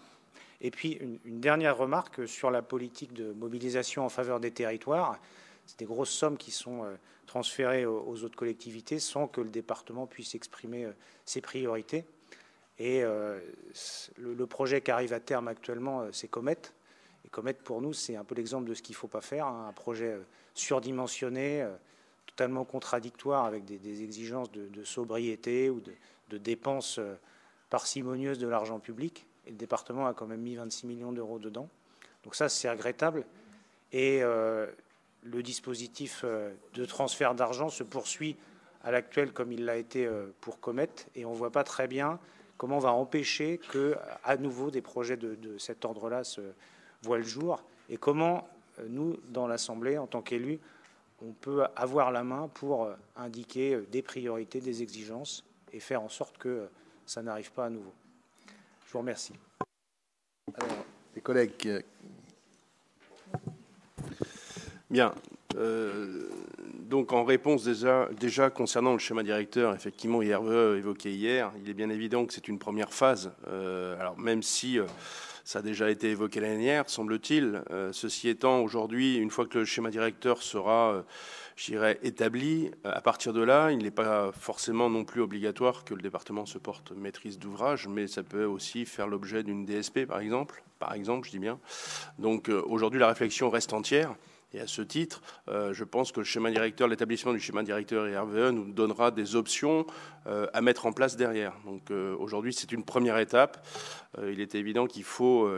Et puis, une dernière remarque sur la politique de mobilisation en faveur des territoires. C'est des grosses sommes qui sont transférées aux autres collectivités sans que le département puisse exprimer ses priorités. Et le projet qui arrive à terme actuellement, c'est Comet. Et Comet, pour nous, c'est un peu l'exemple de ce qu'il ne faut pas faire. Un projet surdimensionné, totalement contradictoire avec des exigences de sobriété ou de dépenses parcimonieuses de l'argent public. Et le département a quand même mis 26 millions d'euros dedans. Donc ça, c'est regrettable. Et le dispositif de transfert d'argent se poursuit à l'actuel comme il l'a été pour Comet. Et on ne voit pas très bien comment on va empêcher que, à nouveau, des projets de cet ordre-là se voient le jour. Et comment, nous, dans l'Assemblée, en tant qu'élus, on peut avoir la main pour indiquer des priorités, des exigences et faire en sorte que ça n'arrive pas à nouveau. Je vous remercie. Alors, les collègues. Bien. Donc, en réponse déjà concernant le schéma directeur, effectivement, Hervé évoqué hier, il est bien évident que c'est une première phase. Alors, même si ça a déjà été évoqué l'année dernière, semble-t-il, ceci étant, aujourd'hui, une fois que le schéma directeur sera, je dirais, établi, à partir de là, il n'est pas forcément non plus obligatoire que le département se porte maîtrise d'ouvrage, mais ça peut aussi faire l'objet d'une DSP, par exemple, je dis bien. Donc, aujourd'hui, la réflexion reste entière. Et à ce titre, je pense que le schéma directeur, l'établissement du schéma directeur et RVE nous donnera des options à mettre en place derrière. Donc aujourd'hui, c'est une première étape. Il est évident qu'il faut,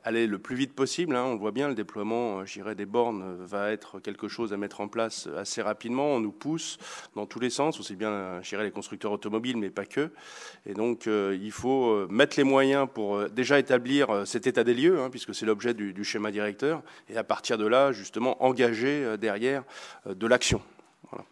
aller le plus vite possible. On le voit bien, le déploiement, des bornes va être quelque chose à mettre en place assez rapidement. On nous pousse dans tous les sens, aussi bien, les constructeurs automobiles, mais pas que. Et donc, il faut mettre les moyens pour déjà établir cet état des lieux, puisque c'est l'objet du schéma directeur. Et à partir de là, justement, engager derrière de l'action. Voilà.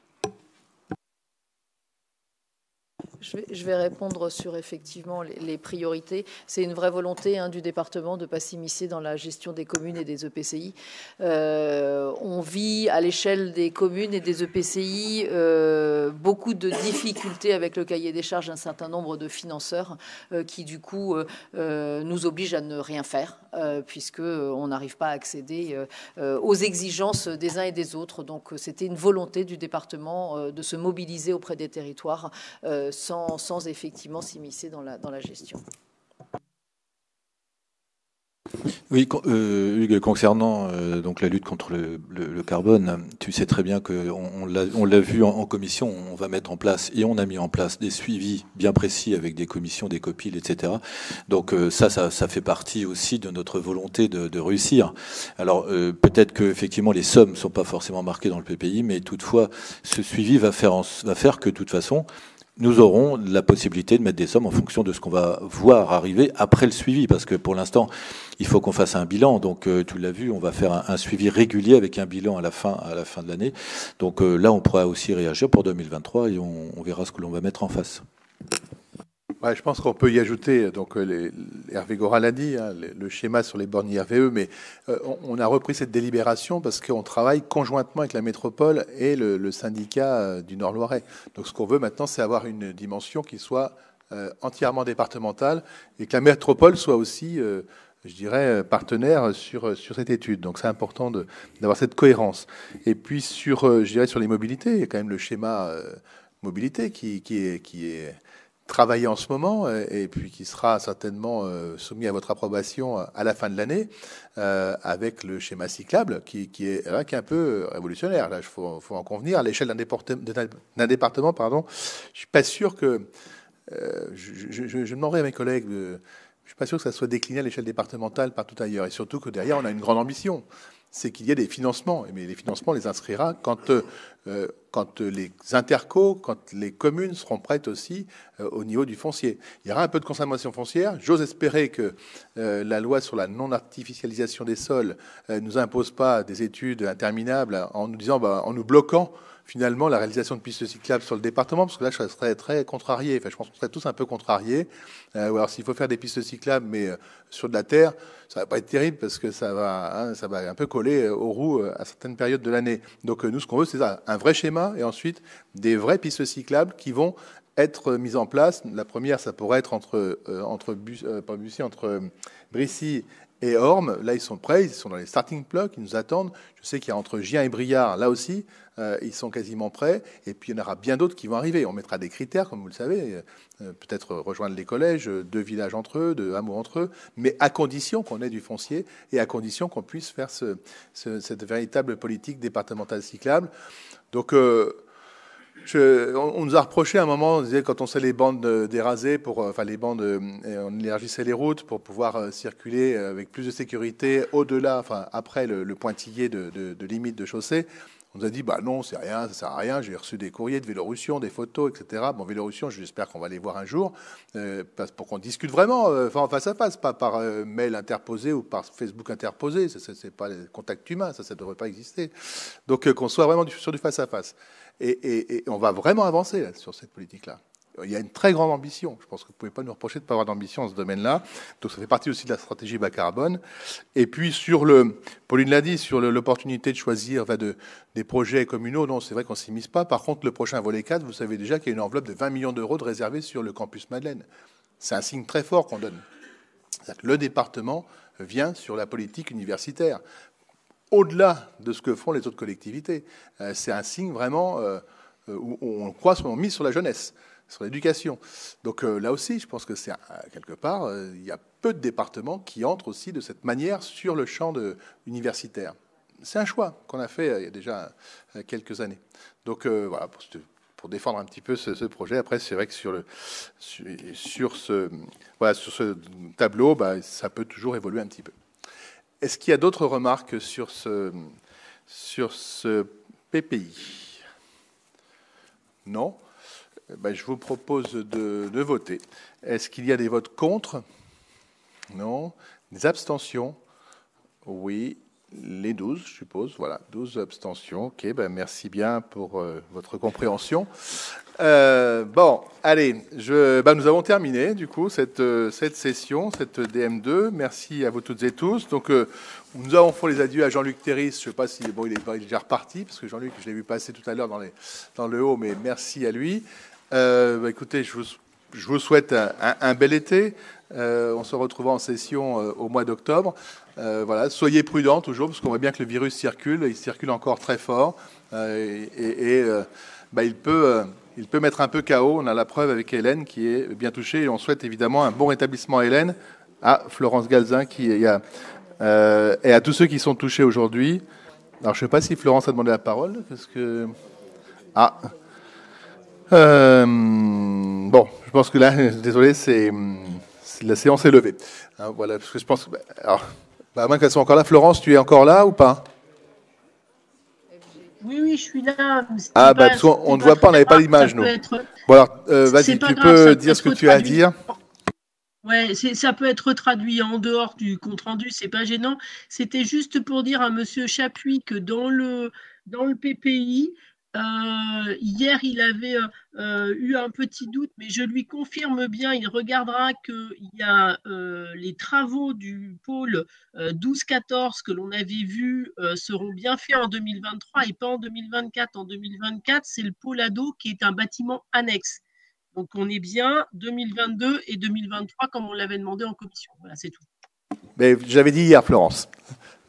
Je vais répondre sur effectivement les priorités. C'est une vraie volonté du département de ne pas s'immiscer dans la gestion des communes et des EPCI. On vit à l'échelle des communes et des EPCI beaucoup de difficultés avec le cahier des charges d'un certain nombre de financeurs qui du coup nous obligent à ne rien faire puisqu'on n'arrive pas à accéder aux exigences des uns et des autres. Donc c'était une volonté du département de se mobiliser auprès des territoires sans effectivement s'immiscer dans la gestion. Oui, Hugues, concernant donc la lutte contre le carbone, tu sais très bien qu'on l'a vu en commission, on va mettre en place et on a mis en place des suivis bien précis avec des commissions, des copiles, etc. Donc ça fait partie aussi de notre volonté de réussir. Alors peut-être que effectivement les sommes ne sont pas forcément marquées dans le PPI, mais toutefois ce suivi va faire que de toute façon, nous aurons la possibilité de mettre des sommes en fonction de ce qu'on va voir arriver après le suivi, parce que pour l'instant, il faut qu'on fasse un bilan. Donc, tu l'as vu, on va faire un suivi régulier avec un bilan à la fin de l'année. Donc là, on pourra aussi réagir pour 2023 et on verra ce que l'on va mettre en face. Ouais, je pense qu'on peut y ajouter, donc Hervé Gorin l'a dit, hein, le schéma sur les bornes IRVE, mais on a repris cette délibération parce qu'on travaille conjointement avec la métropole et le syndicat du Nord-Loirais. Donc ce qu'on veut maintenant, c'est avoir une dimension qui soit entièrement départementale et que la métropole soit aussi, je dirais, partenaire sur cette étude. Donc c'est important d'avoir cette cohérence. Et puis je dirais sur les mobilités, il y a quand même le schéma mobilité qui est travaillé en ce moment et puis qui sera certainement soumis à votre approbation à la fin de l'année avec le schéma cyclable qui est un peu révolutionnaire. Là, il faut en convenir. À l'échelle d'un département, pardon, je suis pas sûr que je demanderai à mes collègues. Je suis pas sûr que ça soit décliné à l'échelle départementale partout ailleurs. Et surtout que derrière, on a une grande ambition. C'est qu'il y a des financements. Mais les financements, on les inscrira quand les intercos, quand les communes seront prêtes aussi au niveau du foncier. Il y aura un peu de consommation foncière. J'ose espérer que la loi sur la non-artificialisation des sols nous impose pas des études interminables en nous disant, en nous bloquant finalement la réalisation de pistes cyclables sur le département, parce que là, je serais très contrarié. Enfin, je pense qu'on serait tous un peu contrariés. Ou alors, s'il faut faire des pistes cyclables, mais sur de la terre, ça va pas être terrible parce que ça va un peu coller aux roues à certaines périodes de l'année. Donc, nous, ce qu'on veut, c'est ça, un vrai schéma et ensuite des vraies pistes cyclables qui vont être mises en place. La première, ça pourrait être entre Brissy et Orme. Là, ils sont prêts, ils sont dans les starting blocks, ils nous attendent. Je sais qu'il y a entre Gien et Briard, là aussi, ils sont quasiment prêts. Et puis, il y en aura bien d'autres qui vont arriver. On mettra des critères, comme vous le savez, peut-être rejoindre les collèges, 2 villages entre eux, 2 hameaux entre eux, mais à condition qu'on ait du foncier et à condition qu'on puisse faire cette véritable politique départementale cyclable. Donc, on nous a reproché à un moment, on disait quand on sait les bandes dérasées, les bandes, on élargissait les routes pour pouvoir circuler avec plus de sécurité au-delà, après le pointillé de limite de chaussée. On nous a dit, non, c'est rien, ça sert à rien. J'ai reçu des courriers de Vélorussion, des photos, etc. Bon, Vélorussion, j'espère qu'on va les voir un jour, pour qu'on discute vraiment, face à face, pas par mail interposé ou par Facebook interposé. C'est pas le contact humain, ça ne devrait pas exister. Donc, qu'on soit vraiment sur du face à face. Et on va vraiment avancer là, sur cette politique-là. Il y a une très grande ambition. Je pense que vous ne pouvez pas nous reprocher de ne pas avoir d'ambition dans ce domaine-là. Donc ça fait partie aussi de la stratégie bas carbone. Et puis Pauline l'a dit, sur l'opportunité de choisir des projets communaux, non, c'est vrai qu'on ne s'y mise pas. Par contre, le prochain volet 4, vous savez déjà qu'il y a une enveloppe de 20 millions d'euros de réservée sur le campus Madeleine. C'est un signe très fort qu'on donne. C'est-à-dire que le département vient sur la politique universitaire. Au-delà de ce que font les autres collectivités. C'est un signe vraiment où on croit, on mise sur la jeunesse, sur l'éducation. Donc là aussi, je pense que c'est quelque part, il y a peu de départements qui entrent aussi de cette manière sur le champ universitaire. C'est un choix qu'on a fait il y a déjà quelques années. Donc voilà, pour défendre un petit peu ce projet. Après, c'est vrai que sur ce tableau, ça peut toujours évoluer un petit peu. Est-ce qu'il y a d'autres remarques sur ce PPI? Non. Je vous propose de voter. Est-ce qu'il y a des votes contre? Non. Des abstentions? Oui. Les 12, je suppose. Voilà, 12 abstentions. OK, merci bien pour votre compréhension. Bon, allez, nous avons terminé, du coup, cette session, cette DM2. Merci à vous toutes et tous. Donc, nous avons fait les adieux à Jean-Luc Théris. Je ne sais pas si, il est déjà reparti, parce que Jean-Luc, je l'ai vu passer tout à l'heure dans le haut, mais merci à lui. Écoutez, je vous souhaite un bel été. On se retrouvera en session au mois d'octobre. Voilà, soyez prudents toujours, parce qu'on voit bien que le virus circule. Il circule encore très fort. Il peut mettre un peu KO. On a la preuve avec Hélène qui est bien touchée. Et on souhaite évidemment un bon rétablissement à Hélène, à Florence Galzin, et à tous ceux qui sont touchés aujourd'hui. Alors, je ne sais pas si Florence a demandé la parole. Parce que... bon, je pense que là, désolé, la séance est levée. Voilà, parce que je pense... à moins qu'elles soient encore là. Florence, tu es encore là ou pas? Oui, je suis là. Ah, bah, parce qu'on ne voit pas, on n'avait pas l'image, nous. Bon, alors, vas-y, tu peux dire ce que tu as à dire. Ouais, ça peut être traduit en dehors du compte-rendu, c'est pas gênant. C'était juste pour dire à Monsieur Chapuis que dans le PPI, hier, il avait eu un petit doute, mais je lui confirme bien, il regardera qu'il y a les travaux du pôle 12-14 que l'on avait vus seront bien faits en 2023 et pas en 2024. En 2024, c'est le pôle ado qui est un bâtiment annexe. Donc, on est bien 2022 et 2023 comme on l'avait demandé en commission. Voilà, c'est tout. Mais j'avais dit hier, Florence.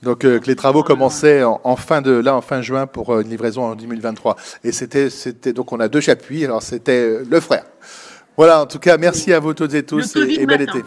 Donc, que les travaux commençaient en fin juin pour une livraison en 2023. Et c'était donc on a 2 Chapuis. Alors, c'était le frère. Voilà, en tout cas, merci à vous toutes et tous et bel été.